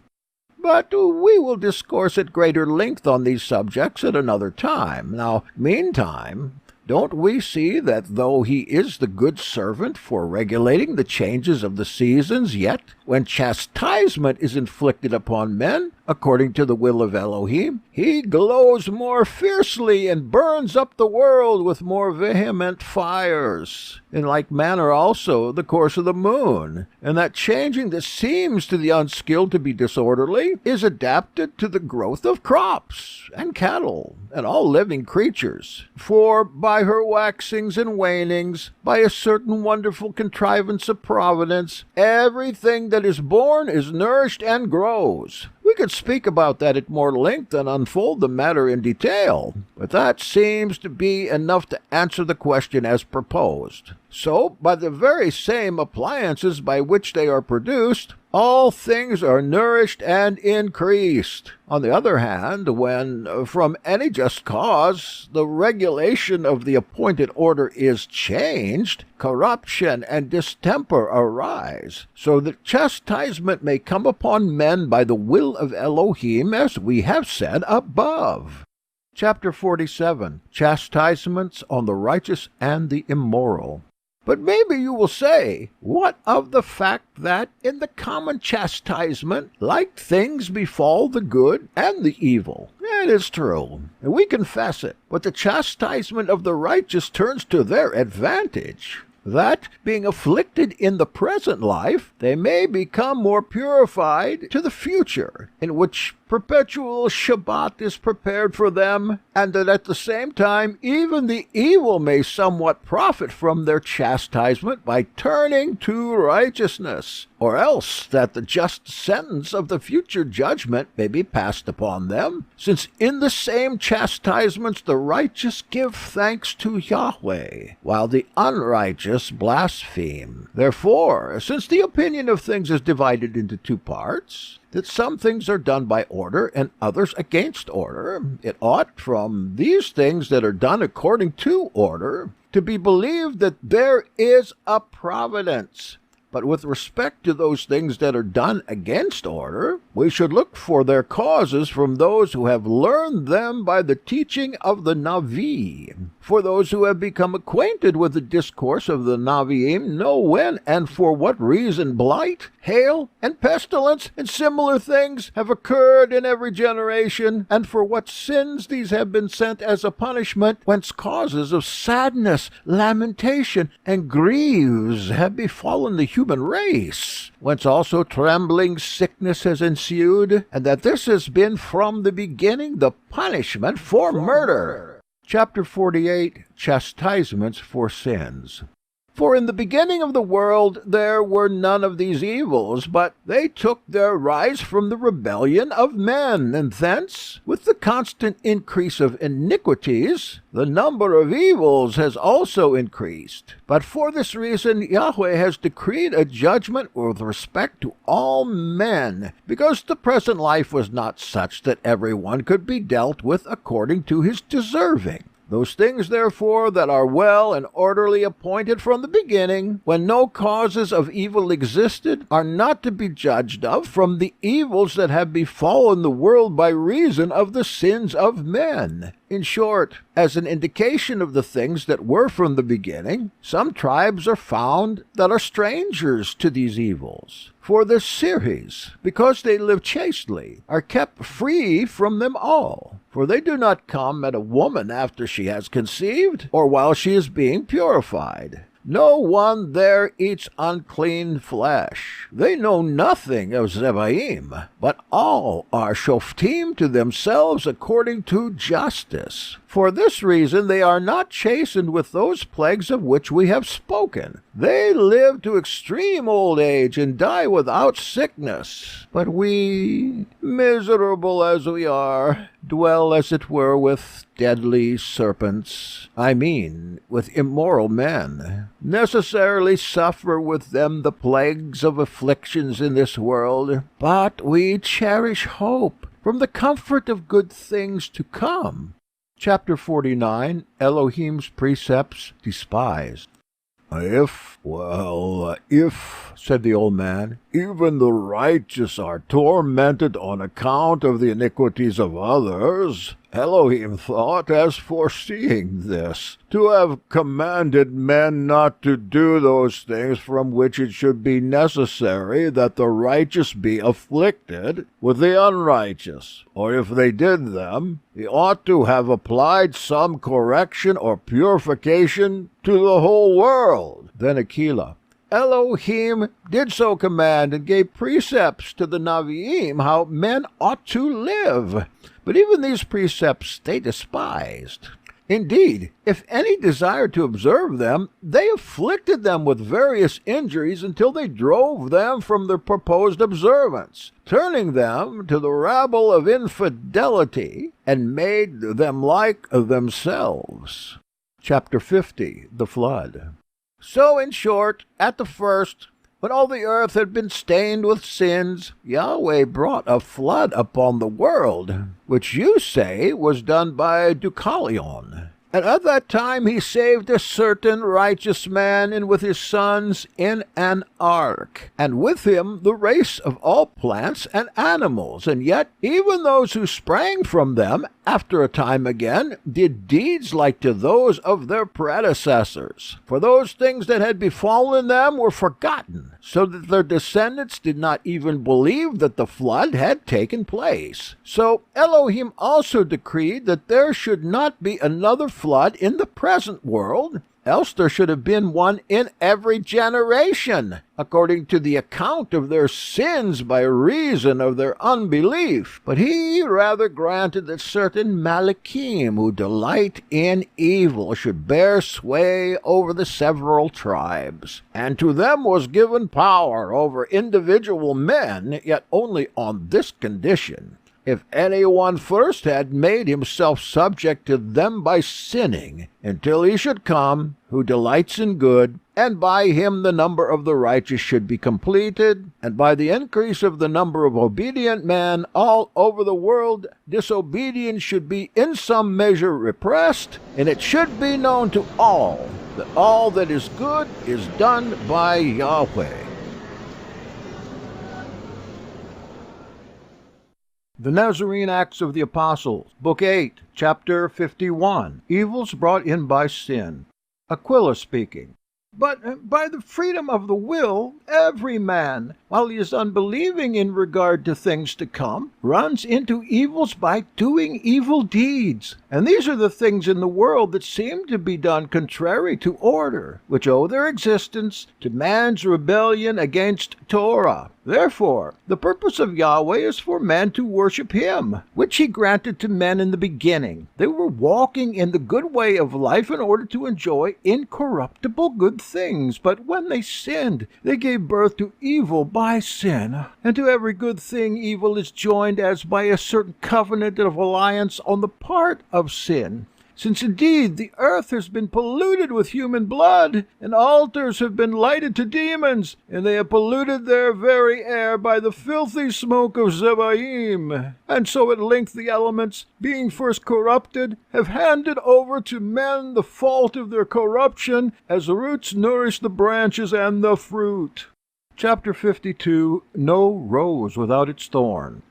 But we will discourse at greater length on these subjects at another time. Now, meantime, don't we see that though he is the good servant for regulating the changes of the seasons, yet when chastisement is inflicted upon men, according to the will of Elohim, he glows more fiercely and burns up the world with more vehement fires. In like manner also the course of the moon, and that changing that seems to the unskilled to be disorderly, is adapted to the growth of crops and cattle and all living creatures. For by her waxings and wanings, by a certain wonderful contrivance of providence, everything that is born is nourished and grows. We could speak about that at more length and unfold the matter in detail, but that seems to be enough to answer the question as proposed. So, by the very same appliances by which they are produced, all things are nourished and increased. On the other hand, when, from any just cause, the regulation of the appointed order is changed, corruption and distemper arise, so that chastisement may come upon men by the will of Elohim, as we have said above. Chapter 47, Chastisements on the Righteous and the Immoral. But maybe you will say, what of the fact that in the common chastisement, like things befall the good and the evil? It is true, and we confess it, but the chastisement of the righteous turns to their advantage, that, being afflicted in the present life, they may become more purified to the future, in which perpetual Shabbat is prepared for them, and that at the same time even the evil may somewhat profit from their chastisement by turning to righteousness, or else that the just sentence of the future judgment may be passed upon them, since in the same chastisements the righteous give thanks to Yahweh, while the unrighteous blaspheme. Therefore, since the opinion of things is divided into 2 parts, that some things are done by order and others against order, it ought, from these things that are done according to order, to be believed that there is a providence. But with respect to those things that are done against order, we should look for their causes from those who have learned them by the teaching of the Navi. For those who have become acquainted with the discourse of the Naviim know when and for what reason blight, hail, and pestilence, and similar things have occurred in every generation, and for what sins these have been sent as a punishment, whence causes of sadness, lamentation, and griefs have befallen the human race, whence also trembling sickness has ensued, and that this has been from the beginning the punishment for murder. Chapter 48, Chastisements for Sins. For in the beginning of the world there were none of these evils, but they took their rise from the rebellion of men, and thence, with the constant increase of iniquities, the number of evils has also increased. But for this reason Yahweh has decreed a judgment with respect to all men, because the present life was not such that every one could be dealt with according to his deserving. Those things, therefore, that are well and orderly appointed from the beginning, when no causes of evil existed, are not to be judged of from the evils that have befallen the world by reason of the sins of men. In short, as an indication of the things that were from the beginning, some tribes are found that are strangers to these evils. For the Series, because they live chastely, are kept free from them all. For they do not come at a woman after she has conceived, or while she is being purified. No one there eats unclean flesh. They know nothing of Zebaim, but all are shoftim to themselves according to justice. For this reason they are not chastened with those plagues of which we have spoken. They live to extreme old age and die without sickness. But we, miserable as we are, dwell as it were with deadly serpents, with immoral men, necessarily suffer with them the plagues of afflictions in this world, but we cherish hope from the comfort of good things to come. Chapter 49, Elohim's Precepts Despised. If, said the old man, even the righteous are tormented on account of the iniquities of others, Elohim thought, as foreseeing this, to have commanded men not to do those things from which it should be necessary that the righteous be afflicted with the unrighteous. Or if they did them, he ought to have applied some correction or purification to the whole world. Then Aquila, Elohim did so command and gave precepts to the Naviim how men ought to live. But even these precepts they despised. Indeed, if any desired to observe them, they afflicted them with various injuries until they drove them from their proposed observance, turning them to the rabble of infidelity, and made them like themselves. Chapter 50, The Flood. So, in short, at the first, when all the earth had been stained with sins, Yahweh brought a flood upon the world, which you say was done by Deucalion. And at that time he saved a certain righteous man, and with his sons in an ark, and with him the race of all plants and animals. And yet even those who sprang from them after a time again did deeds like to those of their predecessors. For those things that had befallen them were forgotten, so that their descendants did not even believe that the flood had taken place. So Elohim also decreed that there should not be another flood in the present world, else there should have been one in every generation, according to the account of their sins by reason of their unbelief. But he rather granted that certain Malakim who delight in evil should bear sway over the several tribes. And to them was given power over individual men, yet only on this condition: if any one first had made himself subject to them by sinning, until he should come, who delights in good, and by him the number of the righteous should be completed, and by the increase of the number of obedient men all over the world, disobedience should be in some measure repressed, and it should be known to all that is good is done by Yahweh. The Nazarene Acts of the Apostles, Book 8, Chapter 51, Evils Brought in by Sin. Aquila speaking. But by the freedom of the will, every man, while he is unbelieving in regard to things to come, runs into evils by doing evil deeds. And these are the things in the world that seem to be done contrary to order, which owe their existence to man's rebellion against Torah. Therefore, the purpose of Yahweh is for men to worship Him, which He granted to men in the beginning. They were walking in the good way of life in order to enjoy incorruptible good things. But when they sinned, they gave birth to evil by sin. And to every good thing evil is joined as by a certain covenant of alliance on the part of sin. Since indeed the earth has been polluted with human blood, and altars have been lighted to demons, and they have polluted their very air by the filthy smoke of Zebaim. And so at length the elements, being first corrupted, have handed over to men the fault of their corruption, as the roots nourish the branches and the fruit. Chapter 52. No rose without its thorn.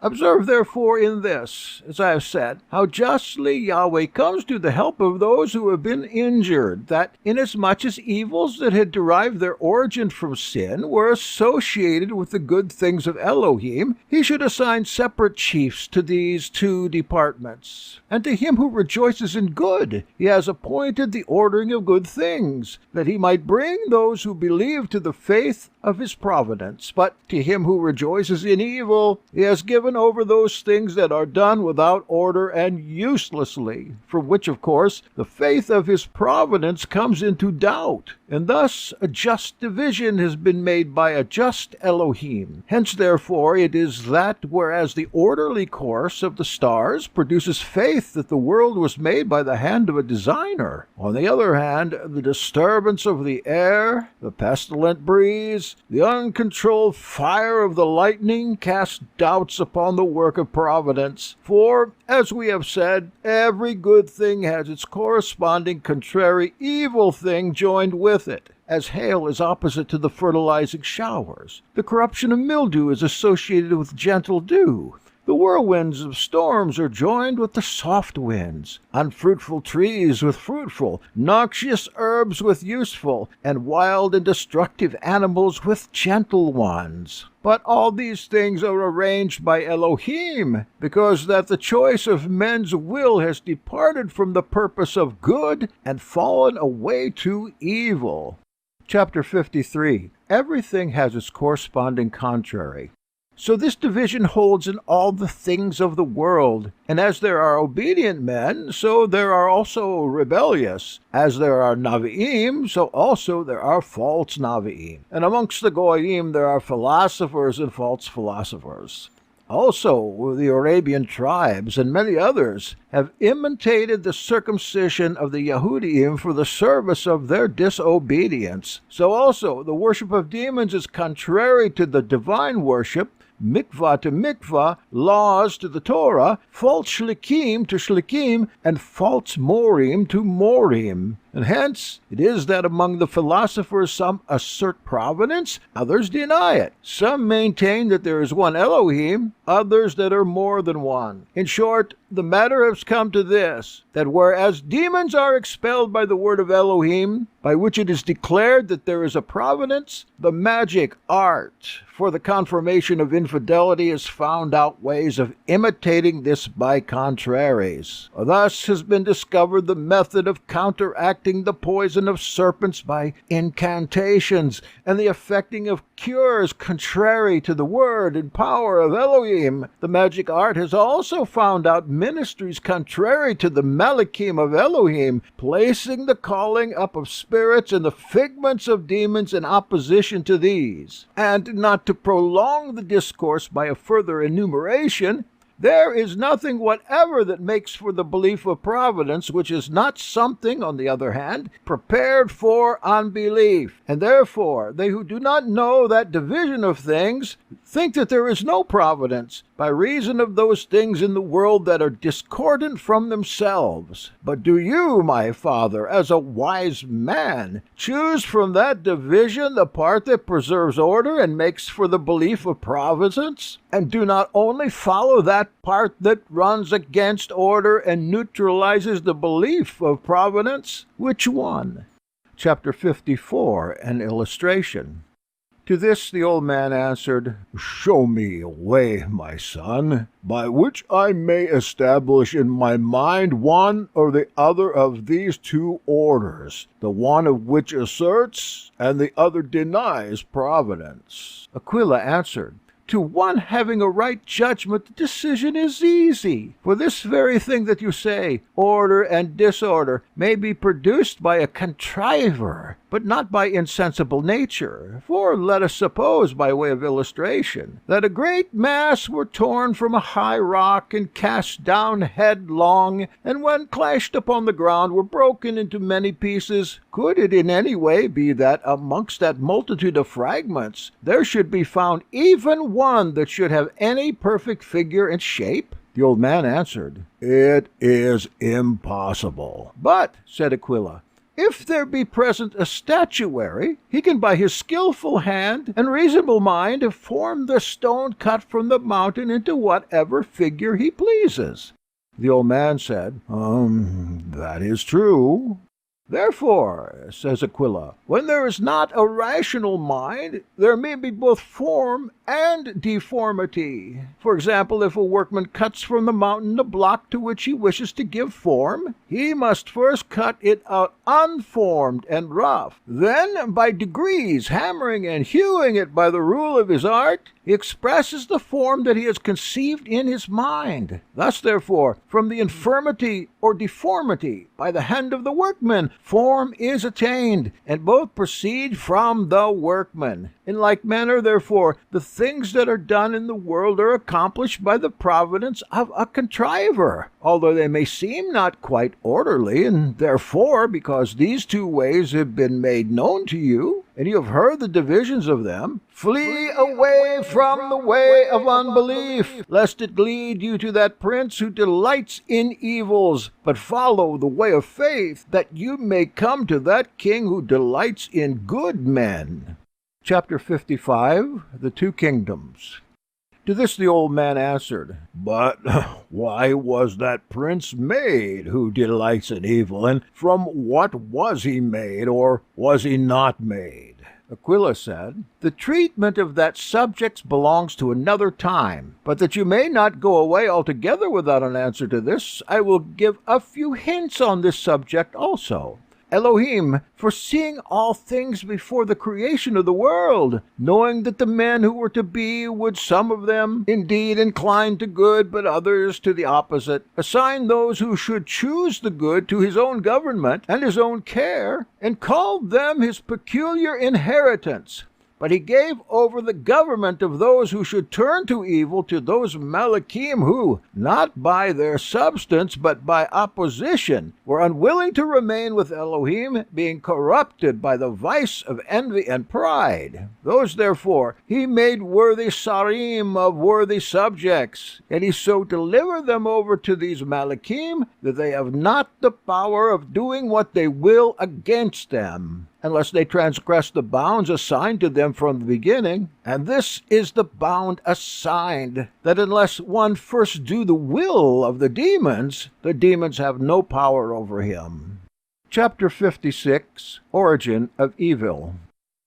Observe therefore in this, as I have said, how justly Yahweh comes to the help of those who have been injured, that inasmuch as evils that had derived their origin from sin were associated with the good things of Elohim, He should assign separate chiefs to these two departments. And to him who rejoices in good, He has appointed the ordering of good things, that He might bring those who believe to the faith of His providence. But to him who rejoices in evil, He has given over those things that are done without order and uselessly, from which, of course, the faith of His providence comes into doubt. And thus a just division has been made by a just Elohim. Hence, therefore, it is that whereas the orderly course of the stars produces faith that the world was made by the hand of a designer, on the other hand, the disturbance of the air, the pestilent breeze, the uncontrolled fire of the lightning cast doubts upon the work of providence. For, as we have said, every good thing has its corresponding contrary evil thing joined with it. As hail is opposite to the fertilizing showers, the corruption of mildew is associated with gentle dew. The whirlwinds of storms are joined with the soft winds, unfruitful trees with fruitful, noxious herbs with useful, and wild and destructive animals with gentle ones. But all these things are arranged by Elohim, because that the choice of men's will has departed from the purpose of good and fallen away to evil. Chapter 53. Everything has its corresponding contrary. So this division holds in all the things of the world. And as there are obedient men, so there are also rebellious. As there are Navi'im, so also there are false Navi'im. And amongst the Goyim there are philosophers and false philosophers. Also, the Arabian tribes and many others have imitated the circumcision of the Yehudim for the service of their disobedience. So also, the worship of demons is contrary to the divine worship, mikvah to mikvah, laws to the Torah, false shlikim to shlikim, and false morim to morim. And hence it is that among the philosophers some assert providence, others deny it. Some maintain that there is one Elohim, others that are more than one. In short, the matter has come to this, that whereas demons are expelled by the word of Elohim, by which it is declared that there is a providence, the magic art for the confirmation of infidelity has found out ways of imitating this by contraries. Thus has been discovered the method of counteracting the poison of serpents by incantations, and the effecting of cures contrary to the word and power of Elohim. The magic art has also found out ministries contrary to the Malachim of Elohim, placing the calling up of spirits and the figments of demons in opposition to these. And not to prolong the discourse by a further enumeration, there is nothing whatever that makes for the belief of providence which is not something, on the other hand, prepared for unbelief. And therefore, they who do not know that division of things think that there is no providence, by reason of those things in the world that are discordant from themselves. But do you, my father, as a wise man, choose from that division the part that preserves order and makes for the belief of providence? And do not only follow that part that runs against order and neutralizes the belief of providence? Which one? Chapter 54, an illustration. To this the old man answered, Show me a way, my son, by which I may establish in my mind one or the other of these two orders, the one of which asserts and the other denies providence. Aquila answered, To one having a right judgment, the decision is easy. For this very thing that you say, order and disorder, may be produced by a contriver, but not by insensible nature. For let us suppose, by way of illustration, that a great mass were torn from a high rock and cast down headlong, and when clashed upon the ground were broken into many pieces. Could it in any way be that amongst that multitude of fragments there should be found even one that should have any perfect figure and shape? The old man answered, It is impossible. But, said Aquila, if there be present a statuary, he can by his skillful hand and reasonable mind form the stone cut from the mountain into whatever figure he pleases. The old man said, That is true. Therefore, says Aquila, when there is not a rational mind, there may be both form and deformity. For example, if a workman cuts from the mountain a block to which he wishes to give form, he must first cut it out unformed and rough. Then, by degrees, hammering and hewing it by the rule of his art, he expresses the form that he has conceived in his mind. Thus, therefore, from the infirmity or deformity by the hand of the workman, form is attained, and both proceed from the workman. In like manner, therefore, the things that are done in the world are accomplished by the providence of a contriver, although they may seem not quite orderly, and therefore, because these two ways have been made known to you, and you have heard the divisions of them, flee away from the way of unbelief, lest it lead you to that prince who delights in evils, but follow the way of faith, that you may come to that king who delights in good men. Chapter 55, the Two Kingdoms. To this the old man answered, But why was that prince made who delights in evil, and from what was he made, or was he not made? Aquila said, The treatment of that subject belongs to another time, but that you may not go away altogether without an answer to this, I will give a few hints on this subject also. Elohim, foreseeing all things before the creation of the world, knowing that the men who were to be would some of them indeed incline to good, but others to the opposite, assign those who should choose the good to his own government and his own care, and called them his peculiar inheritance. But he gave over the government of those who should turn to evil to those Malachim who, not by their substance, but by opposition, were unwilling to remain with Elohim, being corrupted by the vice of envy and pride. Those, therefore, he made worthy sarim of worthy subjects, and he so delivered them over to these Malachim that they have not the power of doing what they will against them, unless they transgress the bounds assigned to them from the beginning. And this is the bound assigned, that unless one first do the will of the demons have no power over him. Chapter 56, Origin of Evil.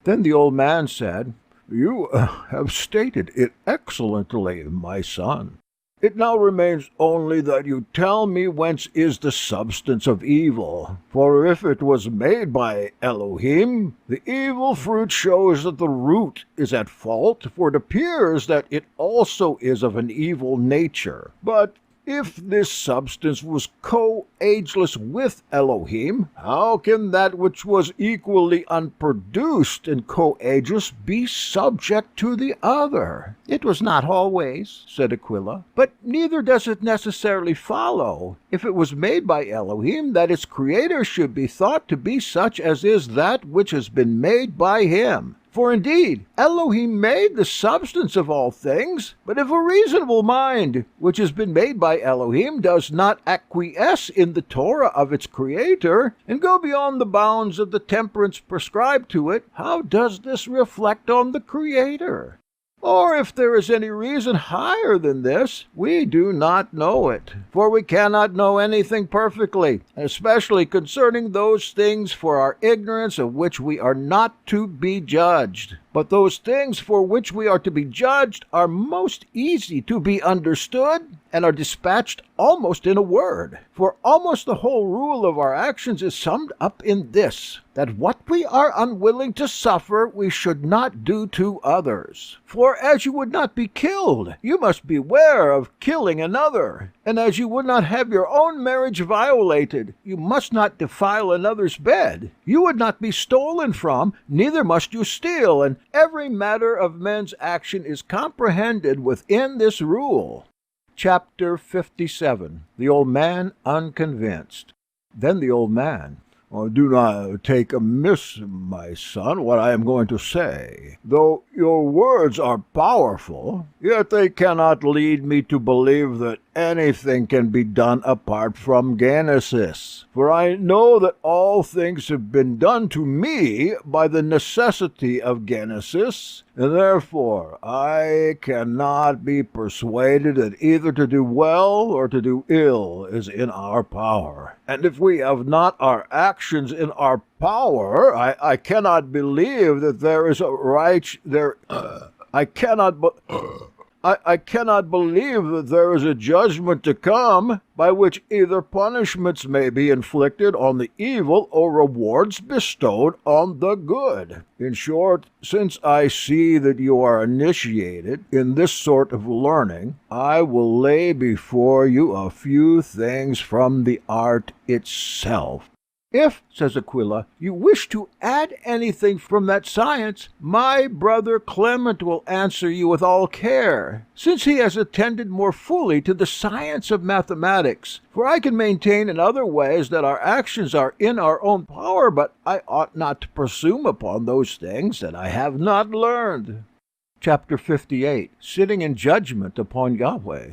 Then the old man said, You have stated it excellently, my son. It now remains only that you tell me whence is the substance of evil. For if it was made by Elohim, the evil fruit shows that the root is at fault, for it appears that it also is of an evil nature. But if this substance was co-ageless with Elohim, how can that which was equally unproduced and co-ageless be subject to the other? It was not always, said Aquila, but neither does it necessarily follow, if it was made by Elohim, that its creator should be thought to be such as is that which has been made by him. For indeed, Elohim made the substance of all things, but if a reasonable mind, which has been made by Elohim, does not acquiesce in the Torah of its Creator, and go beyond the bounds of the temperance prescribed to it, how does this reflect on the Creator? Or if there is any reason higher than this, we do not know it. For we cannot know anything perfectly, especially concerning those things for our ignorance of which we are not to be judged. But those things for which we are to be judged are most easy to be understood and are dispatched almost in a word. For almost the whole rule of our actions is summed up in this, that what we are unwilling to suffer we should not do to others. For as you would not be killed, you must beware of killing another. And as you would not have your own marriage violated, you must not defile another's bed. You would not be stolen from, neither must you steal, and every matter of men's action is comprehended within this rule. Chapter 57. The Old Man Unconvinced. Then the old man, "Do not take amiss, my son, what I am going to say. Though your words are powerful, yet they cannot lead me to believe that anything can be done apart from Genesis. For I know that all things have been done to me by the necessity of Genesis, and therefore I cannot be persuaded that either to do well or to do ill is in our power. And if we have not our actions in our power, I cannot believe that there is a I cannot believe that there is a judgment to come by which either punishments may be inflicted on the evil or rewards bestowed on the good. In short, since I see that you are initiated in this sort of learning, I will lay before you a few things from the art itself. If, says Aquila, you wish to add anything from that science, my brother Clement will answer you with all care, since he has attended more fully to the science of mathematics. For I can maintain in other ways that our actions are in our own power, but I ought not to presume upon those things that I have not learned. Chapter 58. Sitting in judgment upon Yahweh.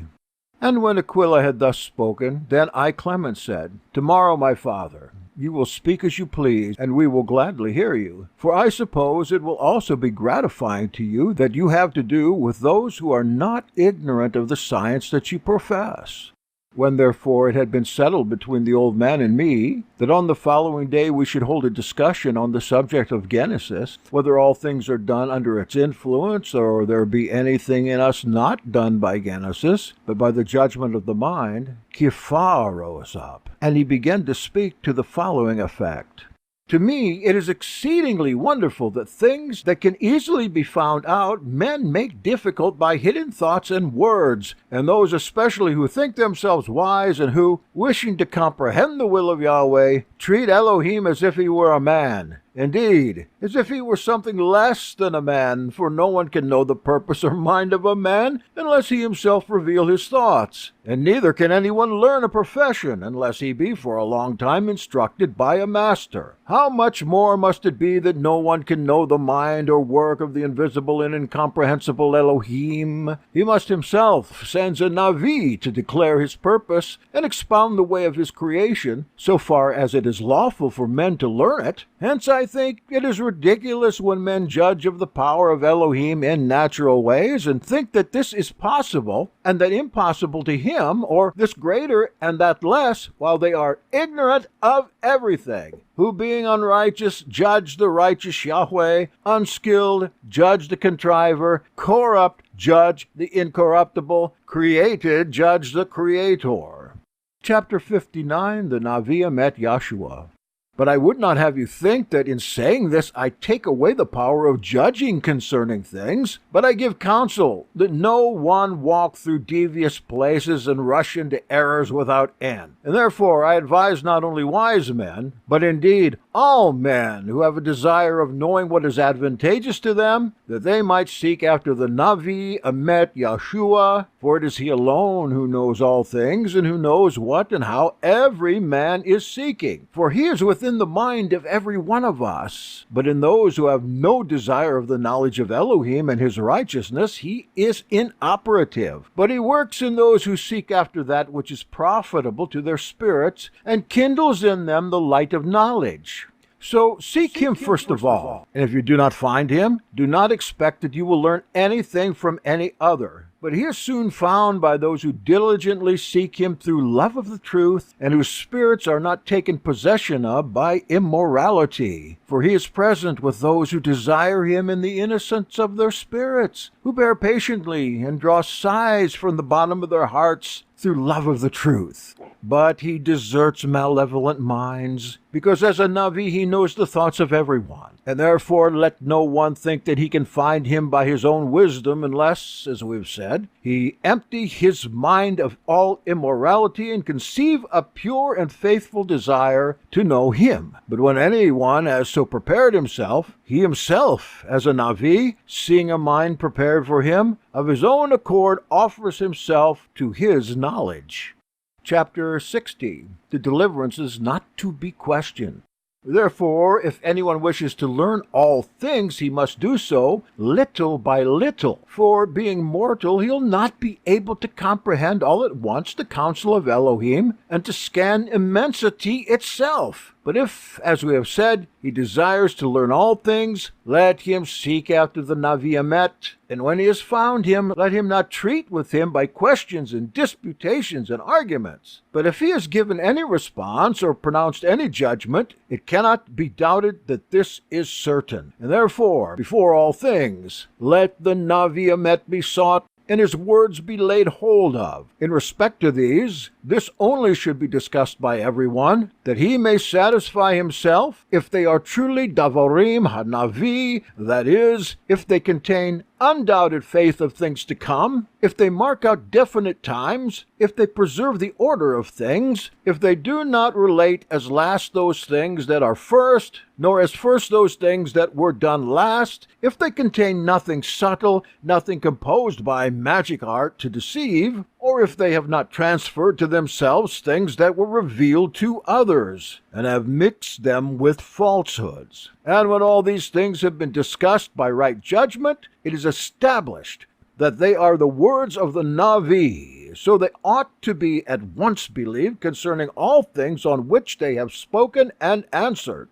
And when Aquila had thus spoken, then I, Clement, said, "Tomorrow, my father, you will speak as you please, and we will gladly hear you. For I suppose it will also be gratifying to you that you have to do with those who are not ignorant of the science that you profess." When therefore it had been settled between the old man and me that on the following day we should hold a discussion on the subject of Genesis, whether all things are done under its influence, or there be anything in us not done by Genesis, but by the judgment of the mind, Kepha rose up, and he began to speak to the following effect. To me, it is exceedingly wonderful that things that can easily be found out men make difficult by hidden thoughts and words, and those especially who think themselves wise and who, wishing to comprehend the will of Yahweh, treat Elohim as if he were a man. Indeed, as if he were something less than a man, for no one can know the purpose or mind of a man unless he himself reveal his thoughts. And neither can anyone learn a profession unless he be for a long time instructed by a master. How much more must it be that no one can know the mind or work of the invisible and incomprehensible Elohim? He must himself send a Navi to declare his purpose and expound the way of his creation, so far as it is lawful for men to learn it. Hence I think it is ridiculous when men judge of the power of Elohim in natural ways and think that this is possible and that impossible to him, or this greater and that less, while they are ignorant of everything, who being unrighteous judge the righteous Yahweh, unskilled judge the contriver, corrupt judge the incorruptible, created judge the Creator. Chapter 59. The Navi met Yahshua. But I would not have you think that in saying this I take away the power of judging concerning things, but I give counsel that no one walk through devious places and rush into errors without end. And therefore I advise not only wise men, but indeed all men who have a desire of knowing what is advantageous to them, that they might seek after the Navi Emet Yahshua, for it is he alone who knows all things, and who knows what and how every man is seeking. For he is within the mind of every one of us. But in those who have no desire of the knowledge of Elohim and his righteousness, he is inoperative. But he works in those who seek after that which is profitable to their spirits, and kindles in them the light of knowledge. So seek him first of all, and if you do not find him, do not expect that you will learn anything from any other. But he is soon found by those who diligently seek him through love of the truth, and whose spirits are not taken possession of by immorality. For he is present with those who desire him in the innocence of their spirits, who bear patiently and draw sighs from the bottom of their hearts through love of the truth. But he deserts malevolent minds, because as a Navi he knows the thoughts of everyone. And therefore let no one think that he can find him by his own wisdom, unless, as we've said, he empty his mind of all immorality and conceive a pure and faithful desire to know him. But when anyone has so prepared himself, he himself, as a Navi, seeing a mind prepared for him, of his own accord offers himself to his knowledge. Chapter 60. The deliverance is not to be questioned. Therefore, if anyone wishes to learn all things, he must do so little by little. For being mortal, he'll not be able to comprehend all at once the counsel of Elohim and to scan immensity itself. But if, as we have said, he desires to learn all things, let him seek after the Navi Emet, and when he has found him, let him not treat with him by questions and disputations and arguments. But if he has given any response or pronounced any judgment, it cannot be doubted that this is certain. And therefore, before all things, let the Navi Emet be sought, and his words be laid hold of. In respect to these, this only should be discussed by everyone, that he may satisfy himself if they are truly Davarim HaNavi, that is, if they contain undoubted faith of things to come, if they mark out definite times, if they preserve the order of things, if they do not relate as last those things that are first, nor as first those things that were done last, if they contain nothing subtle, nothing composed by magic art to deceive, or if they have not transferred to themselves things that were revealed to others, and have mixed them with falsehoods. And when all these things have been discussed by right judgment, it is established that they are the words of the Navi, so they ought to be at once believed concerning all things on which they have spoken and answered.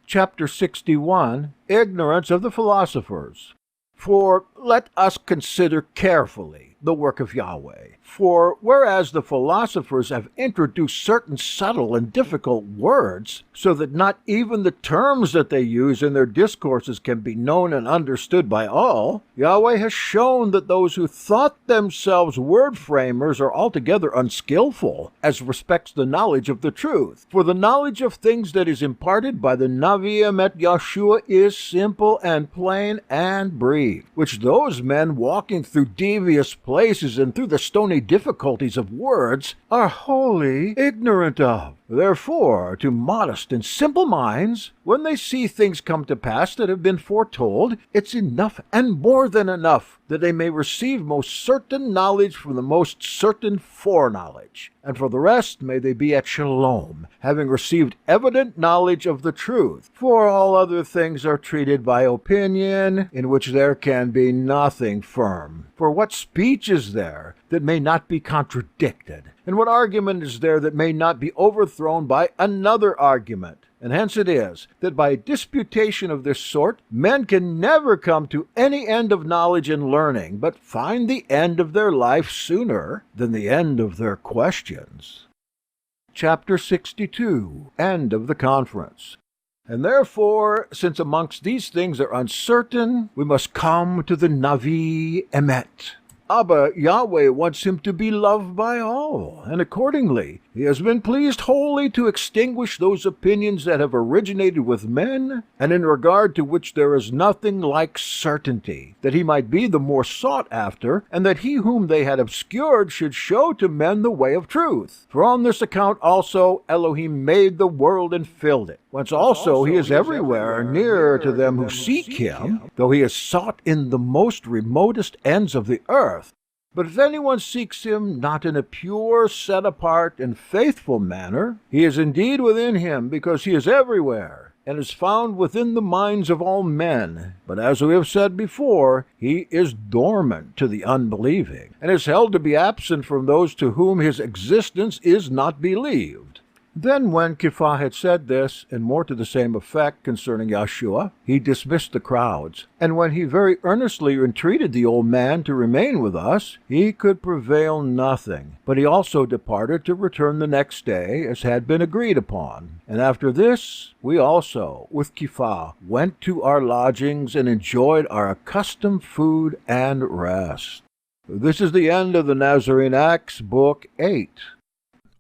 Chapter 61. Ignorance of the philosophers. For let us consider carefully the work of Yahweh. For whereas the philosophers have introduced certain subtle and difficult words, so that not even the terms that they use in their discourses can be known and understood by all, Yahweh has shown that those who thought themselves word framers are altogether unskillful as respects the knowledge of the truth. For the knowledge of things that is imparted by the Navi Emet Yahshua is simple and plain and brief, which those men walking through devious places and through the stony difficulties of words are wholly ignorant of. Therefore, to modest and simple minds, when they see things come to pass that have been foretold, it's enough and more than enough that they may receive most certain knowledge from the most certain foreknowledge. And for the rest, may they be at shalom, having received evident knowledge of the truth. For all other things are treated by opinion, in which there can be nothing firm. For what speech is there that may not be contradicted? And what argument is there that may not be overthrown by another argument? And hence it is that by disputation of this sort, men can never come to any end of knowledge and learning, but find the end of their life sooner than the end of their questions. Chapter 62. End of the conference. And therefore, since amongst these things are uncertain, we must come to the Navi Emet. Abba Yahweh wants him to be loved by all, and accordingly he has been pleased wholly to extinguish those opinions that have originated with men, and in regard to which there is nothing like certainty, that he might be the more sought after, and that he whom they had obscured should show to men the way of truth. For on this account also Elohim made the world and filled it, whence also he is everywhere near to them who seek him, though he is sought in the most remotest ends of the earth. But if anyone seeks him not in a pure, set-apart, and faithful manner, he is indeed within him, because he is everywhere, and is found within the minds of all men. But as we have said before, he is dormant to the unbelieving, and is held to be absent from those to whom his existence is not believed. Then when Kepha had said this, and more to the same effect concerning Yeshua, he dismissed the crowds. And when he very earnestly entreated the old man to remain with us, he could prevail nothing. But he also departed to return the next day, as had been agreed upon. And after this, we also, with Kepha, went to our lodgings and enjoyed our accustomed food and rest. This is the end of the Nazarene Acts, Book 8.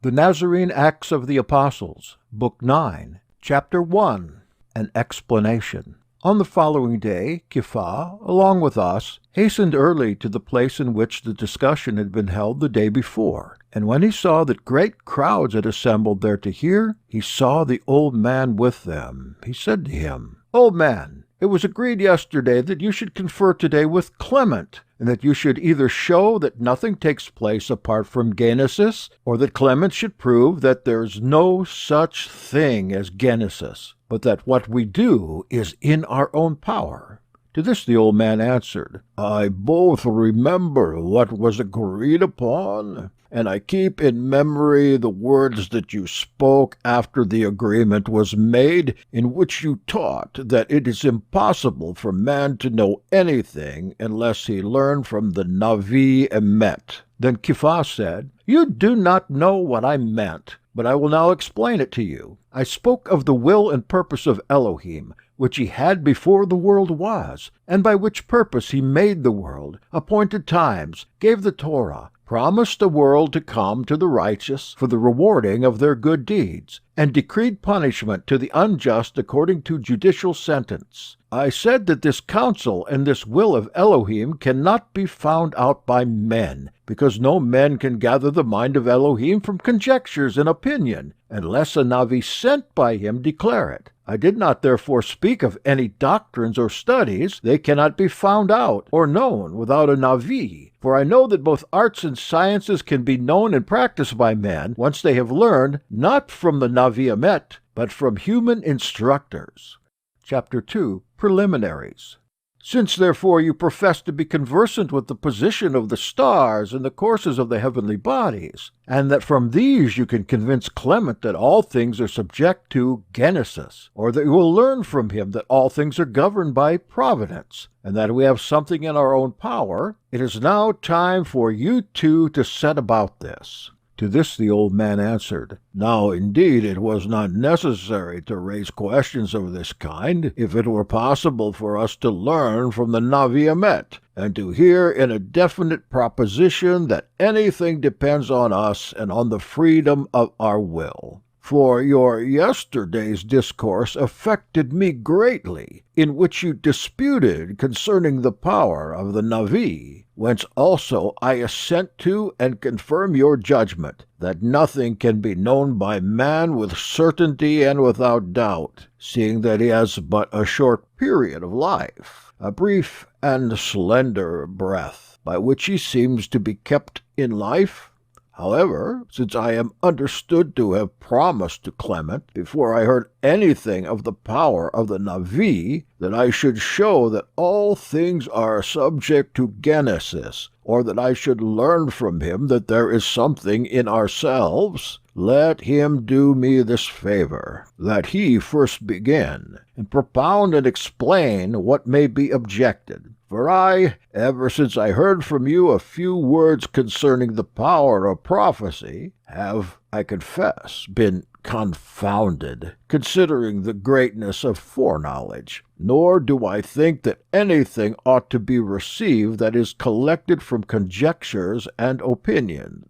The Nazarene Acts of the Apostles, Book 9, Chapter 1, An Explanation. On the following day, Kepha, along with us, hastened early to the place in which the discussion had been held the day before. And when he saw that great crowds had assembled there to hear, he saw the old man with them. He said to him, "Old man, it was agreed yesterday that you should confer today with Clement, and that you should either show that nothing takes place apart from Genesis, or that Clement should prove that there is no such thing as Genesis, but that what we do is in our own power." To this the old man answered, "I both remember what was agreed upon, and I keep in memory the words that you spoke after the agreement was made, in which you taught that it is impossible for man to know anything unless he learn from the Navi Emet." Then Kepha said, "You do not know what I meant, but I will now explain it to you. I spoke of the will and purpose of Elohim, which he had before the world was, and by which purpose he made the world, appointed times, gave the Torah, promised a world to come to the righteous for the rewarding of their good deeds, and decreed punishment to the unjust according to judicial sentence. I said that this counsel and this will of Elohim cannot be found out by men, because no men can gather the mind of Elohim from conjectures and opinion, unless a Navi sent by him declare it. I did not therefore speak of any doctrines or studies. They cannot be found out or known without a Navi. For I know that both arts and sciences can be known and practiced by men, once they have learned, not from the Navi Emet, but from human instructors. Chapter 2, Preliminaries. Since therefore you profess to be conversant with the position of the stars and the courses of the heavenly bodies, and that from these you can convince Clement that all things are subject to Genesis, or that you will learn from him that all things are governed by providence, and that we have something in our own power, it is now time for you two to set about this." To this the old man answered, "Now indeed it was not necessary to raise questions of this kind, if it were possible for us to learn from the Navi Emet, and to hear in a definite proposition that anything depends on us and on the freedom of our will. For your yesterday's discourse affected me greatly, in which you disputed concerning the power of the Navi, whence also I assent to and confirm your judgment, that nothing can be known by man with certainty and without doubt, seeing that he has but a short period of life, a brief and slender breath, by which he seems to be kept in life. However, since I am understood to have promised to Clement, before I heard anything of the power of the Navi, that I should show that all things are subject to Genesis, or that I should learn from him that there is something in ourselves, let him do me this favor, that he first begin, and propound and explain what may be objected. For I, ever since I heard from you a few words concerning the power of prophecy, have, I confess, been confounded, considering the greatness of foreknowledge. Nor do I think that anything ought to be received that is collected from conjectures and opinions.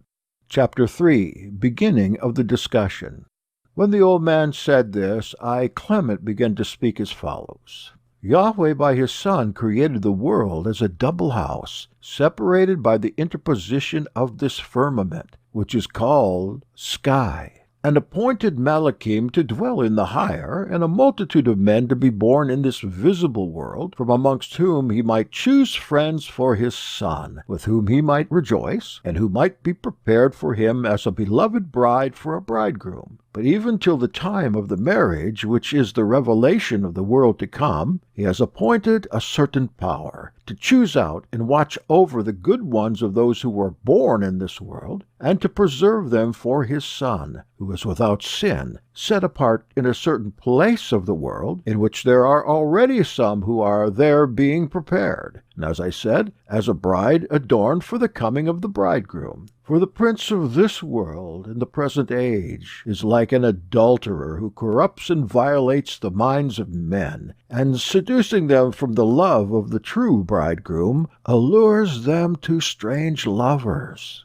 Chapter 3, Beginning of the Discussion. When the old man said this, Clement, began to speak as follows. Yahweh by his Son created the world as a double house, separated by the interposition of this firmament, which is called sky, and appointed Malachim to dwell in the higher, and a multitude of men to be born in this visible world, from amongst whom he might choose friends for his Son, with whom he might rejoice, and who might be prepared for him as a beloved bride for a bridegroom. But even till the time of the marriage, which is the revelation of the world to come, he has appointed a certain power, to choose out and watch over the good ones of those who are born in this world, and to preserve them for his Son, who is without sin, set apart in a certain place of the world, in which there are already some who are there being prepared, and as I said, as a bride adorned for the coming of the bridegroom. For the prince of this world in the present age is like an adulterer who corrupts and violates the minds of men, and seducing them from the love of the true bridegroom, allures them to strange lovers.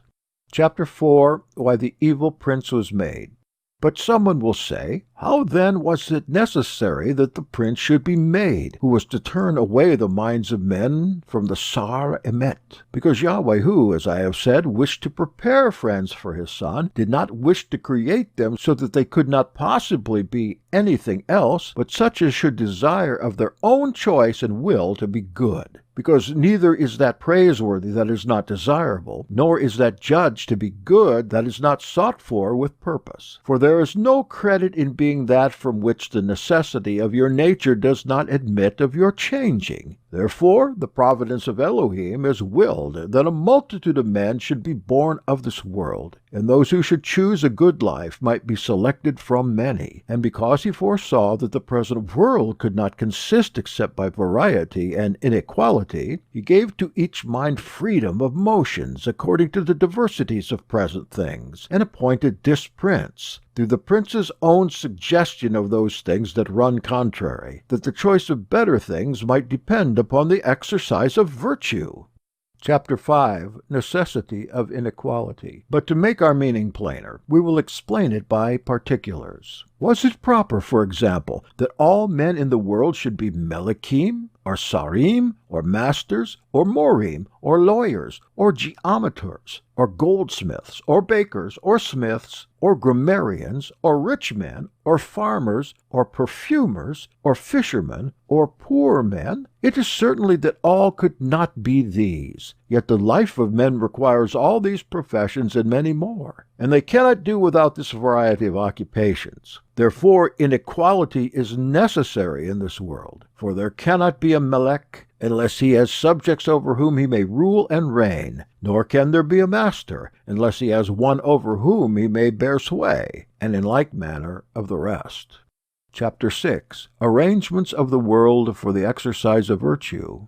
Chapter 4. Why the Evil Prince was Made. But someone will say, how then was it necessary that the prince should be made, who was to turn away the minds of men from the Sar Emet? Because Yahweh, who, as I have said, wished to prepare friends for his Son, did not wish to create them so that they could not possibly be anything else, but such as should desire of their own choice and will to be good. Because neither is that praiseworthy that is not desirable, nor is that judged to be good that is not sought for with purpose. For there is no credit in being that from which the necessity of your nature does not admit of your changing. Therefore, the providence of Elohim has willed that a multitude of men should be born of this world, and those who should choose a good life might be selected from many. And because he foresaw that the present world could not consist except by variety and inequality, he gave to each mind freedom of motions according to the diversities of present things, and appointed this prince, through the prince's own suggestion of those things that run contrary, that the choice of better things might depend upon the exercise of virtue. Chapter 5. Necessity of Inequality. But to make our meaning plainer, we will explain it by particulars. Was it proper, for example, that all men in the world should be Melikim, or Sarim, or masters, or Morim, or lawyers, or geometers, or goldsmiths, or bakers, or smiths, or grammarians, or rich men, or farmers, or perfumers, or fishermen, or poor men? It is certainly that all could not be these. Yet the life of men requires all these professions and many more, and they cannot do without this variety of occupations. Therefore, inequality is necessary in this world, for there cannot be a Melech unless he has subjects over whom he may rule and reign, nor can there be a master unless he has one over whom he may bear sway, and in like manner of the rest. Chapter 6. Arrangements of the world for the exercise of virtue.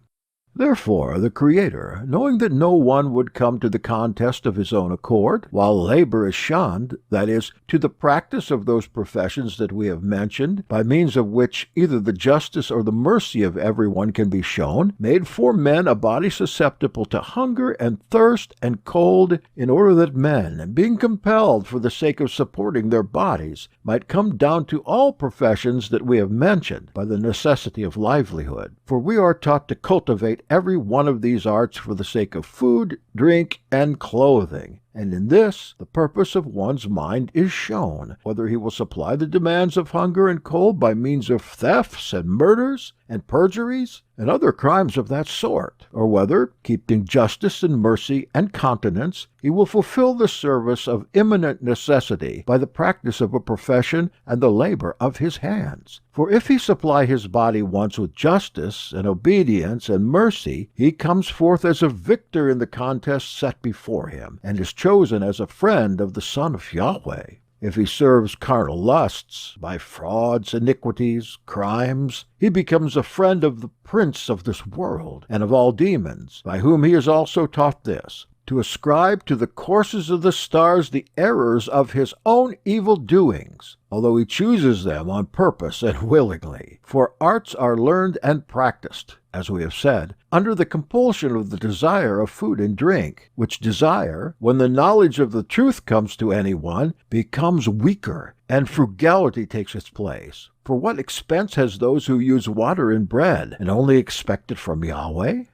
Therefore, the Creator, knowing that no one would come to the contest of his own accord, while labor is shunned, that is, to the practice of those professions that we have mentioned, by means of which either the justice or the mercy of everyone can be shown, made for men a body susceptible to hunger and thirst and cold, in order that men, being compelled for the sake of supporting their bodies, might come down to all professions that we have mentioned, by the necessity of livelihood. For we are taught to cultivate every one of these arts for the sake of food, drink, and clothing. And in this, the purpose of one's mind is shown, whether he will supply the demands of hunger and cold by means of thefts and murders and perjuries and other crimes of that sort, or whether, keeping justice and mercy and continence, he will fulfill the service of imminent necessity by the practice of a profession and the labor of his hands. For if he supply his body once with justice and obedience and mercy, he comes forth as a victor in the contest set before him, and is chosen as a friend of the Son of Yahweh. If he serves carnal lusts, by frauds, iniquities, crimes, he becomes a friend of the prince of this world, and of all demons, by whom he is also taught this, to ascribe to the courses of the stars the errors of his own evil doings, although he chooses them on purpose and willingly. For arts are learned and practiced, as we have said, under the compulsion of the desire of food and drink, which desire, when the knowledge of the truth comes to anyone, becomes weaker, and frugality takes its place. For what expense has those who use water and bread, and only expect it from Yahweh?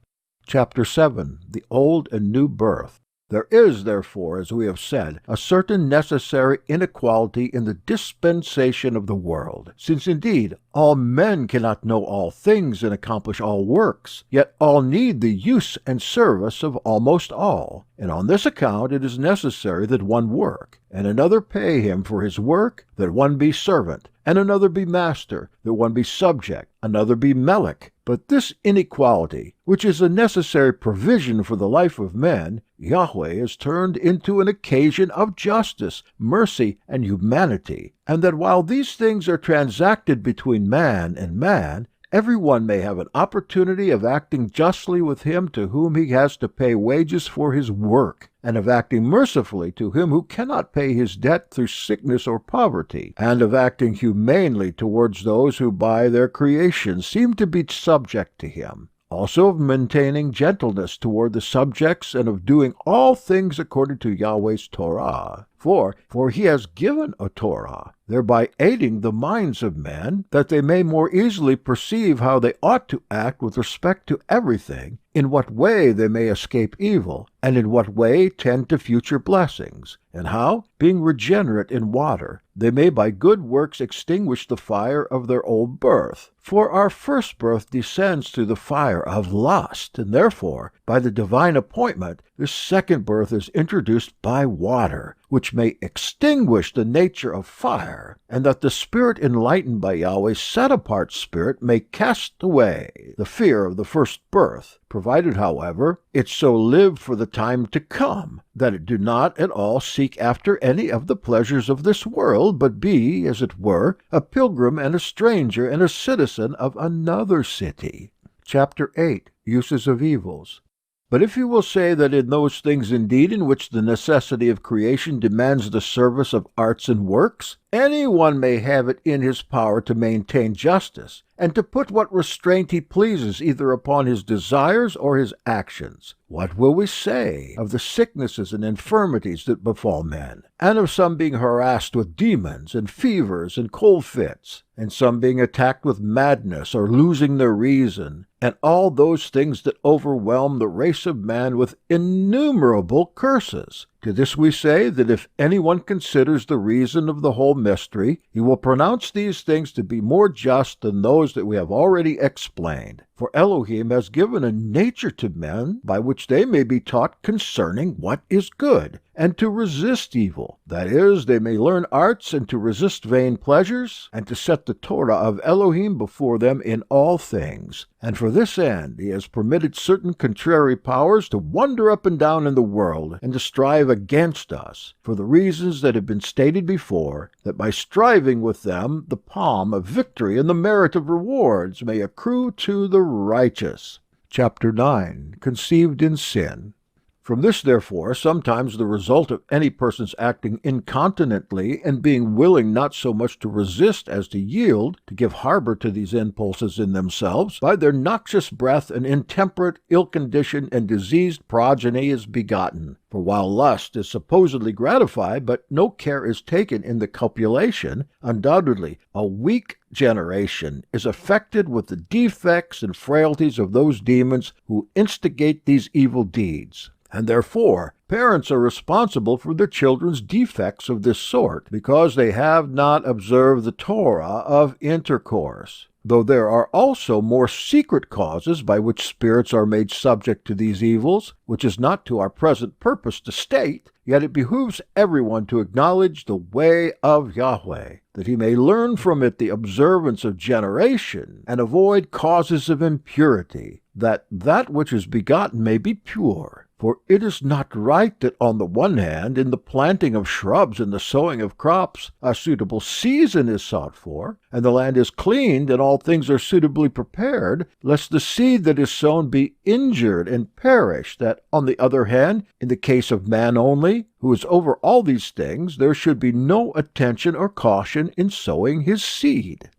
Chapter 7. The Old and New Birth. There is, therefore, as we have said, a certain necessary inequality in the dispensation of the world, since indeed all men cannot know all things and accomplish all works, yet all need the use and service of almost all. And on this account it is necessary that one work, and another pay him for his work, that one be servant, and another be master, that one be subject, another be melech, But this inequality, which is a necessary provision for the life of men, Yahweh has turned into an occasion of justice, mercy, and humanity, and that while these things are transacted between man and man, everyone may have an opportunity of acting justly with him to whom he has to pay wages for his work, and of acting mercifully to him who cannot pay his debt through sickness or poverty, and of acting humanely towards those who by their creation seem to be subject to him. Also of maintaining gentleness toward the subjects, and of doing all things according to Yahweh's Torah. For he has given a Torah, thereby aiding the minds of men, that they may more easily perceive how they ought to act with respect to everything, in what way they may escape evil, and in what way tend to future blessings, and how, being regenerate in water, they may by good works extinguish the fire of their old birth. For our first birth descends through the fire of lust, and therefore, by the divine appointment, this second birth is introduced by water, which may extinguish the nature of fire, and that the spirit enlightened by Yahweh's set-apart spirit may cast away the fear of the first birth, provided, however, it so live for the time to come, that it do not at all seek after any of the pleasures of this world, but be, as it were, a pilgrim and a stranger and a citizen of another city. Chapter 8. Uses of Evils. But if you will say that in those things indeed in which the necessity of creation demands the service of arts and works, any one may have it in his power to maintain justice, and to put what restraint he pleases either upon his desires or his actions. What will we say of the sicknesses and infirmities that befall men, and of some being harassed with demons and fevers and cold fits, and some being attacked with madness or losing their reason, and all those things that overwhelm the race of man with innumerable curses? To this we say that if anyone considers the reason of the whole mystery, he will pronounce these things to be more just than those that we have already explained. For Elohim has given a nature to men by which they may be taught concerning what is good, and to resist evil. That is, they may learn arts and to resist vain pleasures, and to set the Torah of Elohim before them in all things. And for this end he has permitted certain contrary powers to wander up and down in the world, and to strive against us, for the reasons that have been stated before, that by striving with them the palm of victory and the merit of rewards may accrue to the righteous. Chapter 9. Conceived in Sin. From this, therefore, sometimes the result of any person's acting incontinently and being willing not so much to resist as to yield, to give harbor to these impulses in themselves, by their noxious breath and intemperate, ill-conditioned, and diseased progeny is begotten. For while lust is supposedly gratified, but no care is taken in the copulation, undoubtedly a weak generation is affected with the defects and frailties of those demons who instigate these evil deeds. And therefore, parents are responsible for their children's defects of this sort, because they have not observed the Torah of intercourse. Though there are also more secret causes by which spirits are made subject to these evils, which is not to our present purpose to state, yet it behooves everyone to acknowledge the way of Yahweh, that he may learn from it the observance of generation, and avoid causes of impurity, that which is begotten may be pure. For it is not right that on the one hand, in the planting of shrubs and the sowing of crops, a suitable season is sought for, and the land is cleaned and all things are suitably prepared, lest the seed that is sown be injured and perish, that on the other hand, in the case of man only, who is over all these things, there should be no attention or caution in sowing his seed.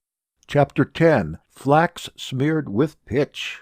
Chapter 10. Flax smeared with pitch.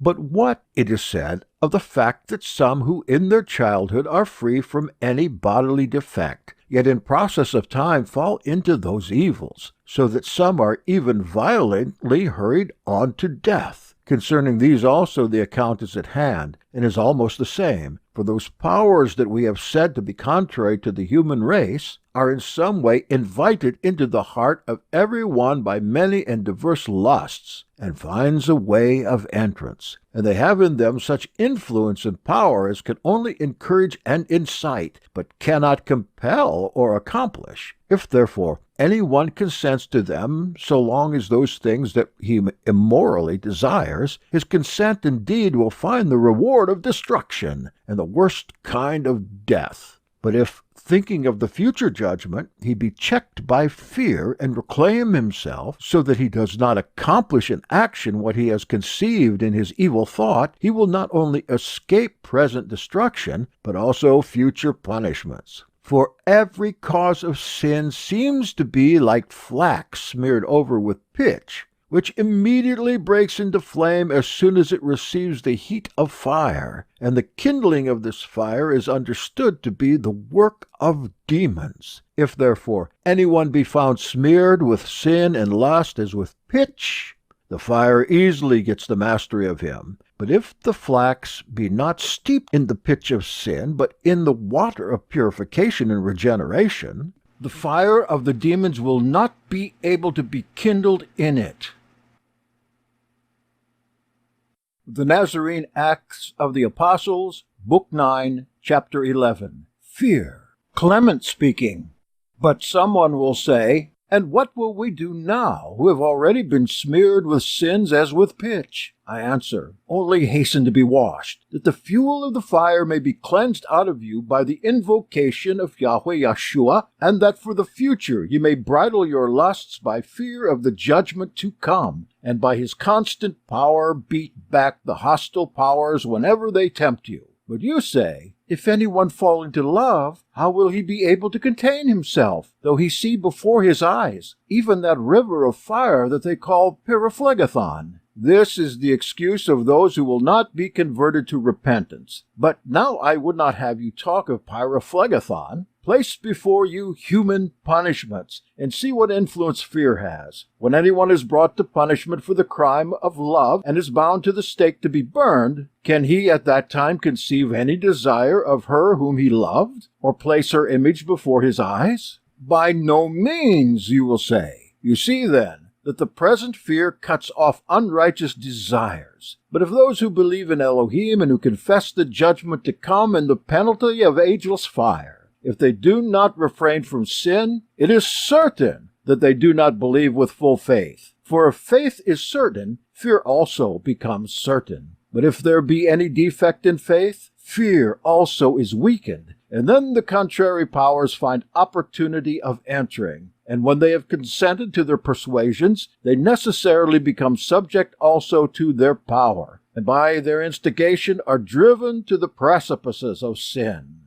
But what, it is said, of the fact that some who in their childhood are free from any bodily defect, yet in process of time fall into those evils, so that some are even violently hurried on to death? Concerning these also the account is at hand, and is almost the same, for those powers that we have said to be contrary to the human race are in some way invited into the heart of every one by many and diverse lusts, and finds a way of entrance. And they have in them such influence and power as can only encourage and incite, but cannot compel or accomplish. If, therefore, anyone consents to them, so long as those things that he immorally desires, his consent indeed will find the reward of destruction and the worst kind of death. But if, thinking of the future judgment, he be checked by fear and reclaim himself, so that he does not accomplish in action what he has conceived in his evil thought, he will not only escape present destruction, but also future punishments. For every cause of sin seems to be like flax smeared over with pitch, which immediately breaks into flame as soon as it receives the heat of fire, and the kindling of this fire is understood to be the work of demons. If therefore anyone be found smeared with sin and lust as with pitch, the fire easily gets the mastery of him. But if the flax be not steeped in the pitch of sin, but in the water of purification and regeneration, the fire of the demons will not be able to be kindled in it. The Nazarene Acts of the Apostles, Book 9, Chapter 11. Fear. Clement speaking. But someone will say, and what will we do now, who have already been smeared with sins as with pitch? I answer, only hasten to be washed, that the fuel of the fire may be cleansed out of you by the invocation of Yahweh Yeshua, and that for the future ye may bridle your lusts by fear of the judgment to come, and by his constant power beat back the hostile powers whenever they tempt you. But you say, if anyone fall into love, how will he be able to contain himself, though he see before his eyes even that river of fire that they call Pyriphlegethon? This is the excuse of those who will not be converted to repentance. But now I would not have you talk of Pyriphlegethon. Place before you human punishments, and see what influence fear has. When anyone is brought to punishment for the crime of love, and is bound to the stake to be burned, can he at that time conceive any desire of her whom he loved, or place her image before his eyes? By no means, you will say. You see, then, that the present fear cuts off unrighteous desires. But of those who believe in Elohim, and who confess the judgment to come and the penalty of ageless fire, if they do not refrain from sin, it is certain that they do not believe with full faith. For if faith is certain, fear also becomes certain. But if there be any defect in faith, fear also is weakened, and then the contrary powers find opportunity of entering. And when they have consented to their persuasions, they necessarily become subject also to their power, and by their instigation are driven to the precipices of sin.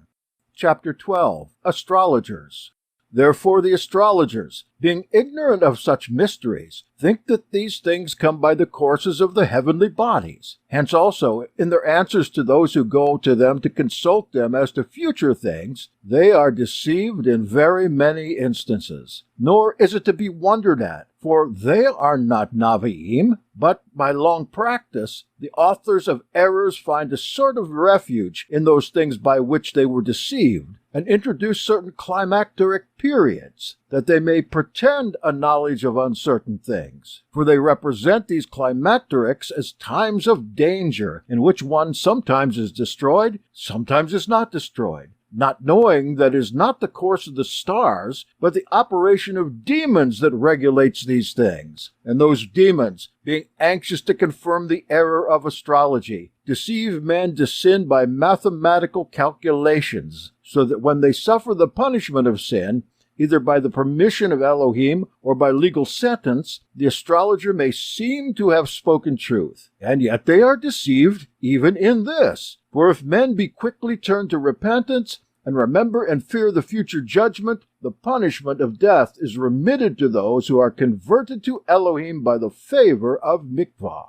Chapter 12. Astrologers. Therefore the astrologers, being ignorant of such mysteries, think that these things come by the courses of the heavenly bodies. Hence also, in their answers to those who go to them to consult them as to future things, they are deceived in very many instances. Nor is it to be wondered at, for they are not Naviim, but by long practice the authors of errors find a sort of refuge in those things by which they were deceived, and introduce certain climacteric periods, that they may pretend a knowledge of uncertain things. For they represent these climacterics as times of danger, in which one sometimes is destroyed, sometimes is not destroyed, not knowing that it is not the course of the stars, but the operation of demons that regulates these things. And those demons, being anxious to confirm the error of astrology, deceive men to sin by mathematical calculations, so that when they suffer the punishment of sin, either by the permission of Elohim or by legal sentence, the astrologer may seem to have spoken truth. And yet they are deceived even in this. For if men be quickly turned to repentance, and remember and fear the future judgment, the punishment of death is remitted to those who are converted to Elohim by the favor of mikvah.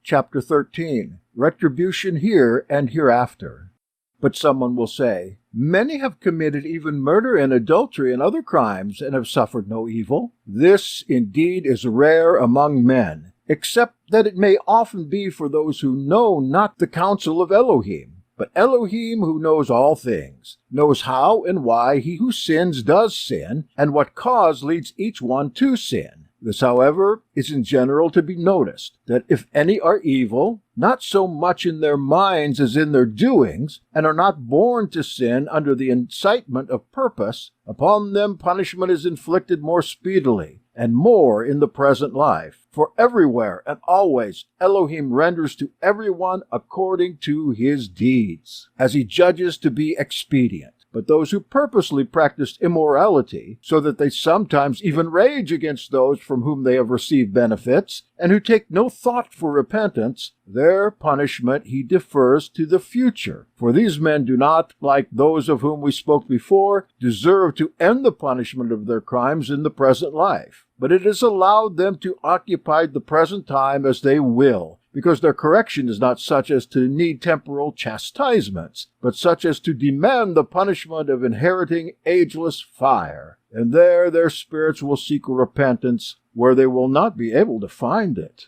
Chapter 13. Retribution here and hereafter. But someone will say, many have committed even murder and adultery and other crimes, and have suffered no evil. This indeed is rare among men, except that it may often be for those who know not the counsel of Elohim. But Elohim, who knows all things, knows how and why he who sins does sin, and what cause leads each one to sin. This, however, is in general to be noticed, that if any are evil, not so much in their minds as in their doings, and are not born to sin under the incitement of purpose, upon them punishment is inflicted more speedily, and more in the present life. For everywhere and always Elohim renders to everyone according to his deeds, as he judges to be expedient. But those who purposely practice immorality, so that they sometimes even rage against those from whom they have received benefits, and who take no thought for repentance, their punishment he defers to the future. For these men do not, like those of whom we spoke before, deserve to end the punishment of their crimes in the present life. But it is allowed them to occupy the present time as they will, because their correction is not such as to need temporal chastisements, but such as to demand the punishment of inheriting ageless fire. And there their spirits will seek repentance, where they will not be able to find it.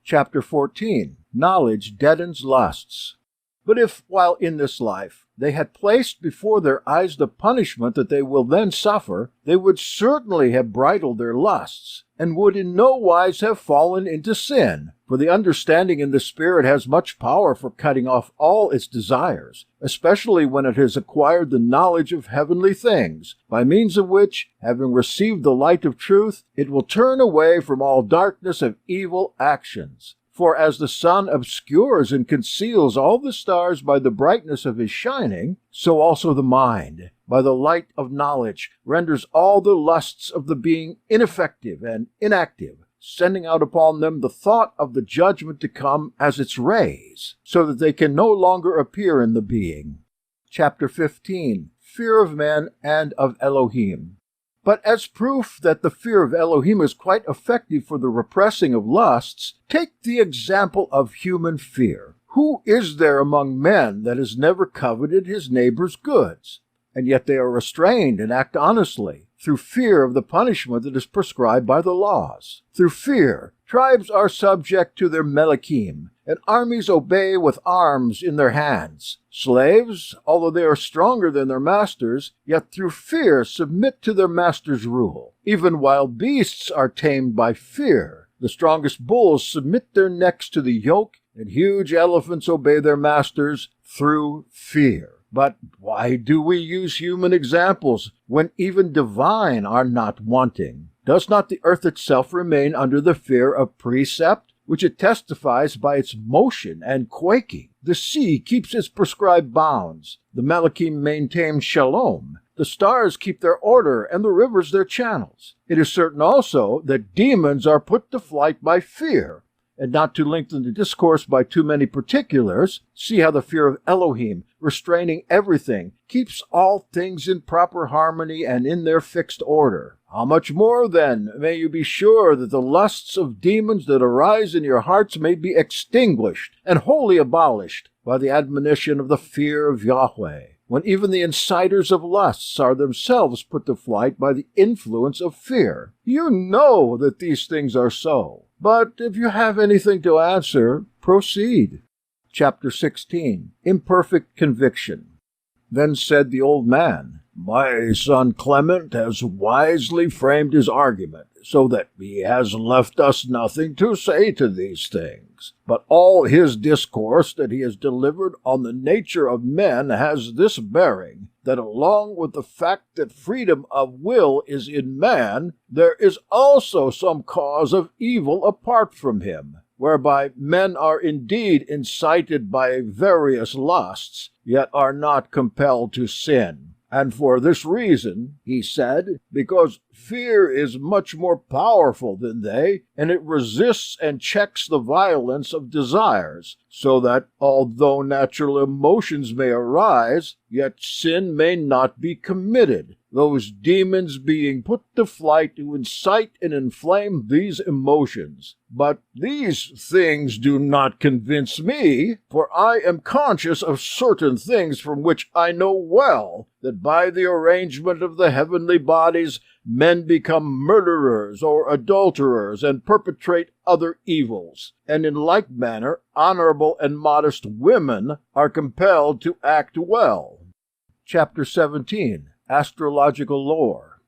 Chapter 14. Knowledge deadens lusts. But if, while in this life, they had placed before their eyes the punishment that they will then suffer, they would certainly have bridled their lusts, and would in no wise have fallen into sin. For the understanding in the Spirit has much power for cutting off all its desires, especially when it has acquired the knowledge of heavenly things, by means of which, having received the light of truth, it will turn away from all darkness of evil actions. For as the sun obscures and conceals all the stars by the brightness of his shining, so also the mind, by the light of knowledge, renders all the lusts of the being ineffective and inactive, sending out upon them the thought of the judgment to come as its rays, so that they can no longer appear in the being. Chapter 15. Fear of men and of Elohim. But as proof that the fear of Elohim is quite effective for the repressing of lusts, take the example of human fear. Who is there among men that has never coveted his neighbor's goods? And yet they are restrained and act honestly, through fear of the punishment that is prescribed by the laws. Through fear, tribes are subject to their melachim, and armies obey with arms in their hands. Slaves, although they are stronger than their masters, yet through fear submit to their master's rule. Even wild beasts are tamed by fear. The strongest bulls submit their necks to the yoke, and huge elephants obey their masters through fear. But why do we use human examples when even divine are not wanting? Does not the earth itself remain under the fear of precept, which it testifies by its motion and quaking? The sea keeps its prescribed bounds. The Malachim maintain shalom. The stars keep their order, and the rivers their channels. It is certain also that demons are put to flight by fear. And not to lengthen the discourse by too many particulars, see how the fear of Elohim, restraining everything, keeps all things in proper harmony and in their fixed order. How much more, then, may you be sure that the lusts of demons that arise in your hearts may be extinguished and wholly abolished by the admonition of the fear of Yahweh, when even the inciters of lusts are themselves put to flight by the influence of fear. You know that these things are so. But if you have anything to answer, proceed. Chapter 16. Imperfect Conviction. Then said the old man, My son Clement has wisely framed his argument, so that he has left us nothing to say to these things. But all his discourse that he has delivered on the nature of men has this bearing, that along with the fact that freedom of will is in man, there is also some cause of evil apart from him, whereby men are indeed incited by various lusts, yet are not compelled to sin. And for this reason, he said, because fear is much more powerful than they, and it resists and checks the violence of desires, so that, although natural emotions may arise, yet sin may not be committed, those demons being put to flight to incite and inflame these emotions. But these things do not convince me, for I am conscious of certain things from which I know well that by the arrangement of the heavenly bodies men become murderers or adulterers and perpetrate other evils, and in like manner honorable and modest women are compelled to act well. Chapter 17. Astrological Lore.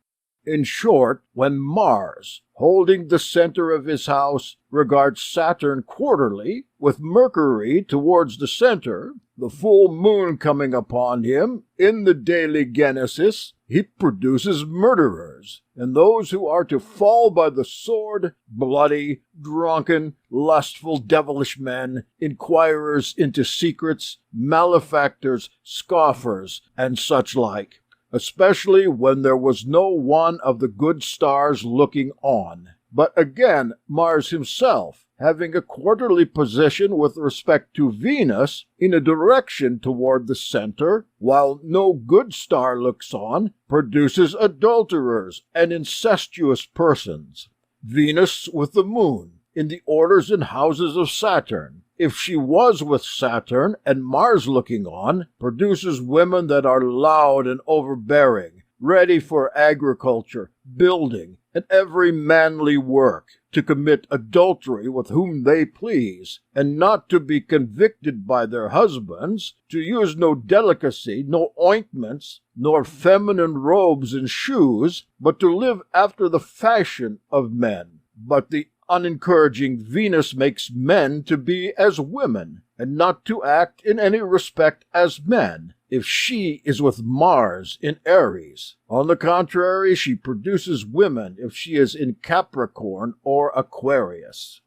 In short, when Mars, holding the center of his house, regards Saturn quarterly, with Mercury towards the center, the full moon coming upon him, in the daily genesis, he produces murderers, and those who are to fall by the sword, bloody, drunken, lustful, devilish men, inquirers into secrets, malefactors, scoffers, and such like, especially when there was no one of the good stars looking on. But again, Mars himself, having a quarterly position with respect to Venus in a direction toward the center, while no good star looks on, produces adulterers and incestuous persons. Venus with the moon, in the orders and houses of Saturn, if she was with Saturn and Mars looking on, produces women that are loud and overbearing, ready for agriculture, building, and every manly work, to commit adultery with whom they please, and not to be convicted by their husbands, to use no delicacy, no ointments, nor feminine robes and shoes, but to live after the fashion of men. But the unencouraging Venus makes men to be as women, and not to act in any respect as men, if she is with Mars in Aries. On the contrary, she produces women if she is in Capricorn or Aquarius.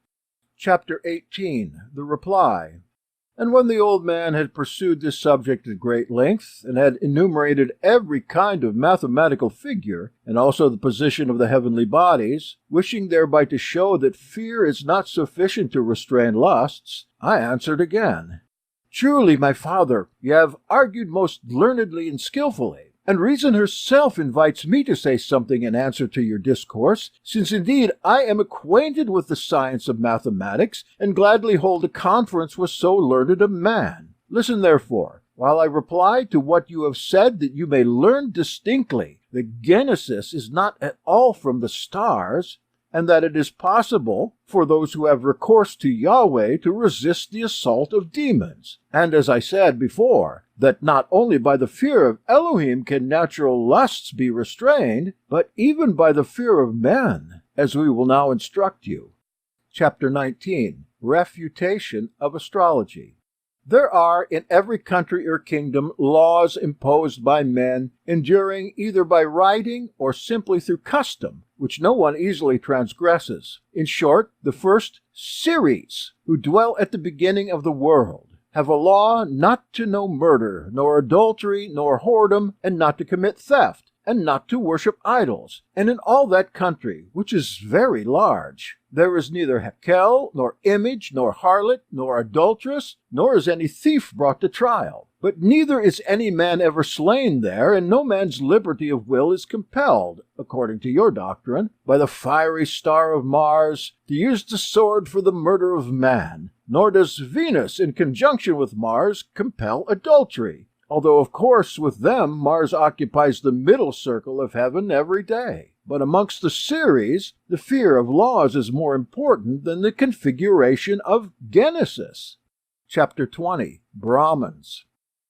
Chapter 18. The Reply. And when the old man had pursued this subject at great length, and had enumerated every kind of mathematical figure, and also the position of the heavenly bodies, wishing thereby to show that fear is not sufficient to restrain lusts, I answered again, Truly, my father, you have argued most learnedly and skillfully, and reason herself invites me to say something in answer to your discourse, since indeed I am acquainted with the science of mathematics, and gladly hold a conference with so learned a man. Listen, therefore, while I reply to what you have said, that you may learn distinctly that Genesis is not at all from the stars, and that it is possible for those who have recourse to Yahweh to resist the assault of demons. And as I said before, that not only by the fear of Elohim can natural lusts be restrained, but even by the fear of men, as we will now instruct you. Chapter 19. Refutation of Astrology. There are in every country or kingdom laws imposed by men, enduring either by writing or simply through custom, which no one easily transgresses. In short, the first series, who dwell at the beginning of the world, have a law not to know murder, nor adultery, nor whoredom, and not to commit theft, and not to worship idols. And in all that country, which is very large, there is neither Hekel, nor image, nor harlot, nor adulteress, nor is any thief brought to trial. But neither is any man ever slain there, and no man's liberty of will is compelled, according to your doctrine, by the fiery star of Mars, to use the sword for the murder of man. Nor does Venus, in conjunction with Mars, compel adultery, although of course with them Mars occupies the middle circle of heaven every day. But amongst the series, the fear of laws is more important than the configuration of Genesis. Chapter 20. Brahmins.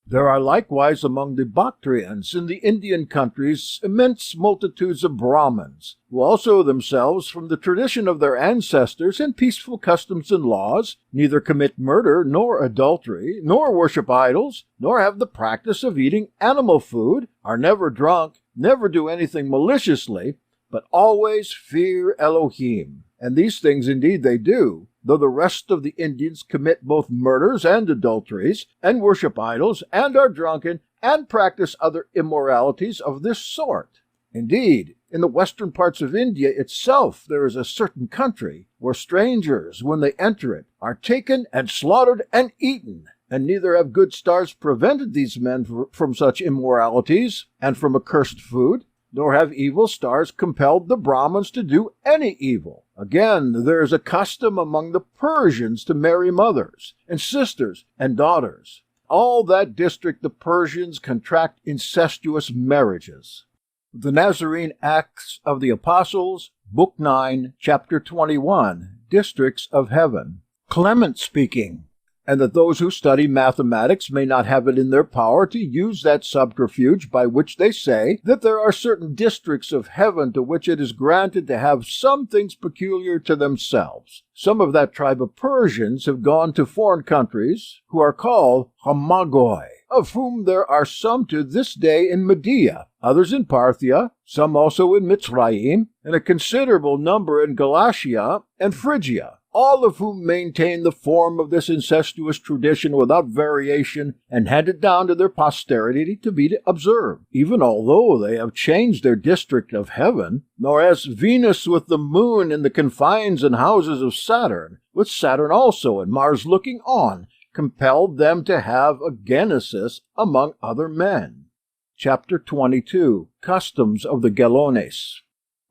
There are likewise among the Bactrians in the Indian countries immense multitudes of Brahmins, who also themselves, from the tradition of their ancestors and peaceful customs and laws, neither commit murder nor adultery, nor worship idols, nor have the practice of eating animal food, are never drunk, never do anything maliciously, but always fear Elohim. And these things indeed they do, though the rest of the Indians commit both murders and adulteries, and worship idols, and are drunken, and practice other immoralities of this sort. Indeed, in the western parts of India itself there is a certain country where strangers, when they enter it, are taken and slaughtered and eaten, and neither have good stars prevented these men from such immoralities, and from accursed food, nor have evil stars compelled the Brahmins to do any evil. Again, there is a custom among the Persians to marry mothers, and sisters, and daughters. All that district the Persians contract incestuous marriages. The Nazarene Acts of the Apostles, Book 9, Chapter 21, Districts of Heaven. Clement speaking. and that those who study mathematics may not have it in their power to use that subterfuge by which they say that there are certain districts of heaven to which it is granted to have some things peculiar to themselves. Some of that tribe of Persians have gone to foreign countries, who are called Hamagoi, of whom there are some to this day in Media, others in Parthia, some also in Mitzrayim, and a considerable number in Galatia and Phrygia, all of whom maintain the form of this incestuous tradition without variation and hand it down to their posterity to be observed, even although they have changed their district of heaven, nor as Venus with the moon in the confines and houses of Saturn, with Saturn also and Mars looking on, compelled them to have a genesis among other men. Chapter 22. Customs of the Gelones.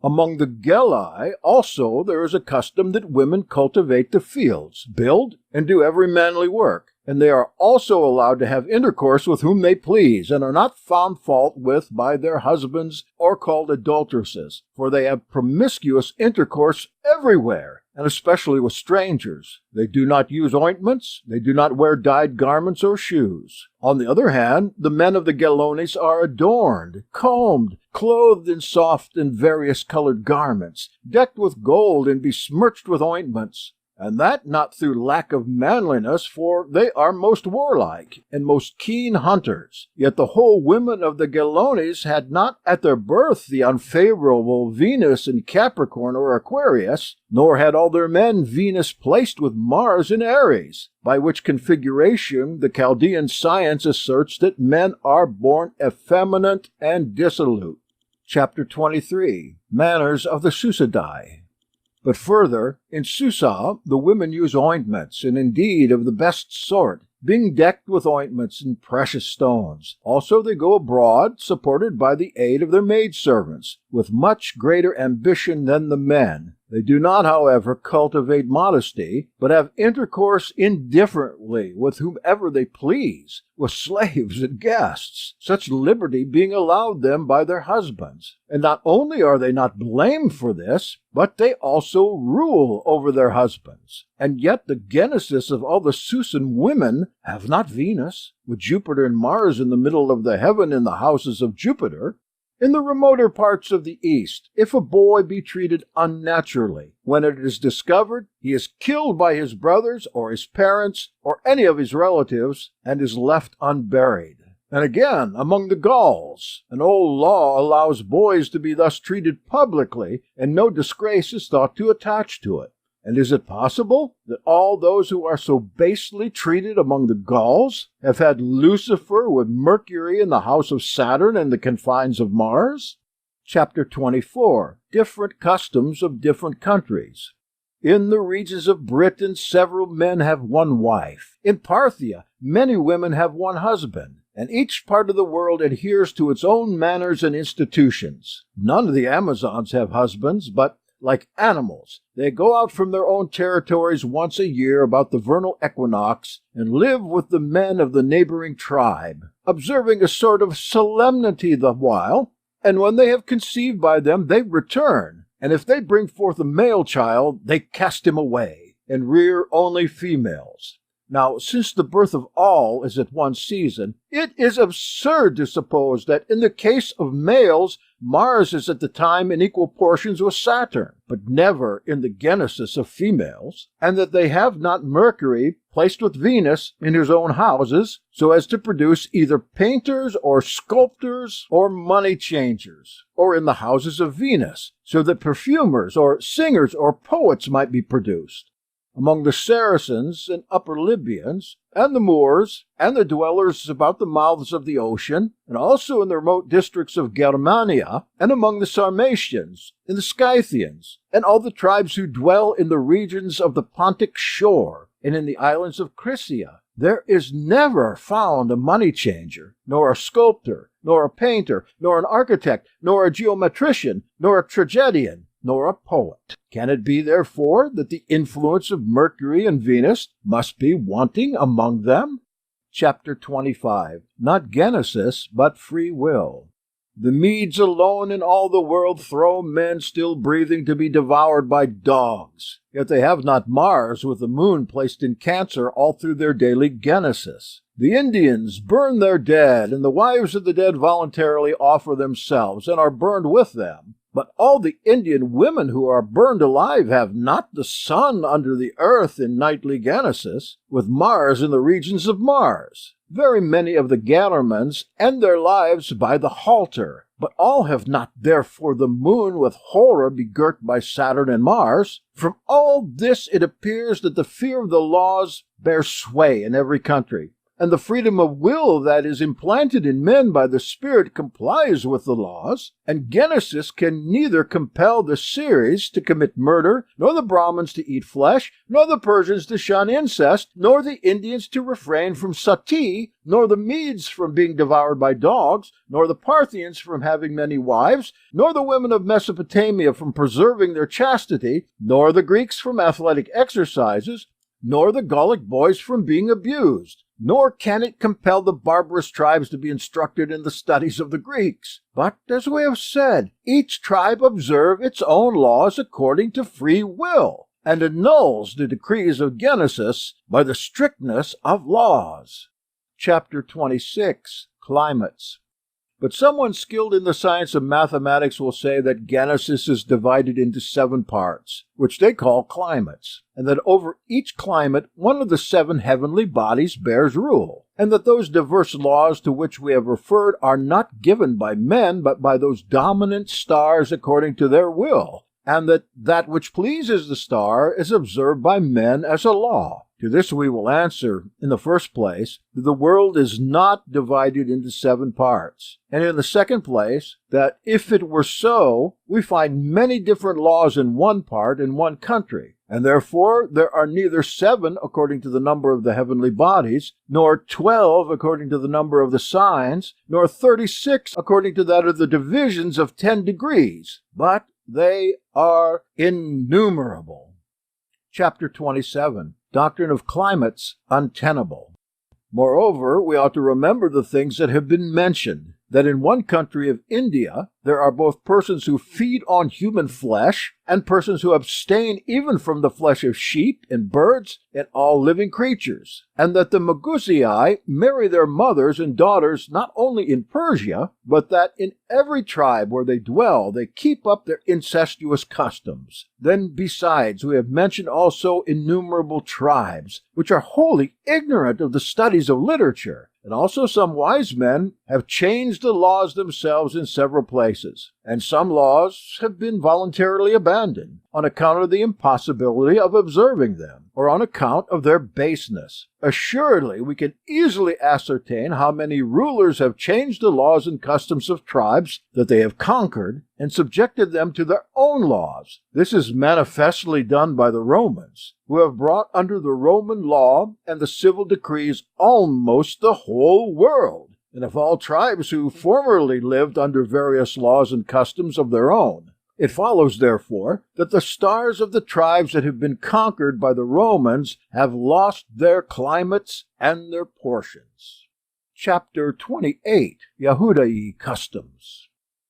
Among the Gelai also there is a custom that women cultivate the fields, build, and do every manly work, and they are also allowed to have intercourse with whom they please, and are not found fault with by their husbands or called adulteresses, for they have promiscuous intercourse everywhere, and especially with strangers. They do not use ointments, they do not wear dyed garments or shoes. On the other hand, the men of the Gelones are adorned, combed, clothed in soft and various colored garments, decked with gold and besmirched with ointments, and that not through lack of manliness, for they are most warlike and most keen hunters. Yet the whole women of the Gelones had not at their birth the unfavorable Venus in Capricorn or Aquarius, nor had all their men Venus placed with Mars in Aries, by which configuration the Chaldean science asserts that men are born effeminate and dissolute. Chapter 23. Manners of the Susidai. But further, in Susa the women use ointments, and indeed of the best sort, being decked with ointments and precious stones. Also they go abroad, supported by the aid of their maidservants, with much greater ambition than the men. They do not, however, cultivate modesty, but have intercourse indifferently with whomever they please, with slaves and guests, such liberty being allowed them by their husbands. And not only are they not blamed for this, but they also rule over their husbands. And yet the genesis of all the Susan women have not Venus, with Jupiter and Mars in the middle of the heaven in the houses of Jupiter. In the remoter parts of the East, if a boy be treated unnaturally, when it is discovered, he is killed by his brothers or his parents or any of his relatives and is left unburied. And again, among the Gauls, an old law allows boys to be thus treated publicly, and no disgrace is thought to attach to it. And is it possible that all those who are so basely treated among the Gauls have had Lucifer with Mercury in the house of Saturn and the confines of Mars? Chapter 24. Different customs of different countries. In the regions of Britain, several men have one wife. In Parthia, many women have one husband. And each part of the world adheres to its own manners and institutions. None of the Amazons have husbands, but like animals, they go out from their own territories once a year about the vernal equinox and live with the men of the neighboring tribe, observing a sort of solemnity the while, and when they have conceived by them, they return, and if they bring forth a male child, they cast him away, and rear only females. Now, since the birth of all is at one season, it is absurd to suppose that in the case of males, Mars is at the time in equal portions with Saturn, but never in the genesis of females, and that they have not Mercury placed with Venus in his own houses, so as to produce either painters or sculptors or money changers, or in the houses of Venus, so that perfumers or singers or poets might be produced. Among the Saracens and Upper Libyans, and the Moors, and the dwellers about the mouths of the ocean, and also in the remote districts of Germania, and among the Sarmatians, and the Scythians, and all the tribes who dwell in the regions of the Pontic shore, and in the islands of Chrysia, there is never found a money changer, nor a sculptor, nor a painter, nor an architect, nor a geometrician, nor a tragedian, nor a poet. Can it be, therefore, that the influence of Mercury and Venus must be wanting among them? Chapter 25. Not Genesis, but Free Will. The Medes alone in all the world throw men still breathing to be devoured by dogs. Yet they have not Mars with the moon placed in Cancer all through their daily genesis. The Indians burn their dead, and the wives of the dead voluntarily offer themselves and are burned with them. But all the Indian women who are burned alive have not the sun under the earth in nightly genesis, with Mars in the regions of Mars. Very many of the Galermans end their lives by the halter, but all have not therefore the moon with horror begirt by Saturn and Mars. From all this it appears that the fear of the laws bears sway in every country, and the freedom of will that is implanted in men by the Spirit complies with the laws, and Genesis can neither compel the Ceres to commit murder, nor the Brahmins to eat flesh, nor the Persians to shun incest, nor the Indians to refrain from sati, nor the Medes from being devoured by dogs, nor the Parthians from having many wives, nor the women of Mesopotamia from preserving their chastity, nor the Greeks from athletic exercises, nor the Gallic boys from being abused. Nor can it compel the barbarous tribes to be instructed in the studies of the Greeks. But, as we have said, each tribe observes its own laws according to free will, and annuls the decrees of Genesis by the strictness of laws. Chapter 26. Climates. But someone skilled in the science of mathematics will say that Genesis is divided into 7 parts, which they call climates, and that over each climate one of the 7 heavenly bodies bears rule, and that those diverse laws to which we have referred are not given by men, but by those dominant stars according to their will, and that that which pleases the star is observed by men as a law. To this we will answer, in the first place, that the world is not divided into 7 parts, and in the second place, that if it were so, we find many different laws in one part in one country, and therefore there are neither 7 according to the number of the heavenly bodies, nor 12 according to the number of the signs, nor 36 according to that of the divisions of 10 degrees, but they are innumerable. Chapter 27. Doctrine of climates untenable. Moreover, we ought to remember the things that have been mentioned, that in one country of India there are both persons who feed on human flesh and persons who abstain even from the flesh of sheep and birds and all living creatures, and that the Magusii marry their mothers and daughters not only in Persia, but that in every tribe where they dwell they keep up their incestuous customs. Then besides we have mentioned also innumerable tribes, which are wholly ignorant of the studies of literature, and also some wise men have changed the laws themselves in several places, and some laws have been voluntarily abandoned on account of the impossibility of observing them, or on account of their baseness. Assuredly, we can easily ascertain how many rulers have changed the laws and customs of tribes that they have conquered, and subjected them to their own laws. This is manifestly done by the Romans, who have brought under the Roman law and the civil decrees almost the whole world, and of all tribes who formerly lived under various laws and customs of their own. It follows, therefore, that the stars of the tribes that have been conquered by the Romans have lost their climates and their portions. Chapter 28. Yahudai Customs.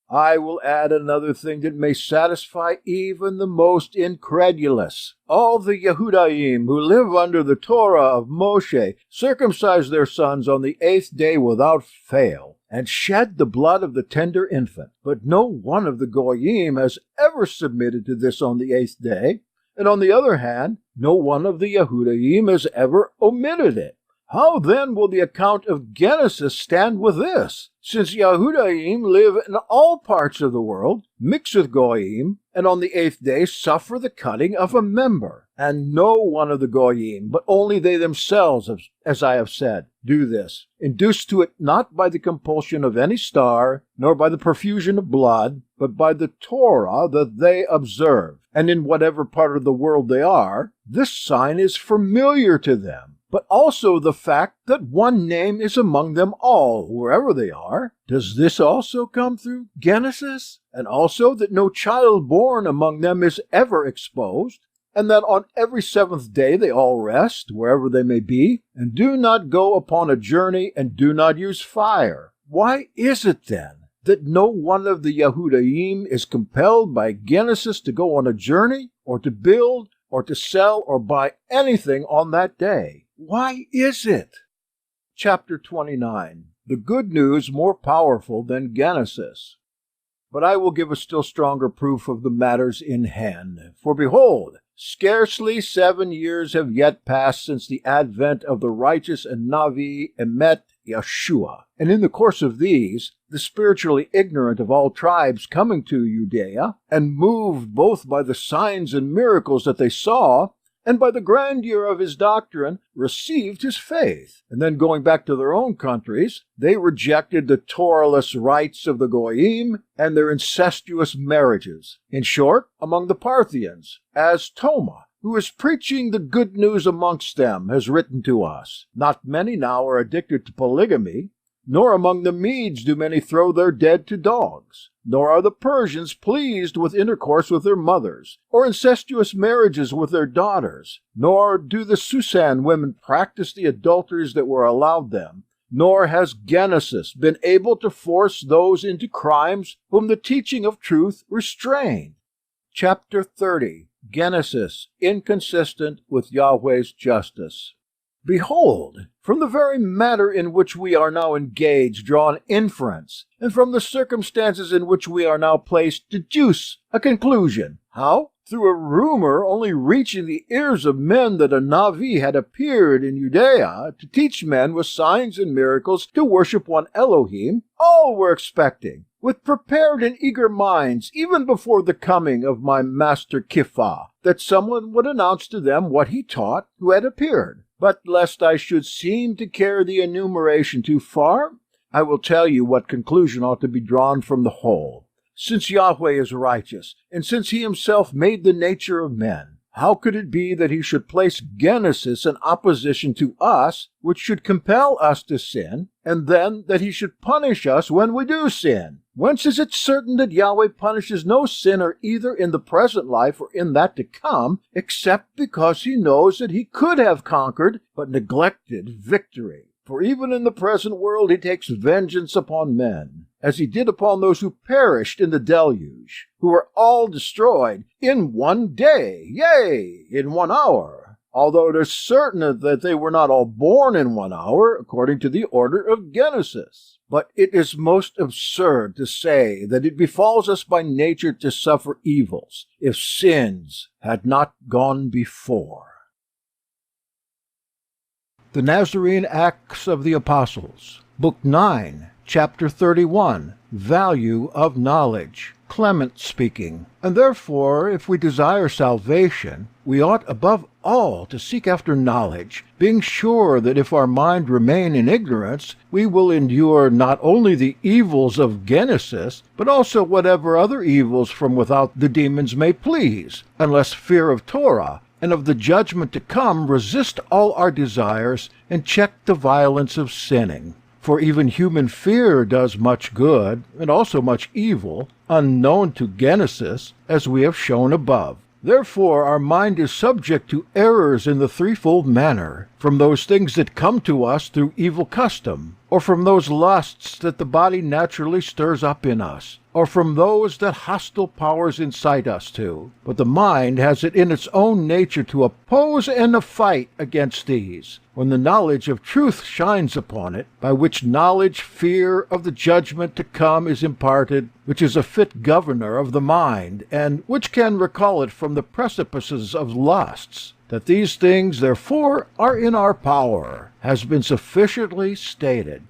I will add another thing that may satisfy even the most incredulous. All the Yehudaim who live under the Torah of Moshe circumcise their sons on the 8th day without fail, and shed the blood of the tender infant. But no one of the Goyim has ever submitted to this on the 8th day, and on the other hand, no one of the Yehudaim has ever omitted it. How then will the account of Genesis stand with this, since Yehudaim live in all parts of the world, mix with Goyim, and on the 8th day suffer the cutting of a member? And no one of the Goyim, but only they themselves, as I have said, do this, induced to it not by the compulsion of any star, nor by the perfusion of blood, but by the Torah that they observe. And in whatever part of the world they are, this sign is familiar to them. But also the fact that one name is among them all, wherever they are. Does this also come through Genesis? And also that no child born among them is ever exposed, and that on every 7th day they all rest, wherever they may be, and do not go upon a journey, and do not use fire. Why is it then that no one of the Yehudaim is compelled by Genesis to go on a journey, or to build, or to sell, or buy anything on that day? Why is it? Chapter 29. The good news more powerful than Genesis. But I will give a still stronger proof of the matters in hand. For behold, scarcely 7 years have yet passed since the advent of the righteous and Navi Emet Yeshua. And in the course of these, the spiritually ignorant of all tribes coming to Judea, and moved both by the signs and miracles that they saw, and by the grandeur of his doctrine, received his faith. And then going back to their own countries, they rejected the Torahless rites of the Goyim and their incestuous marriages. In short, among the Parthians, as Toma, who is preaching the good news amongst them, has written to us, not many now are addicted to polygamy, nor among the Medes do many throw their dead to dogs, nor are the Persians pleased with intercourse with their mothers, or incestuous marriages with their daughters, nor do the Susan women practice the adulteries that were allowed them, nor has Genesis been able to force those into crimes whom the teaching of truth restrained. Chapter 30. Genesis, inconsistent with Yahweh's justice. Behold, from the very matter in which we are now engaged, draw an inference, and from the circumstances in which we are now placed, deduce a conclusion. How? Through a rumor only reaching the ears of men that a Navi had appeared in Judea to teach men with signs and miracles to worship one Elohim, all were expecting, with prepared and eager minds, even before the coming of my master Kiphah, that someone would announce to them what he taught who had appeared. But lest I should seem to carry the enumeration too far, I will tell you what conclusion ought to be drawn from the whole. Since Yahweh is righteous, and since he himself made the nature of men, how could it be that he should place Genesis in opposition to us, which should compel us to sin, and then that he should punish us when we do sin? Whence is it certain that Yahweh punishes no sinner either in the present life or in that to come, except because he knows that he could have conquered, but neglected victory? For even in the present world he takes vengeance upon men, as he did upon those who perished in the deluge, who were all destroyed in one day, yea, in 1 hour, although it is certain that they were not all born in 1 hour, according to the order of Genesis. But it is most absurd to say that it befalls us by nature to suffer evils, if sins had not gone before. The Nazarene Acts of the Apostles, Book 9, Chapter 31, Value of Knowledge. Clement speaking. And therefore, if we desire salvation, we ought above all to seek after knowledge, being sure that if our mind remain in ignorance, we will endure not only the evils of Genesis, but also whatever other evils from without the demons may please, unless fear of Torah and of the judgment to come resist all our desires and check the violence of sinning. For even human fear does much good, and also much evil, unknown to Genesis, as we have shown above. Therefore our mind is subject to errors in the threefold manner, from those things that come to us through evil custom, or from those lusts that the body naturally stirs up in us, or from those that hostile powers incite us to. But the mind has it in its own nature to oppose and to fight against these, when the knowledge of truth shines upon it, by which knowledge fear of the judgment to come is imparted, which is a fit governor of the mind, and which can recall it from the precipices of lusts. That these things, therefore, are in our power, has been sufficiently stated.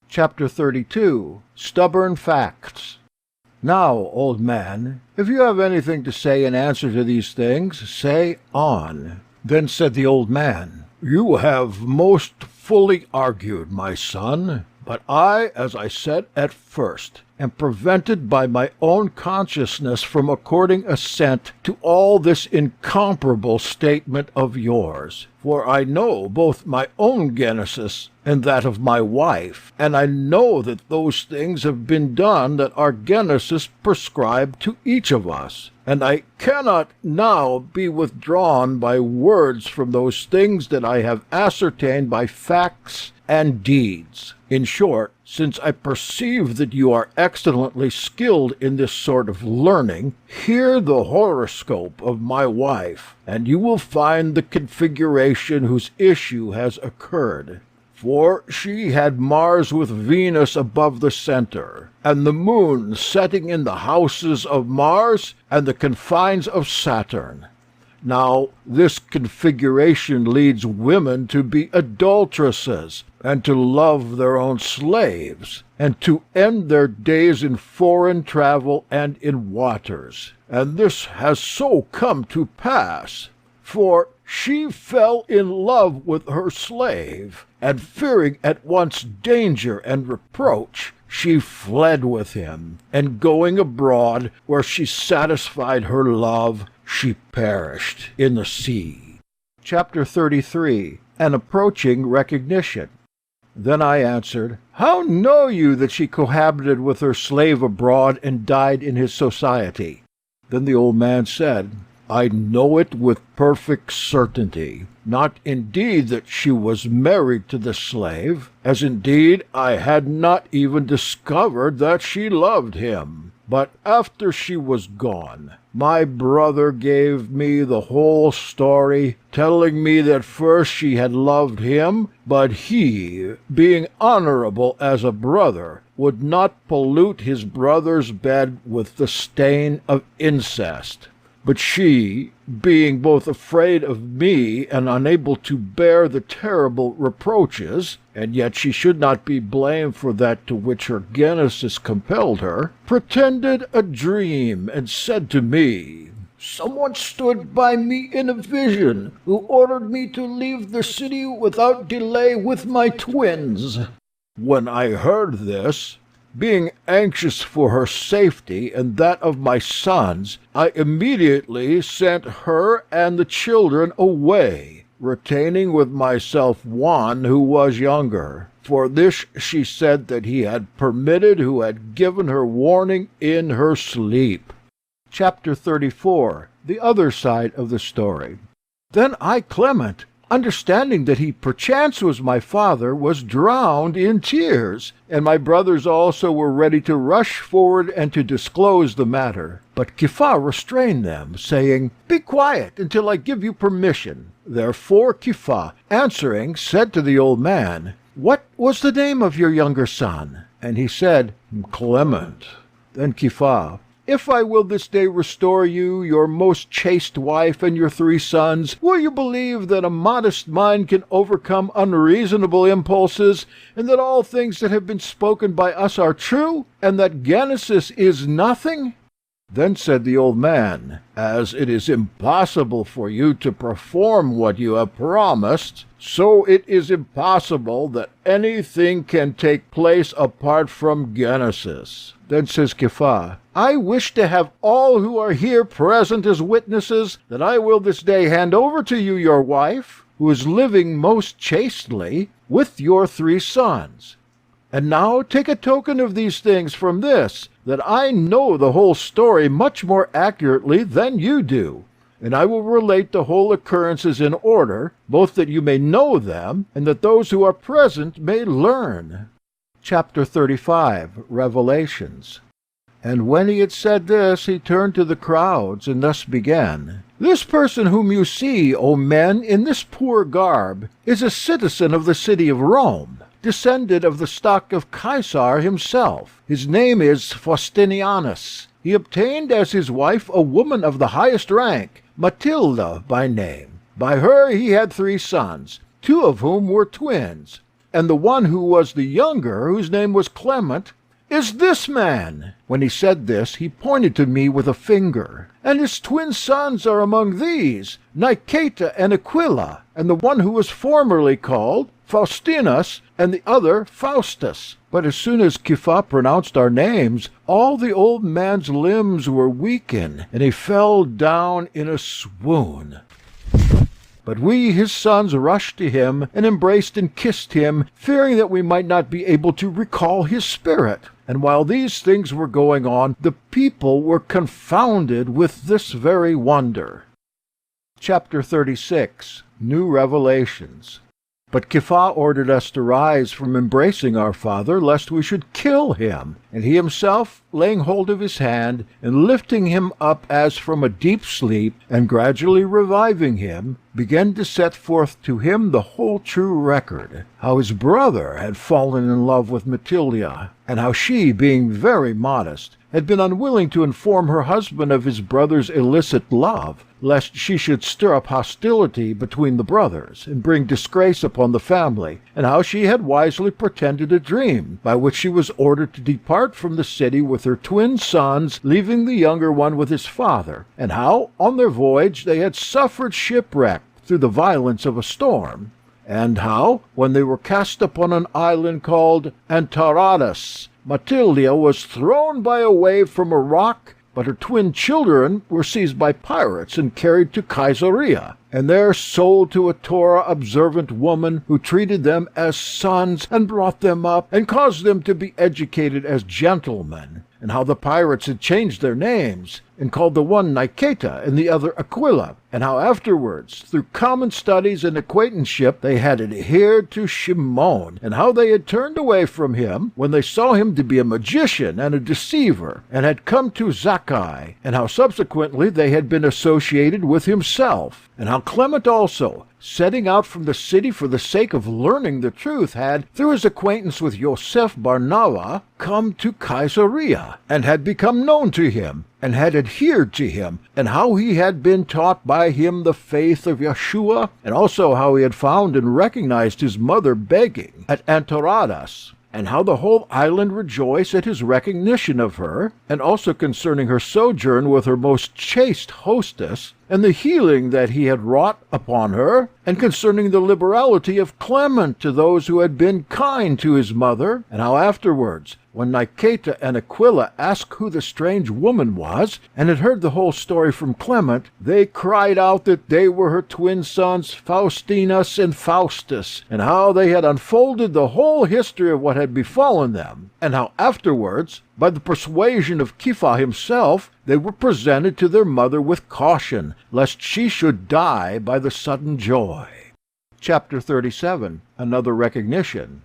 Chapter 32. Stubborn Facts. Now, old man, if you have anything to say in answer to these things, say on. Then said the old man, You have most fully argued, my son, but I, as I said at first, am prevented by my own consciousness from according assent to all this incomparable statement of yours. For I know both my own Genesis and that of my wife, and I know that those things have been done that our Genesis prescribed to each of us. And I cannot now be withdrawn by words from those things that I have ascertained by facts and deeds. In short, since I perceive that you are excellently skilled in this sort of learning, hear the horoscope of my wife, and you will find the configuration whose issue has occurred. For she had Mars with Venus above the center, and the moon setting in the houses of Mars and the confines of Saturn. Now, this configuration leads women to be adulteresses, and to love their own slaves, and to end their days in foreign travel and in waters. And this has so come to pass, for she fell in love with her slave, and fearing at once danger and reproach, she fled with him, and going abroad, where she satisfied her love, she perished in the sea. Chapter 33. An approaching recognition. Then I answered, How know you that she cohabited with her slave abroad and died in his society? Then the old man said, I know it with perfect certainty, not indeed that she was married to the slave, as indeed I had not even discovered that she loved him. But after she was gone, my brother gave me the whole story, telling me that first she had loved him, but he, being honorable as a brother, would not pollute his brother's bed with the stain of incest. But she, being both afraid of me and unable to bear the terrible reproaches, and yet she should not be blamed for that to which her genesis compelled her, pretended a dream, and said to me, Someone stood by me in a vision, who ordered me to leave the city without delay with my twins. When I heard this, being anxious for her safety and that of my sons, I immediately sent her and the children away, retaining with myself one who was younger. For this she said that he had permitted who had given her warning in her sleep. Chapter 34. The other side of the story. Then I, Clement, understanding that he perchance was my father, was drowned in tears, and my brothers also were ready to rush forward and to disclose the matter. But Kepha restrained them, saying, Be quiet until I give you permission. Therefore Kepha, answering, said to the old man, What was the name of your younger son? And he said, Clement. Then Kepha, If I will this day restore you, your most chaste wife, and your 3 sons, will you believe that a modest mind can overcome unreasonable impulses, and that all things that have been spoken by us are true, and that Genesis is nothing? Then said the old man, As it is impossible for you to perform what you have promised, so it is impossible that anything can take place apart from Genesis. Then says Kepha, I wish to have all who are here present as witnesses that I will this day hand over to you your wife, who is living most chastely, with your 3 sons. And now take a token of these things from this, that I know the whole story much more accurately than you do. And I will relate the whole occurrences in order, both that you may know them, and that those who are present may learn. Chapter 35. Revelations. And when he had said this, he turned to the crowds, and thus began, This person whom you see, O men, in this poor garb, is a citizen of the city of Rome, descended of the stock of Caesar himself. His name is Faustinianus. He obtained as his wife a woman of the highest rank, Matilda by name. By her he had 3 sons, 2 of whom were twins. And the one who was the younger, whose name was Clement, is this man. When he said this, he pointed to me with a finger. And his twin sons are among these, Niceta and Aquila, and the one who was formerly called Faustinus, and the other Faustus. But as soon as Kepha pronounced our names, all the old man's limbs were weakened, and he fell down in a swoon. But we, his sons, rushed to him, and embraced and kissed him, fearing that we might not be able to recall his spirit. And while these things were going on, the people were confounded with this very wonder. Chapter 36. New Revelations. But Kepha ordered us to rise from embracing our father, lest we should kill him. And he himself, laying hold of his hand, and lifting him up as from a deep sleep, and gradually reviving him, began to set forth to him the whole true record, how his brother had fallen in love with Matilda, and how she, being very modest, had been unwilling to inform her husband of his brother's illicit love, lest she should stir up hostility between the brothers, and bring disgrace upon the family, and how she had wisely pretended a dream, by which she was ordered to depart from the city with her twin sons, leaving the younger one with his father, and how, on their voyage, they had suffered shipwreck through the violence of a storm, and how, when they were cast upon an island called Antaradas, Matilda was thrown by a wave from a rock, but her twin children were seized by pirates and carried to Caesarea, and there sold to a Torah-observant woman who treated them as sons and brought them up and caused them to be educated as gentlemen, and how the pirates had changed their names and called the one Niketa and the other Aquila, and how afterwards, through common studies and acquaintanceship, they had adhered to Shimon, and how they had turned away from him when they saw him to be a magician and a deceiver, and had come to Zacchae, and how subsequently they had been associated with himself, and how Clement also, setting out from the city for the sake of learning the truth, had, through his acquaintance with Yosef Barnava, come to Caesarea, and had become known to him, and had adhered to him, and how he had been taught by him the faith of Yeshua, and also how he had found and recognized his mother begging at Antaradas, and how the whole island rejoiced at his recognition of her, and also concerning her sojourn with her most chaste hostess, and the healing that he had wrought upon her, and concerning the liberality of Clement to those who had been kind to his mother, and how afterwards, when Niketa and Aquila asked who the strange woman was, and had heard the whole story from Clement, they cried out that they were her twin sons Faustinus and Faustus, and how they had unfolded the whole history of what had befallen them, and how afterwards, by the persuasion of Kepha himself, they were presented to their mother with caution, lest she should die by the sudden joy. Chapter 37. Another recognition.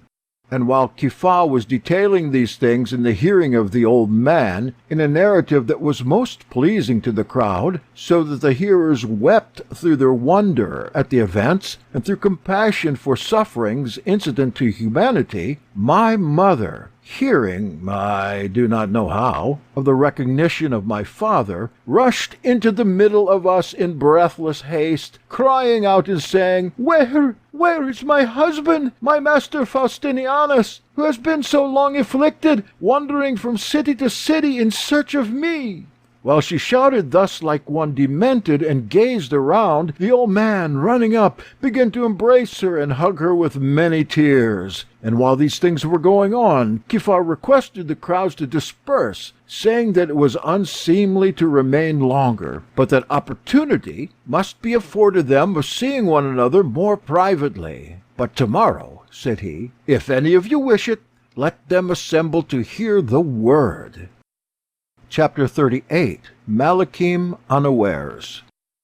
And while Kepha was detailing these things in the hearing of the old man, in a narrative that was most pleasing to the crowd, so that the hearers wept through their wonder at the events, and through compassion for sufferings incident to humanity, my mother, hearing, I do not know how, of the recognition of my father, rushed into the middle of us in breathless haste, crying out and saying, Where is my husband, my master Faustinianus, who has been so long afflicted, wandering from city to city in search of me? While she shouted thus like one demented and gazed around, the old man, running up, began to embrace her and hug her with many tears. And while these things were going on, Kepha requested the crowds to disperse, saying that it was unseemly to remain longer, but that opportunity must be afforded them of seeing one another more privately. But tomorrow, said he, if any of you wish it, let them assemble to hear the word. Chapter 38. Malachim unawares.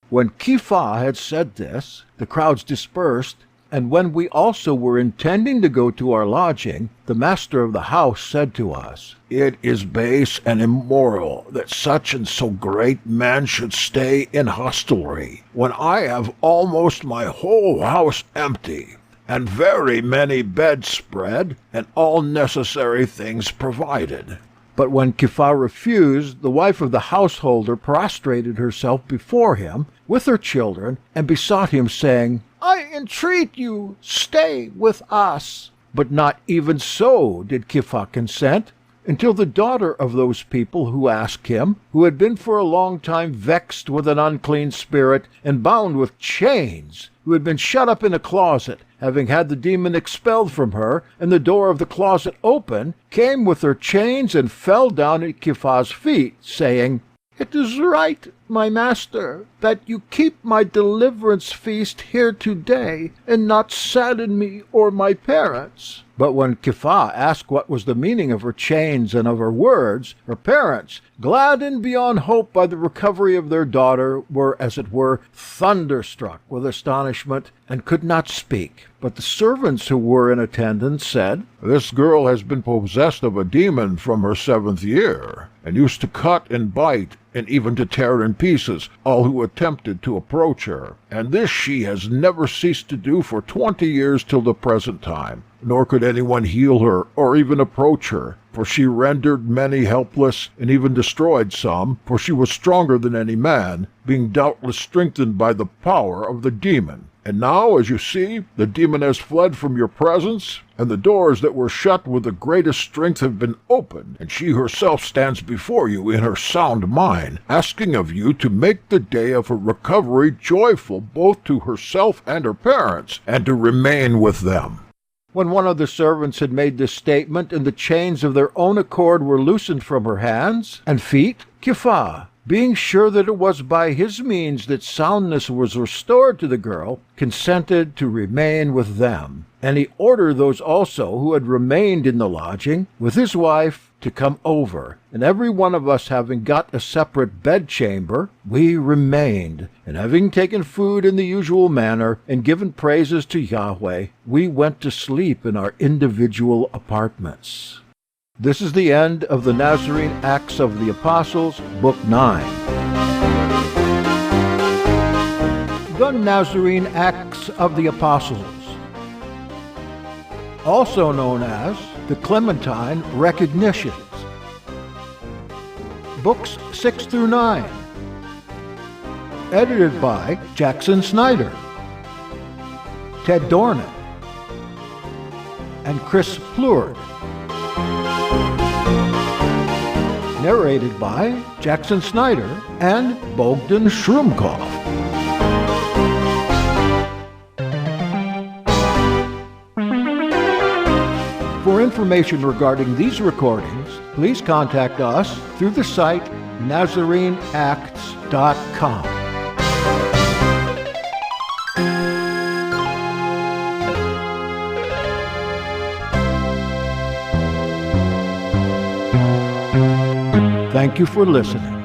When Kepha had said this, the crowds dispersed, and when we also were intending to go to our lodging, the master of the house said to us, It is base and immoral that such and so great men should stay in hostelry, when I have almost my whole house empty, and very many beds spread, and all necessary things provided. But when Kepha refused, the wife of the householder prostrated herself before him with her children, and besought him, saying, I entreat you, stay with us. But not even so did Kepha consent, until the daughter of those people who asked him, who had been for a long time vexed with an unclean spirit, and bound with chains, who had been shut up in a closet, having had the demon expelled from her, and the door of the closet open, came with her chains and fell down at Kepha's feet, saying, It is right my master, that you keep my deliverance feast here today, and not sadden me or my parents." But when Kepha asked what was the meaning of her chains and of her words, her parents, gladdened beyond hope by the recovery of their daughter, were, as it were, thunderstruck with astonishment, and could not speak. But the servants who were in attendance said, "This girl has been possessed of a demon from her 7th year, and used to cut and bite, and even to tear in pieces all who attempted to approach her. And this she has never ceased to do for 20 years till the present time. Nor could anyone heal her, or even approach her, for she rendered many helpless, and even destroyed some, for she was stronger than any man, being doubtless strengthened by the power of the demon. And now, as you see, the demon has fled from your presence, and the doors that were shut with the greatest strength have been opened, and she herself stands before you in her sound mind, asking of you to make the day of her recovery joyful both to herself and her parents, and to remain with them." When one of the servants had made this statement, and the chains of their own accord were loosened from her hands and feet, Kepha, being sure that it was by his means that soundness was restored to the girl, consented to remain with them. And he ordered those also who had remained in the lodging with his wife to come over. And every one of us having got a separate bedchamber, we remained. And having taken food in the usual manner, and given praises to Yahweh, we went to sleep in our individual apartments. This is the end of the Nazarene Acts of the Apostles, Book 9. The Nazarene Acts of the Apostles, also known as the Clementine Recognitions. Books 6 through 9. Edited by Jackson Snyder, Ted Dornan, and Chris Plurd. Narrated by Jackson Snyder and Bogdan Schruumkoff. For information regarding these recordings, please contact us through the site NazareneActs.com. Thank you for listening.